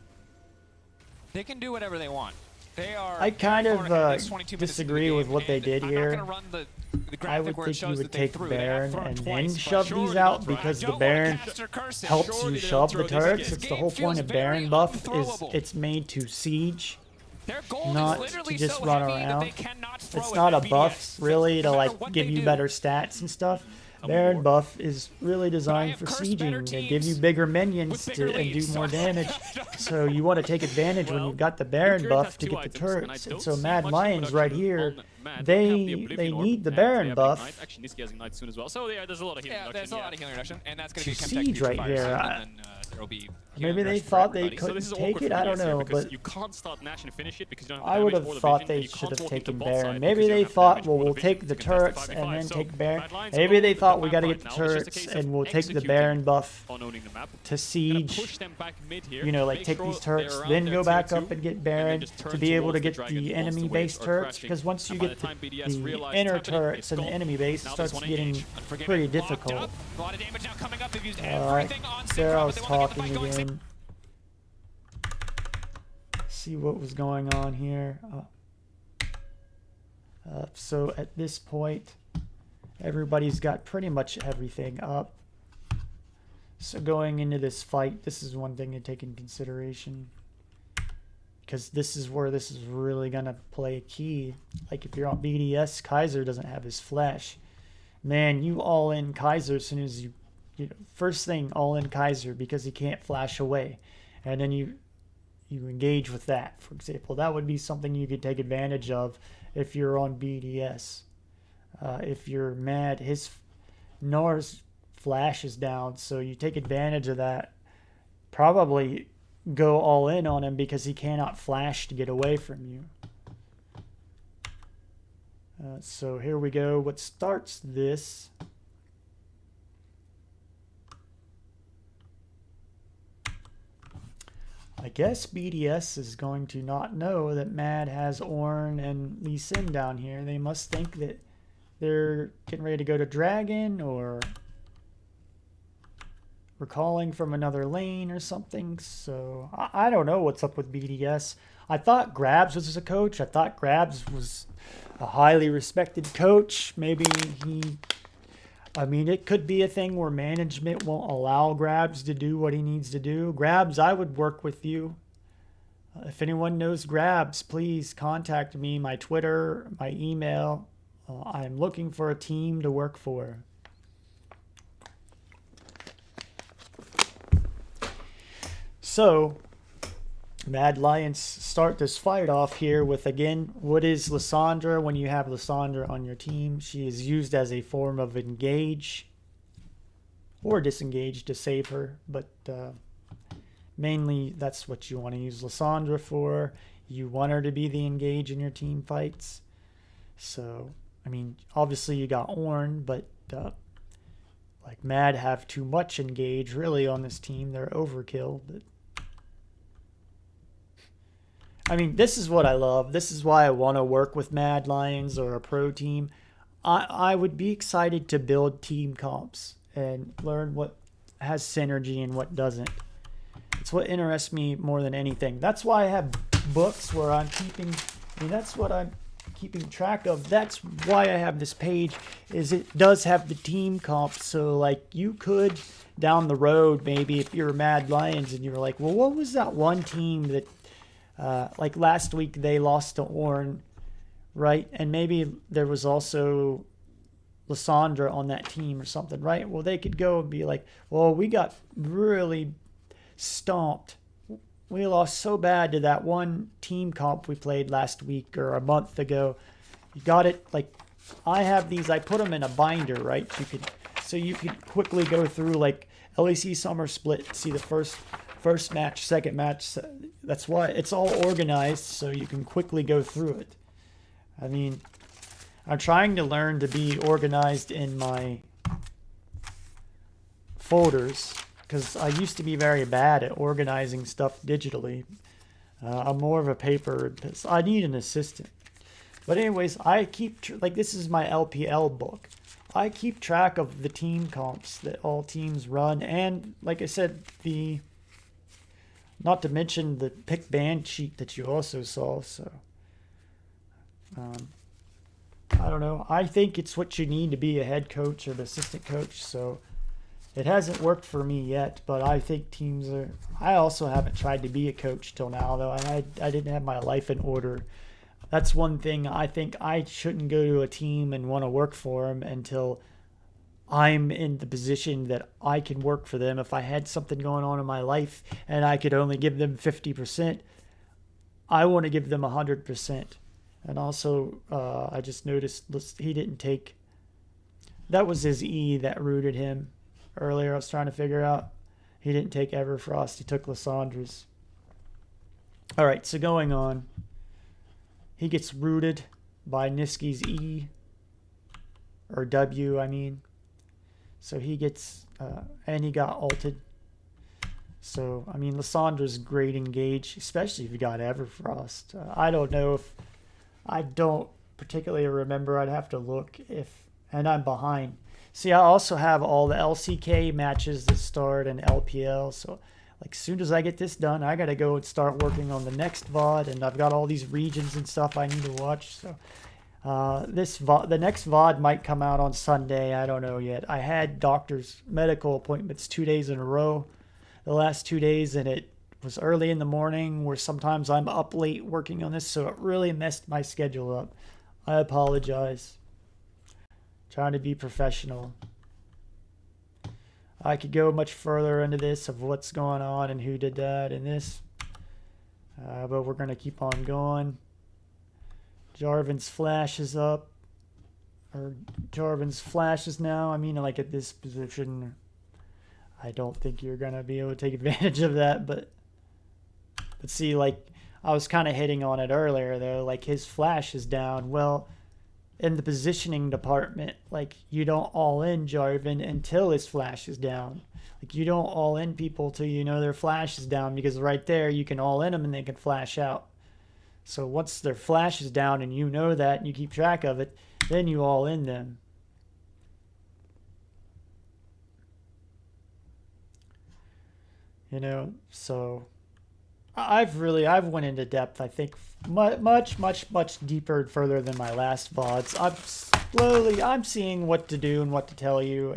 Speaker 4: They can do whatever they want. They are.
Speaker 1: I kind
Speaker 4: very
Speaker 1: of
Speaker 4: far ahead. It's 22 minutes into the
Speaker 1: disagree with
Speaker 4: game,
Speaker 1: what they
Speaker 4: and
Speaker 1: did
Speaker 4: I'm
Speaker 1: here.
Speaker 4: not gonna run the
Speaker 1: I
Speaker 4: graphic
Speaker 1: would
Speaker 4: where it
Speaker 1: think you
Speaker 4: shows
Speaker 1: would
Speaker 4: that they
Speaker 1: take
Speaker 4: threw. They have
Speaker 1: Baron
Speaker 4: thrown
Speaker 1: and
Speaker 4: twice,
Speaker 1: then
Speaker 4: but
Speaker 1: shove
Speaker 3: surely
Speaker 1: these
Speaker 3: not
Speaker 1: out
Speaker 3: right.
Speaker 1: because
Speaker 4: I
Speaker 1: the
Speaker 4: don't wanna
Speaker 1: Baron
Speaker 4: cast or curse it.
Speaker 1: helps
Speaker 3: Surely
Speaker 1: you
Speaker 3: they
Speaker 1: shove
Speaker 3: don't
Speaker 1: the
Speaker 3: throw this
Speaker 1: turrets.
Speaker 3: game.
Speaker 1: It's the
Speaker 4: This
Speaker 1: whole
Speaker 4: game
Speaker 1: point of
Speaker 4: feels very
Speaker 1: Baron buff is
Speaker 4: unthrowable.
Speaker 1: it's made to siege.
Speaker 4: Their gold
Speaker 1: Not
Speaker 4: is literally
Speaker 1: to just
Speaker 4: so
Speaker 1: run
Speaker 4: heavy that
Speaker 1: around.
Speaker 4: they cannot throw
Speaker 1: It's
Speaker 4: it
Speaker 1: not a
Speaker 4: at
Speaker 1: buff
Speaker 4: BDS.
Speaker 1: really
Speaker 4: No
Speaker 1: to
Speaker 4: matter
Speaker 1: like
Speaker 4: what
Speaker 1: give
Speaker 4: they
Speaker 1: you
Speaker 4: do.
Speaker 1: better stats and stuff.
Speaker 3: I'm
Speaker 1: Baron
Speaker 3: bored.
Speaker 1: buff is really designed
Speaker 4: have
Speaker 1: for
Speaker 4: cursed better
Speaker 1: sieging to give you
Speaker 4: teams
Speaker 1: bigger minions
Speaker 4: with bigger
Speaker 1: and do
Speaker 4: leads,
Speaker 1: more
Speaker 4: so
Speaker 1: damage.
Speaker 4: I don't
Speaker 1: So you want to take advantage when
Speaker 3: Well,
Speaker 1: you've got the Baron
Speaker 3: Nuclear has
Speaker 1: buff to
Speaker 3: 2
Speaker 1: get the
Speaker 3: items, and I
Speaker 1: turrets.
Speaker 3: don't
Speaker 1: And so
Speaker 3: see
Speaker 1: Mad
Speaker 3: much
Speaker 1: Lions
Speaker 3: production
Speaker 1: right here,
Speaker 3: on Mad. They have the
Speaker 1: they
Speaker 3: Oblivion Orb,
Speaker 1: need the
Speaker 3: and they
Speaker 1: Baron
Speaker 3: have
Speaker 1: buff
Speaker 3: Ignite. Actually, Niski has Ignite soon as well. So yeah, there's a lot of healing
Speaker 4: Yeah,
Speaker 3: reduction.
Speaker 4: there's a lot of healing reduction, and that's going
Speaker 1: To
Speaker 4: to be a Chemtech
Speaker 1: siege right
Speaker 4: Putrefier
Speaker 1: here,
Speaker 4: soon,
Speaker 1: I-
Speaker 4: and then there'll be
Speaker 1: maybe
Speaker 4: healing
Speaker 1: they
Speaker 4: reduction for
Speaker 1: thought they
Speaker 4: everybody.
Speaker 3: So
Speaker 1: couldn't
Speaker 3: this is
Speaker 1: take
Speaker 3: awkward
Speaker 1: it.
Speaker 3: for
Speaker 1: I
Speaker 3: BDS
Speaker 1: don't
Speaker 3: here
Speaker 1: know,
Speaker 3: because
Speaker 1: but
Speaker 3: you can't start Nash and finish it because you don't have
Speaker 1: I
Speaker 3: the
Speaker 1: would
Speaker 3: damage
Speaker 1: have
Speaker 3: or the
Speaker 1: thought
Speaker 3: vision,
Speaker 1: they
Speaker 3: and you
Speaker 1: should
Speaker 3: can't
Speaker 1: have
Speaker 3: walk into
Speaker 1: taken
Speaker 3: bot
Speaker 1: Baron.
Speaker 3: side
Speaker 1: Maybe
Speaker 3: because you
Speaker 1: they
Speaker 3: don't have
Speaker 1: thought,
Speaker 3: damage
Speaker 1: well,
Speaker 3: or
Speaker 1: we'll
Speaker 3: the
Speaker 1: take
Speaker 3: vision
Speaker 1: the
Speaker 3: to contest
Speaker 1: turrets
Speaker 3: the
Speaker 1: and
Speaker 3: 5v5.
Speaker 1: then
Speaker 3: So
Speaker 1: take Baron.
Speaker 3: Mad Lions
Speaker 1: Maybe
Speaker 3: own
Speaker 1: they
Speaker 3: the
Speaker 1: thought we
Speaker 3: map
Speaker 1: got to
Speaker 3: right
Speaker 1: get the
Speaker 3: now. It's just a
Speaker 1: turrets
Speaker 3: case of
Speaker 1: and we'll take the
Speaker 3: executing
Speaker 1: Baron buff
Speaker 3: on owning the map.
Speaker 1: to
Speaker 3: Gonna
Speaker 1: siege.
Speaker 3: push them back mid here.
Speaker 1: You know, like
Speaker 3: Make
Speaker 1: take
Speaker 3: sure
Speaker 1: these
Speaker 3: they're
Speaker 1: turrets,
Speaker 3: around
Speaker 1: then
Speaker 3: their
Speaker 1: go back
Speaker 3: tier
Speaker 1: up
Speaker 3: 2,
Speaker 1: and get
Speaker 3: and
Speaker 1: Baron
Speaker 3: then just
Speaker 1: to
Speaker 3: turn
Speaker 1: be able to
Speaker 3: towards
Speaker 1: get
Speaker 3: Dragon
Speaker 1: the
Speaker 3: once
Speaker 1: enemy
Speaker 3: waves
Speaker 1: base
Speaker 3: start
Speaker 1: turrets.
Speaker 3: crashing.
Speaker 1: Because once you
Speaker 3: And by
Speaker 1: get
Speaker 3: the time BDS
Speaker 1: the
Speaker 3: realize
Speaker 1: inner
Speaker 3: it's happening,
Speaker 1: turrets
Speaker 3: it's
Speaker 1: and the
Speaker 3: gone.
Speaker 1: enemy base, it
Speaker 3: Now
Speaker 1: starts
Speaker 3: this one
Speaker 1: getting
Speaker 3: engage.
Speaker 4: Unforgiving,
Speaker 1: pretty
Speaker 4: locked
Speaker 1: difficult.
Speaker 4: up. A lot of damage now coming up. They've used
Speaker 1: Alright,
Speaker 4: everything on
Speaker 1: there I
Speaker 4: Sigma,
Speaker 1: was
Speaker 4: but they want to get the
Speaker 1: talking
Speaker 4: fight going.
Speaker 1: again. See what was going on here. So at this point, everybody's got pretty much everything up. So going into this fight, this is one thing to take in consideration. Because this is where this is really going to play a key. Like if you're on BDS, Kaiser doesn't have his flash. Man, you all in Kaiser as soon as you know, first thing, all in Kaiser because he can't flash away. And then you engage with that, for example. That would be something you could take advantage of if you're on BDS. If you're Mad, his Nor's flash is down, so you take advantage of that. Probably go all in on him because he cannot flash to get away from you. So here we go. What starts this? I guess BDS is going to not know that Mad has Ornn and Lee Sin down here. They must think that they're getting ready to go to Dragon or recalling from another lane or something. So I don't know what's up with BDS. I thought Grabs was a coach. I thought Grabs was a highly respected coach. Maybe I mean, it could be a thing where management won't allow Grabs to do what he needs to do. Grabs, I would work with you. If anyone knows Grabs, please contact me, my Twitter, my email. I'm looking for a team to work for. So, Mad Lions start this fight off here with, again, what is Lissandra when you have Lissandra on your team? She is used as a form of engage or disengage to save her, but mainly that's what you want to use Lissandra for. You want her to be the engage in your team fights. So, I mean, obviously you got Ornn, but like Mad have too much engage really on this team. They're overkill, but I mean, this is what I love. This is why I want to work with Mad Lions or a pro team. I would be excited to build team comps and learn what has synergy and what doesn't. It's what interests me more than anything. That's why I have books where I'm keeping, that's what I'm keeping track of. That's why I have this page, is it does have the team comps. So like you could down the road, maybe if you're Mad Lions and you're like, well, what was that one team that like last week they lost to Orn, right? And maybe there was also Lysandra on that team or something, right? Well, they could go and be like, well, we got really stomped. We lost so bad to that one team comp we played last week or a month ago. You got it. Like I have these, I put them in a binder, right? So you could quickly go through like LEC Summer Split, see the first match, second match. That's why it's all organized, so you can quickly go through it. I mean, I'm trying to learn to be organized in my folders because I used to be very bad at organizing stuff digitally. I'm more of a paper. I need an assistant. But anyways, I keep, like this is my LPL book. I keep track of the team comps that all teams run. And like I said, not to mention the pick band sheet that you also saw. So, I don't know. I think it's what you need to be a head coach or an assistant coach. So it hasn't worked for me yet, but I think teams are... I also haven't tried to be a coach till now, though. I didn't have my life in order. That's one thing. I think I shouldn't go to a team and want to work for them until I'm in the position that I can work for them. If I had something going on in my life and I could only give them 50%, I want to give them 100%. And also, I just noticed he didn't take... That was his E that rooted him. Earlier, I was trying to figure out. He didn't take Everfrost. He took Lysandra's. All right, so going on. He gets rooted by Niski's E. Or W, I mean. So he gets... and he got ulted. So, I mean, Lysandra's great engage. Especially if you got Everfrost. I don't know if... I don't particularly remember. I'd have to look if... And I'm behind. See, I also have all the LCK matches that start in LPL. So, like, as soon as I get this done, I got to go and start working on the next VOD. And I've got all these regions and stuff I need to watch. So, the next VOD might come out on Sunday. I don't know yet. I had doctor's medical appointments 2 days in a row. The last 2 days, and it was early in the morning where sometimes I'm up late working on this. So, it really messed my schedule up. I apologize. Trying to be professional. I could go much further into this of what's going on and who did that and this. But we're going to keep on going. Jarvan's flash is up. Or Jarvan's flash is now. I mean, like at this position, I don't think you're going to be able to take advantage of that. But see, like, I was kind of hitting on it earlier, though. Like, his flash is down. Well... in the positioning department, like, you don't all-in Jarvan until his flash is down. Like, you don't all-in people till you know their flash is down, because right there you can all-in them and they can flash out. So once their flash is down and you know that and you keep track of it, then you all-in them. You know, so... I've went into depth, I think, much deeper and further than my last VODs. I'm seeing what to do and what to tell you.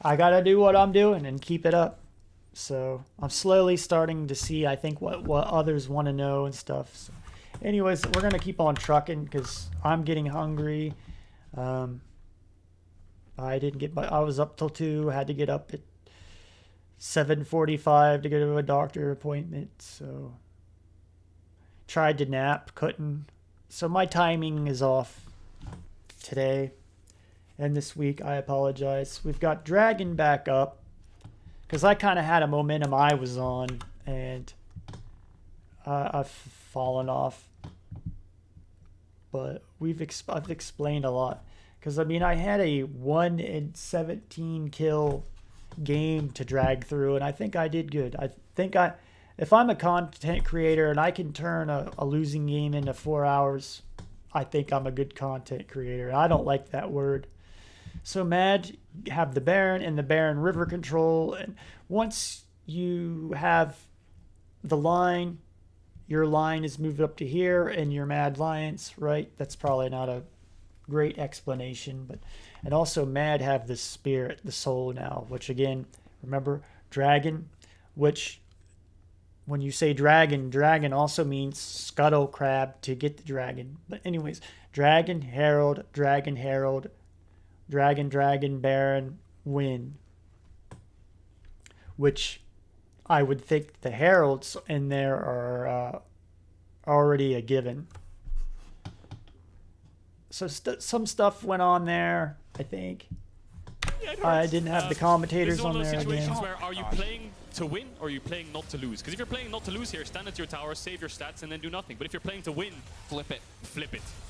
Speaker 1: I gotta do what I'm doing and keep it up. So I'm slowly starting to see, I think, what others want to know and stuff. So anyways, we're gonna keep on trucking because I'm getting hungry. I was up till 2, had to get up at 7:45 to go to a doctor appointment, so tried to nap, couldn't. So my timing is off today and this week. I apologize. We've got Dragon back up because I kind of had a momentum I was on, and I've fallen off. But I've explained a lot because, I mean, I had a 1 in 17 kill game to drag through, and I think I did good. I think if I'm a content creator and I can turn a losing game into 4 hours, I think I'm a good content creator. I don't like that word. So Mad have the Baron and the Baron river control. And once you have the line, your line is moved up to here and your Mad Lions, right? That's probably not a great explanation. And also Mad have the spirit, the soul now, which again, remember, dragon, which when you say dragon, dragon also means scuttle crab to get the dragon. But anyways, dragon, herald, dragon, baron, win. Which I would think the heralds in there are already a given. So some stuff went on there, I think.
Speaker 3: Yeah,
Speaker 1: I didn't have the commentators on there again.
Speaker 3: This is one of those situations where are you playing to win or are you playing not to lose? Because if you're playing not to lose here, stand at your tower, save your stats, and then do nothing. But if you're playing to win, flip it.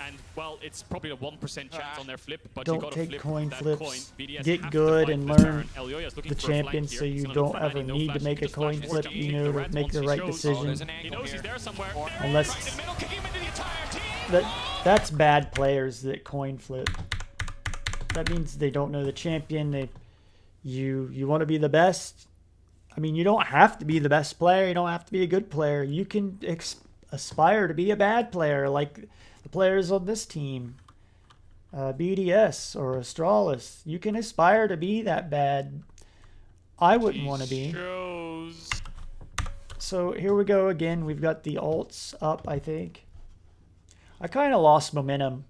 Speaker 3: And, well, it's probably a 1% chance on their flip, but you gotta flip
Speaker 1: coin
Speaker 3: that
Speaker 1: flips.
Speaker 3: coin. BDS
Speaker 1: Get good and learn the champion so you don't ever
Speaker 3: no
Speaker 1: need to make a coin flip, you know, to make the right decision.
Speaker 3: He knows he's there somewhere.
Speaker 1: Unless that's bad players that coin flip. That means they don't know the champion. You want to be the best. I mean, you don't have to be the best player. You don't have to be a good player. You can aspire to be a bad player, like the players on this team, BDS or Astralis. You can aspire to be that bad. I wouldn't want to be. So here we go again. We've got the ults up, I think. I kind of lost momentum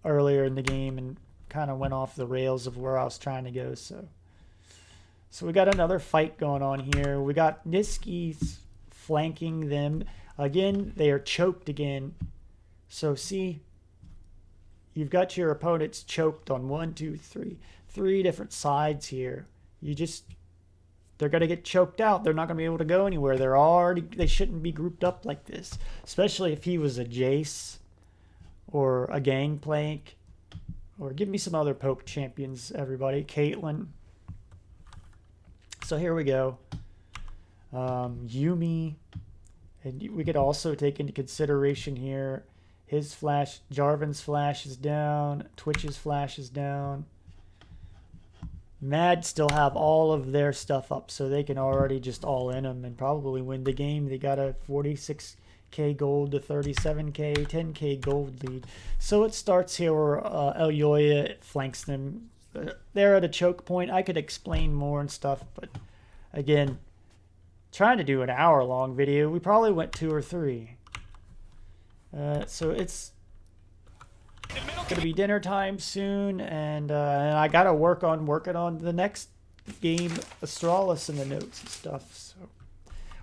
Speaker 1: earlier in the game and kind of went off the rails of where I was trying to go. So we got another fight going on here. We got Niski's flanking them. Again, they are choked again. So see, you've got your opponents choked on 3 different sides here. They're going to get choked out. They're not going to be able to go anywhere. They shouldn't be grouped up like this, especially if he was a Jace or a Gangplank. Or give me some other poke champions, everybody. Caitlyn. So here we go. Yuumi. And we could also take into consideration here his flash. Jarvan's flash is down. Twitch's flash is down. Mad still have all of their stuff up, so they can already just all in them and probably win the game. They got a 46k gold to 37k, 10k gold lead. So it starts here where Elyoya flanks them. They're at a choke point. I could explain more and stuff, but again, trying to do an hour-long video. We probably went 2 or 3. So it's gonna be dinner time soon, and I gotta working on the next game, Astralis, and the notes and stuff. So,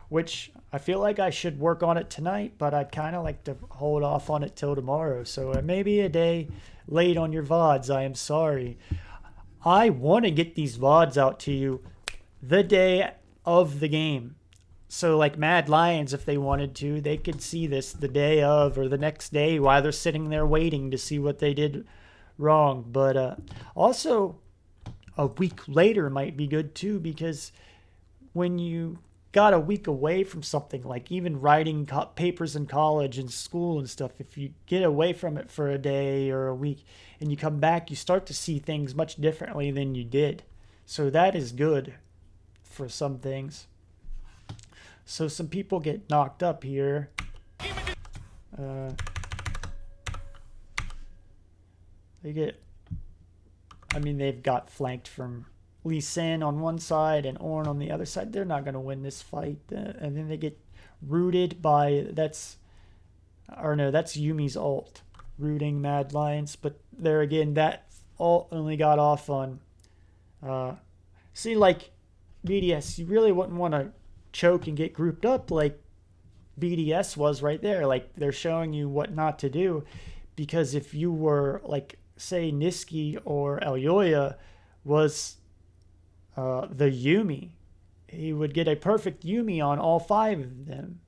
Speaker 1: which I feel like I should work on it tonight, but I'd kind of like to hold off on it till tomorrow. So maybe a day late on your VODs. I am sorry. I want to get these VODs out to you the day of the game. So like Mad Lions, if they wanted to, they could see this the day of or the next day while they're sitting there waiting to see what they did wrong. But also a week later might be good too, because when you got a week away from something, like even writing papers in college and school and stuff, if you get away from it for a day or a week and you come back, you start to see things much differently than you did. So that is good for some things. So some people get knocked up here. They've got flanked from Lee Sin on one side and Ornn on the other side. They're not going to win this fight. And then they get rooted by, that's Yuumi's ult, rooting Mad Lions. But there again, that ult only got off on, see, like BDS, you really wouldn't want to choke and get grouped up like BDS was right there. Like, they're showing you what not to do, because if you were like, say, Niski or Elyoya was the Yuumi, he would get a perfect Yuumi on all 5 of them.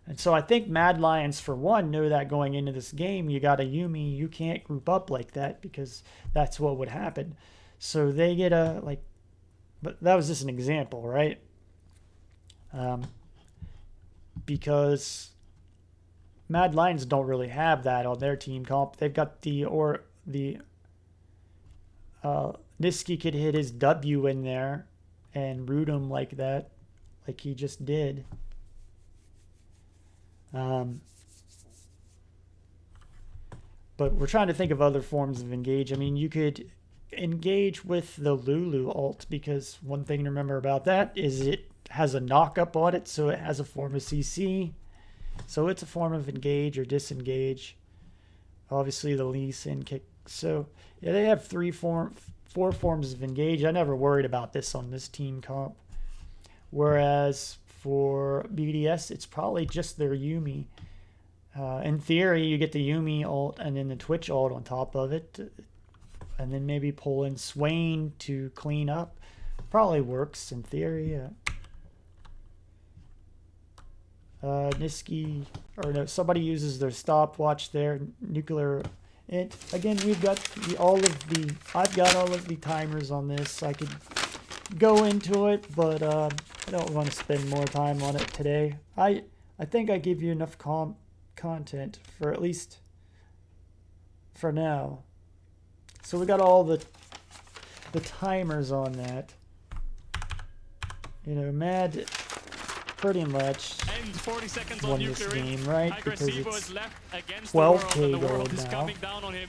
Speaker 1: And so I think Mad Lions, for one, know that going into this game, you got a Yuumi, you can't group up like that, because that's what would happen. So they get but that was just an example, right? Because Mad Lions don't really have that on their team comp. They've got Niski could hit his W in there and root him like that, like he just did. But we're trying to think of other forms of engage. I mean, you could engage with the Lulu ult, because one thing to remember about that is it has a knock-up on it, so it has a form of CC. So it's a form of engage or disengage. Obviously, the Lee Sin kick. So, yeah, they have four forms of engage. I never worried about this on this team comp. Whereas for BDS, it's probably just their Yuumi. In theory, you get the Yuumi ult and then the Twitch ult on top of it. And then maybe pull in Swain to clean up. Probably works in theory. Niski, or no, somebody uses their stopwatch there. Nuclear int. Again, we've got I've got all of the timers on this. I could go into it, but I don't want to spend more time on it today. I think I give you enough content for at least for now. So we got all the timers on that. You know, Mad pretty much
Speaker 3: and 40 seconds
Speaker 1: won
Speaker 3: on
Speaker 1: this
Speaker 3: Nuclear
Speaker 1: game, right? Because
Speaker 3: it's
Speaker 1: it's
Speaker 3: against
Speaker 1: 12k
Speaker 3: the world
Speaker 1: gold
Speaker 3: is
Speaker 1: now.
Speaker 3: coming down on him.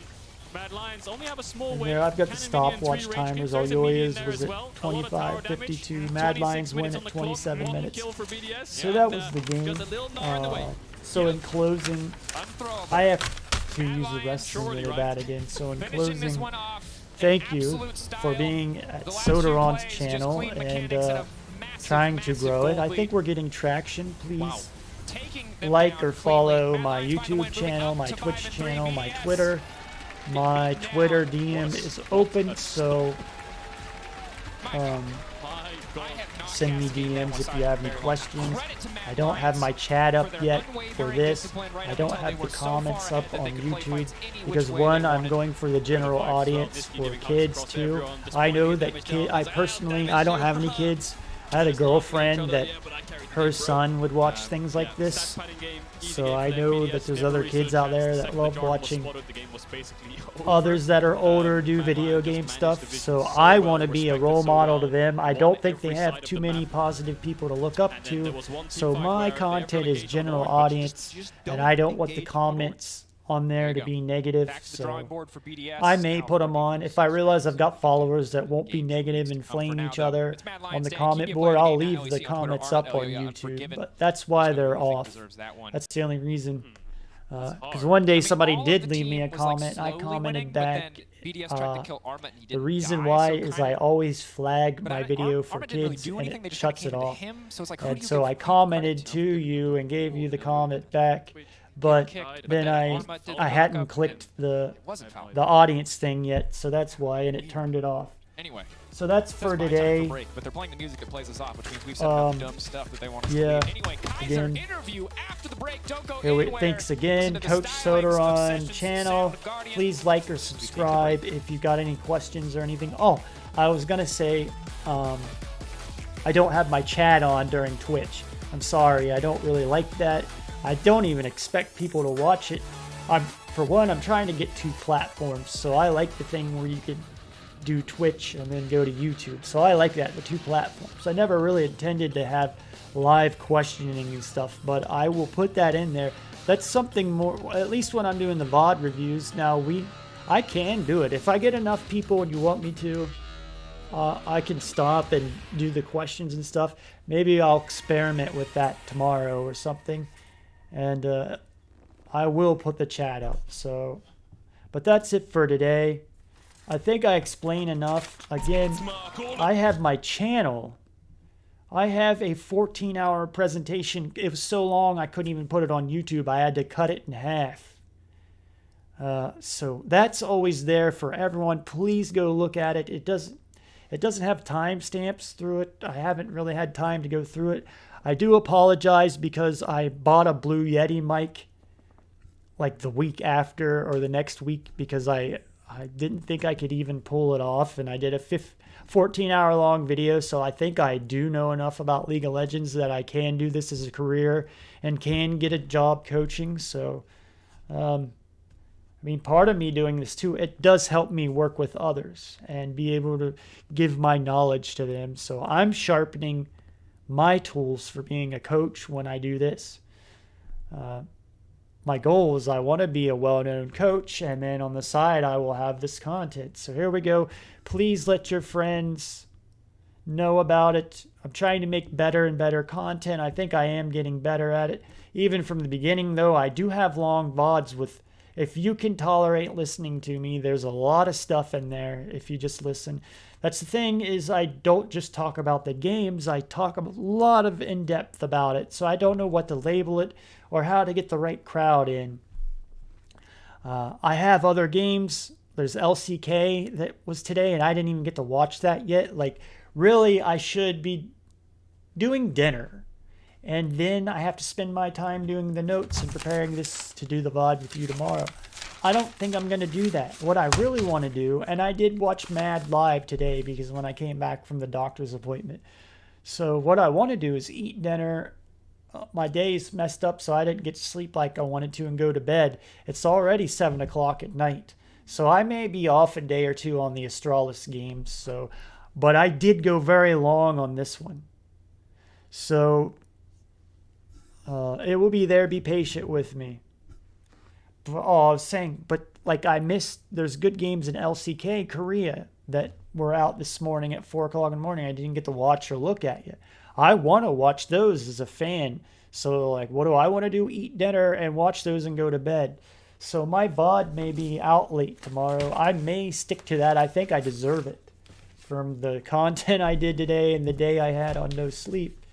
Speaker 3: Mad Lions only have a small
Speaker 1: And
Speaker 3: win.
Speaker 1: there I've got the
Speaker 3: Cannon minion,
Speaker 1: stopwatch
Speaker 3: 3 range
Speaker 1: timers.
Speaker 3: kills. There's a minion
Speaker 1: Alioya's
Speaker 3: there
Speaker 1: was
Speaker 3: as
Speaker 1: at
Speaker 3: well. A lot of tower damage.
Speaker 1: 25:52. Mad
Speaker 3: 26
Speaker 1: Lions win
Speaker 3: minutes
Speaker 1: at
Speaker 3: on the clock.
Speaker 1: 27
Speaker 3: One
Speaker 1: minutes.
Speaker 3: kill for BDS.
Speaker 1: So
Speaker 3: And,
Speaker 1: that was the game.
Speaker 2: goes a little gnar in the way.
Speaker 1: So in closing,
Speaker 4: Unthrowable.
Speaker 1: I have to use the rest of
Speaker 3: Shorty,
Speaker 1: really
Speaker 3: right?
Speaker 1: bad again. So in
Speaker 4: Finishing this
Speaker 1: closing,
Speaker 4: one off in
Speaker 1: thank you
Speaker 4: absolute style.
Speaker 1: for being at
Speaker 4: The last few
Speaker 1: Sodaron's
Speaker 4: plays, just
Speaker 1: channel
Speaker 4: clean
Speaker 1: and
Speaker 4: mechanics and a massive,
Speaker 1: trying to
Speaker 4: massive
Speaker 1: grow it.
Speaker 4: gold
Speaker 1: I
Speaker 4: lead.
Speaker 1: think we're getting traction. Please
Speaker 4: Wow. Taking them
Speaker 1: like
Speaker 4: down
Speaker 1: or follow
Speaker 4: cleanly.
Speaker 1: my
Speaker 4: Mad Lions find a win,
Speaker 1: YouTube
Speaker 4: moving
Speaker 1: channel,
Speaker 4: up
Speaker 1: my
Speaker 4: to
Speaker 1: Twitch
Speaker 4: 5-3
Speaker 1: channel, my
Speaker 4: BDS.
Speaker 1: Twitter. My
Speaker 4: Now,
Speaker 1: Twitter DM is open, so
Speaker 3: My God.
Speaker 1: send me DMs if you have any questions. I don't have my chat up yet for this. I don't have the comments up on YouTube because one, I'm going for the general audience for kids too. I know that I personally, I don't have any kids. I had a girlfriend that her son would watch things like this. So I know that there's other kids out there that love watching others that are older do video game stuff. So I want to be a role model to them. I don't think they have too many positive people to look up to. So my content is general audience, and I don't want the comments on there to be negative. So I may put them on. If I realize I've got followers that won't be negative and flame each other on the comment board, I'll leave the comments up on YouTube. But that's why they're off. That's the only reason. Because one day somebody did leave me a comment. I commented back. The reason why is I always flag my video for kids and it shuts it off. And so I commented to you and gave you the comment back. But then I hadn't clicked the audience thing yet, so that's why, and it turned it off.
Speaker 4: Anyway,
Speaker 1: so that's for today.
Speaker 4: but they're playing the music that plays us off, which means we've set up dumb stuff that they want us to leave. Anyway, Kaiser,
Speaker 1: again,
Speaker 4: interview after the break. Don't go
Speaker 1: anyway,
Speaker 4: anywhere.
Speaker 1: thanks again, Coach Sodaron channel. Please like or subscribe if you've got any questions or anything. Oh, I was gonna say, I don't have my chat on during Twitch. I'm sorry, I don't really like that. I don't even expect people to watch it. For one, I'm trying to get 2 platforms, so I like the thing where you can do Twitch and then go to YouTube. So I like that, the 2 platforms. I never really intended to have live questioning and stuff, but I will put that in there. That's something more, at least when I'm doing the VOD reviews. Now, I can do it. If I get enough people and you want me to, I can stop and do the questions and stuff. Maybe I'll experiment with that tomorrow or something. And I will put the chat up. So, but that's it for today. I think I explained enough. Again, I have my channel. I have a 14-hour presentation. It was so long I couldn't even put it on YouTube. I had to cut it in half. So that's always there for everyone. Please go look at it. It doesn't have timestamps through it. I haven't really had time to go through it. I do apologize because I bought a Blue Yeti mic like the week after or the next week because I I didn't think I could even pull it off, and I did a 14-hour-long video, so I think I do know enough about League of Legends that I can do this as a career and can get a job coaching. So, I mean, part of me doing this too, it does help me work with others and be able to give my knowledge to them. So I'm sharpening my tools for being a coach when I do this. My goal is I want to be a well-known coach, and then on the side I will have this content. So here we go. Please let your friends know about it. I'm trying to make better and better content. I think I am getting better at it. Even from the beginning, though, I do have long VODs with, if you can tolerate listening to me, there's a lot of stuff in there if you just listen. That's the thing, is I don't just talk about the games. I talk a lot of in-depth about it. So I don't know what to label it or how to get the right crowd in. I have other games. There's LCK that was today, and I didn't even get to watch that yet. Like, really, I should be doing dinner. And then I have to spend my time doing the notes and preparing this to do the VOD with you tomorrow. I don't think I'm going to do that. What I really want to do, and I did watch Mad live today because when I came back from the doctor's appointment. So what I want to do is eat dinner. My day's messed up, so I didn't get to sleep like I wanted to and go to bed. It's already 7 o'clock at night. So I may be off a day or two on the Astralis games. So, but I did go very long on this one. So it will be there. Be patient with me. Oh, I was saying, but like I missed, there's good games in LCK Korea that were out this morning at 4 o'clock in the morning. I didn't get to watch or look at yet. I want to watch those as a fan. So like, what do I want to do? Eat dinner and watch those and go to bed. So my VOD may be out late tomorrow. I may stick to that. I think I deserve it from the content I did today and the day I had on no sleep.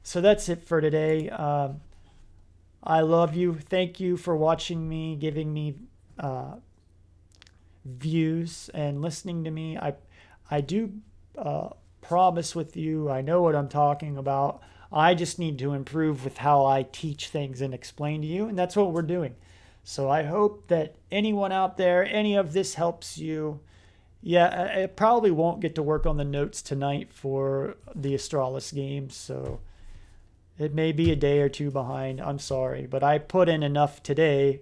Speaker 1: So that's it for today. I love you. Thank you for watching me, giving me views and listening to me. I do promise with you, I know what I'm talking about. I just need to improve with how I teach things and explain to you, and that's what we're doing. So I hope that anyone out there, any of this helps you. Yeah, I probably won't get to work on the notes tonight for the Astralis games, so it may be a day or two behind. I'm sorry, but I put in enough today.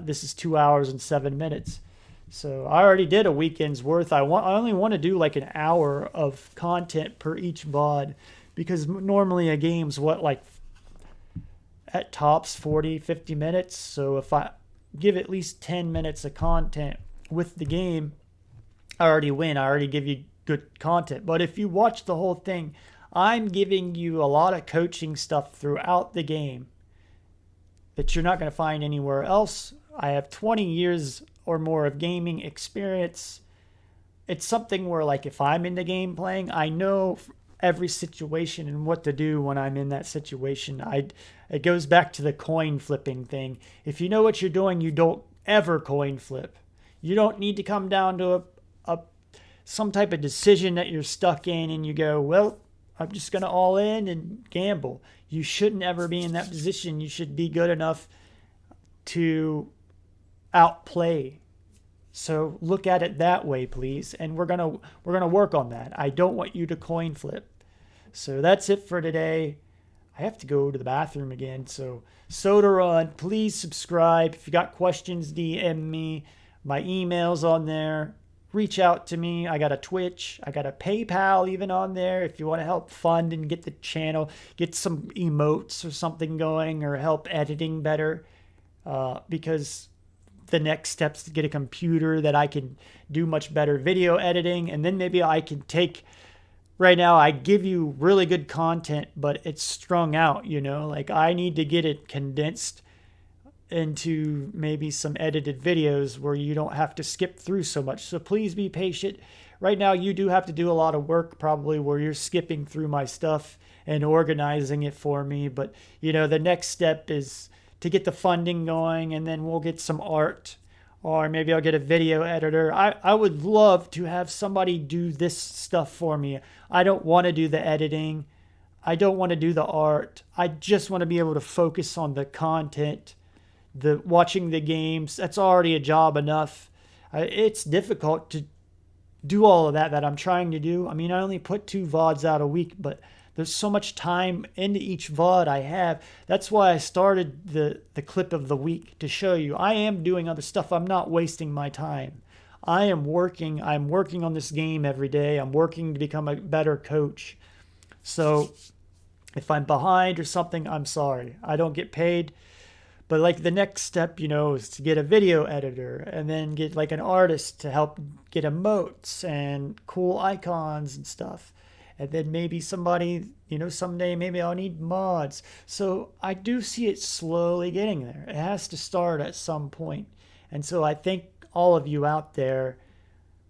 Speaker 1: This is 2 hours and 7 minutes. So I already did a weekend's worth. I only want to do like an hour of content per each VOD, because normally a game's like at tops 40, 50 minutes. So if I give at least 10 minutes of content with the game, I already win. I already give you good content. But if you watch the whole thing, I'm giving you a lot of coaching stuff throughout the game that you're not going to find anywhere else. I have 20 years or more of gaming experience. It's something where, like, if I'm in the game playing, I know every situation and what to do when I'm in that situation. It goes back to the coin flipping thing. If you know what you're doing, you don't ever coin flip. You don't need to come down to some type of decision that you're stuck in and you go, well, I'm just going to all in and gamble. You shouldn't ever be in that position. You should be good enough to outplay. So look at it that way, please. And we're gonna work on that. I don't want you to coin flip. So that's it for today. I have to go to the bathroom again. So Sodaron, please subscribe. If you got questions, DM me. My email's on there. Reach out to me. I got a Twitch. I got a PayPal even on there. If you want to help fund and get the channel, get some emotes or something going, or help editing better. Because the next steps to get a computer that I can do much better video editing. And then maybe I can take, right now I give you really good content, but it's strung out, you know, like I need to get it condensed into maybe some edited videos where you don't have to skip through so much. So please be patient. Right now you do have to do a lot of work probably where you're skipping through my stuff and organizing it for me. But you know, the next step is to get the funding going, and then we'll get some art, or maybe I'll get a video editor. I would love to have somebody do this stuff for me. I don't want to do the editing. I don't want to do the art. I just want to be able to focus on the content, the watching the games. That's already a job enough. It's difficult to do all of that I'm trying to do. I mean, I only put 2 VODs out a week, but there's so much time into each VOD I have. That's why I started the clip of the week, to show you I am doing other stuff. I'm not wasting my time. I'm working on this game every day. I'm working to become a better coach. So if I'm behind or something, I'm sorry. I don't get paid. But like the next step, you know, is to get a video editor and then get like an artist to help get emotes and cool icons and stuff. And then maybe somebody, you know, someday maybe I'll need mods. So I do see it slowly getting there. It has to start at some point. And so I thank all of you out there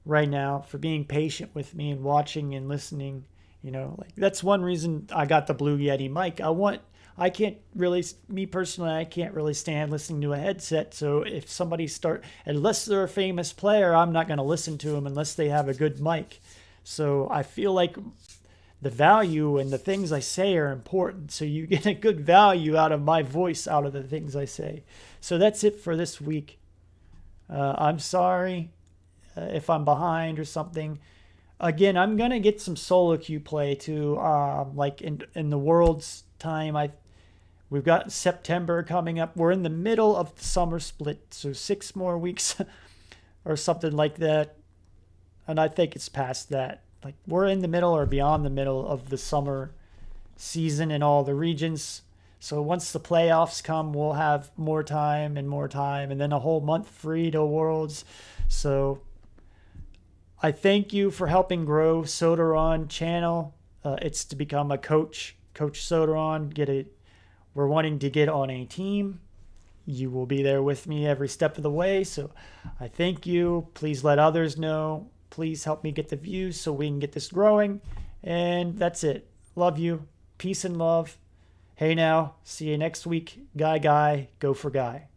Speaker 1: right now for being patient with me and watching and listening. You know, like that's one reason I got the Blue Yeti mic. I can't really, me personally, I can't really stand listening to a headset. So if somebody unless they're a famous player, I'm not going to listen to them unless they have a good mic. So I feel like the value and the things I say are important. So you get a good value out of my voice, out of the things I say. So that's it for this week. I'm sorry if I'm behind or something. Again, I'm going to get some solo queue play too. Like in the World's time, we've got September coming up. We're in the middle of the summer split, so 6 more weeks or something like that. And I think it's past that. Like we're in the middle or beyond the middle of the summer season in all the regions. So once the playoffs come, we'll have more time, and then a whole month free to Worlds. So I thank you for helping grow Sodaron channel. It's to become a Coach Sodaron. We're wanting to get on a team. You will be there with me every step of the way. So I thank you. Please let others know. Please help me get the views so we can get this growing. And that's it. Love you. Peace and love. Hey now. See you next week. Guy, go for Guy.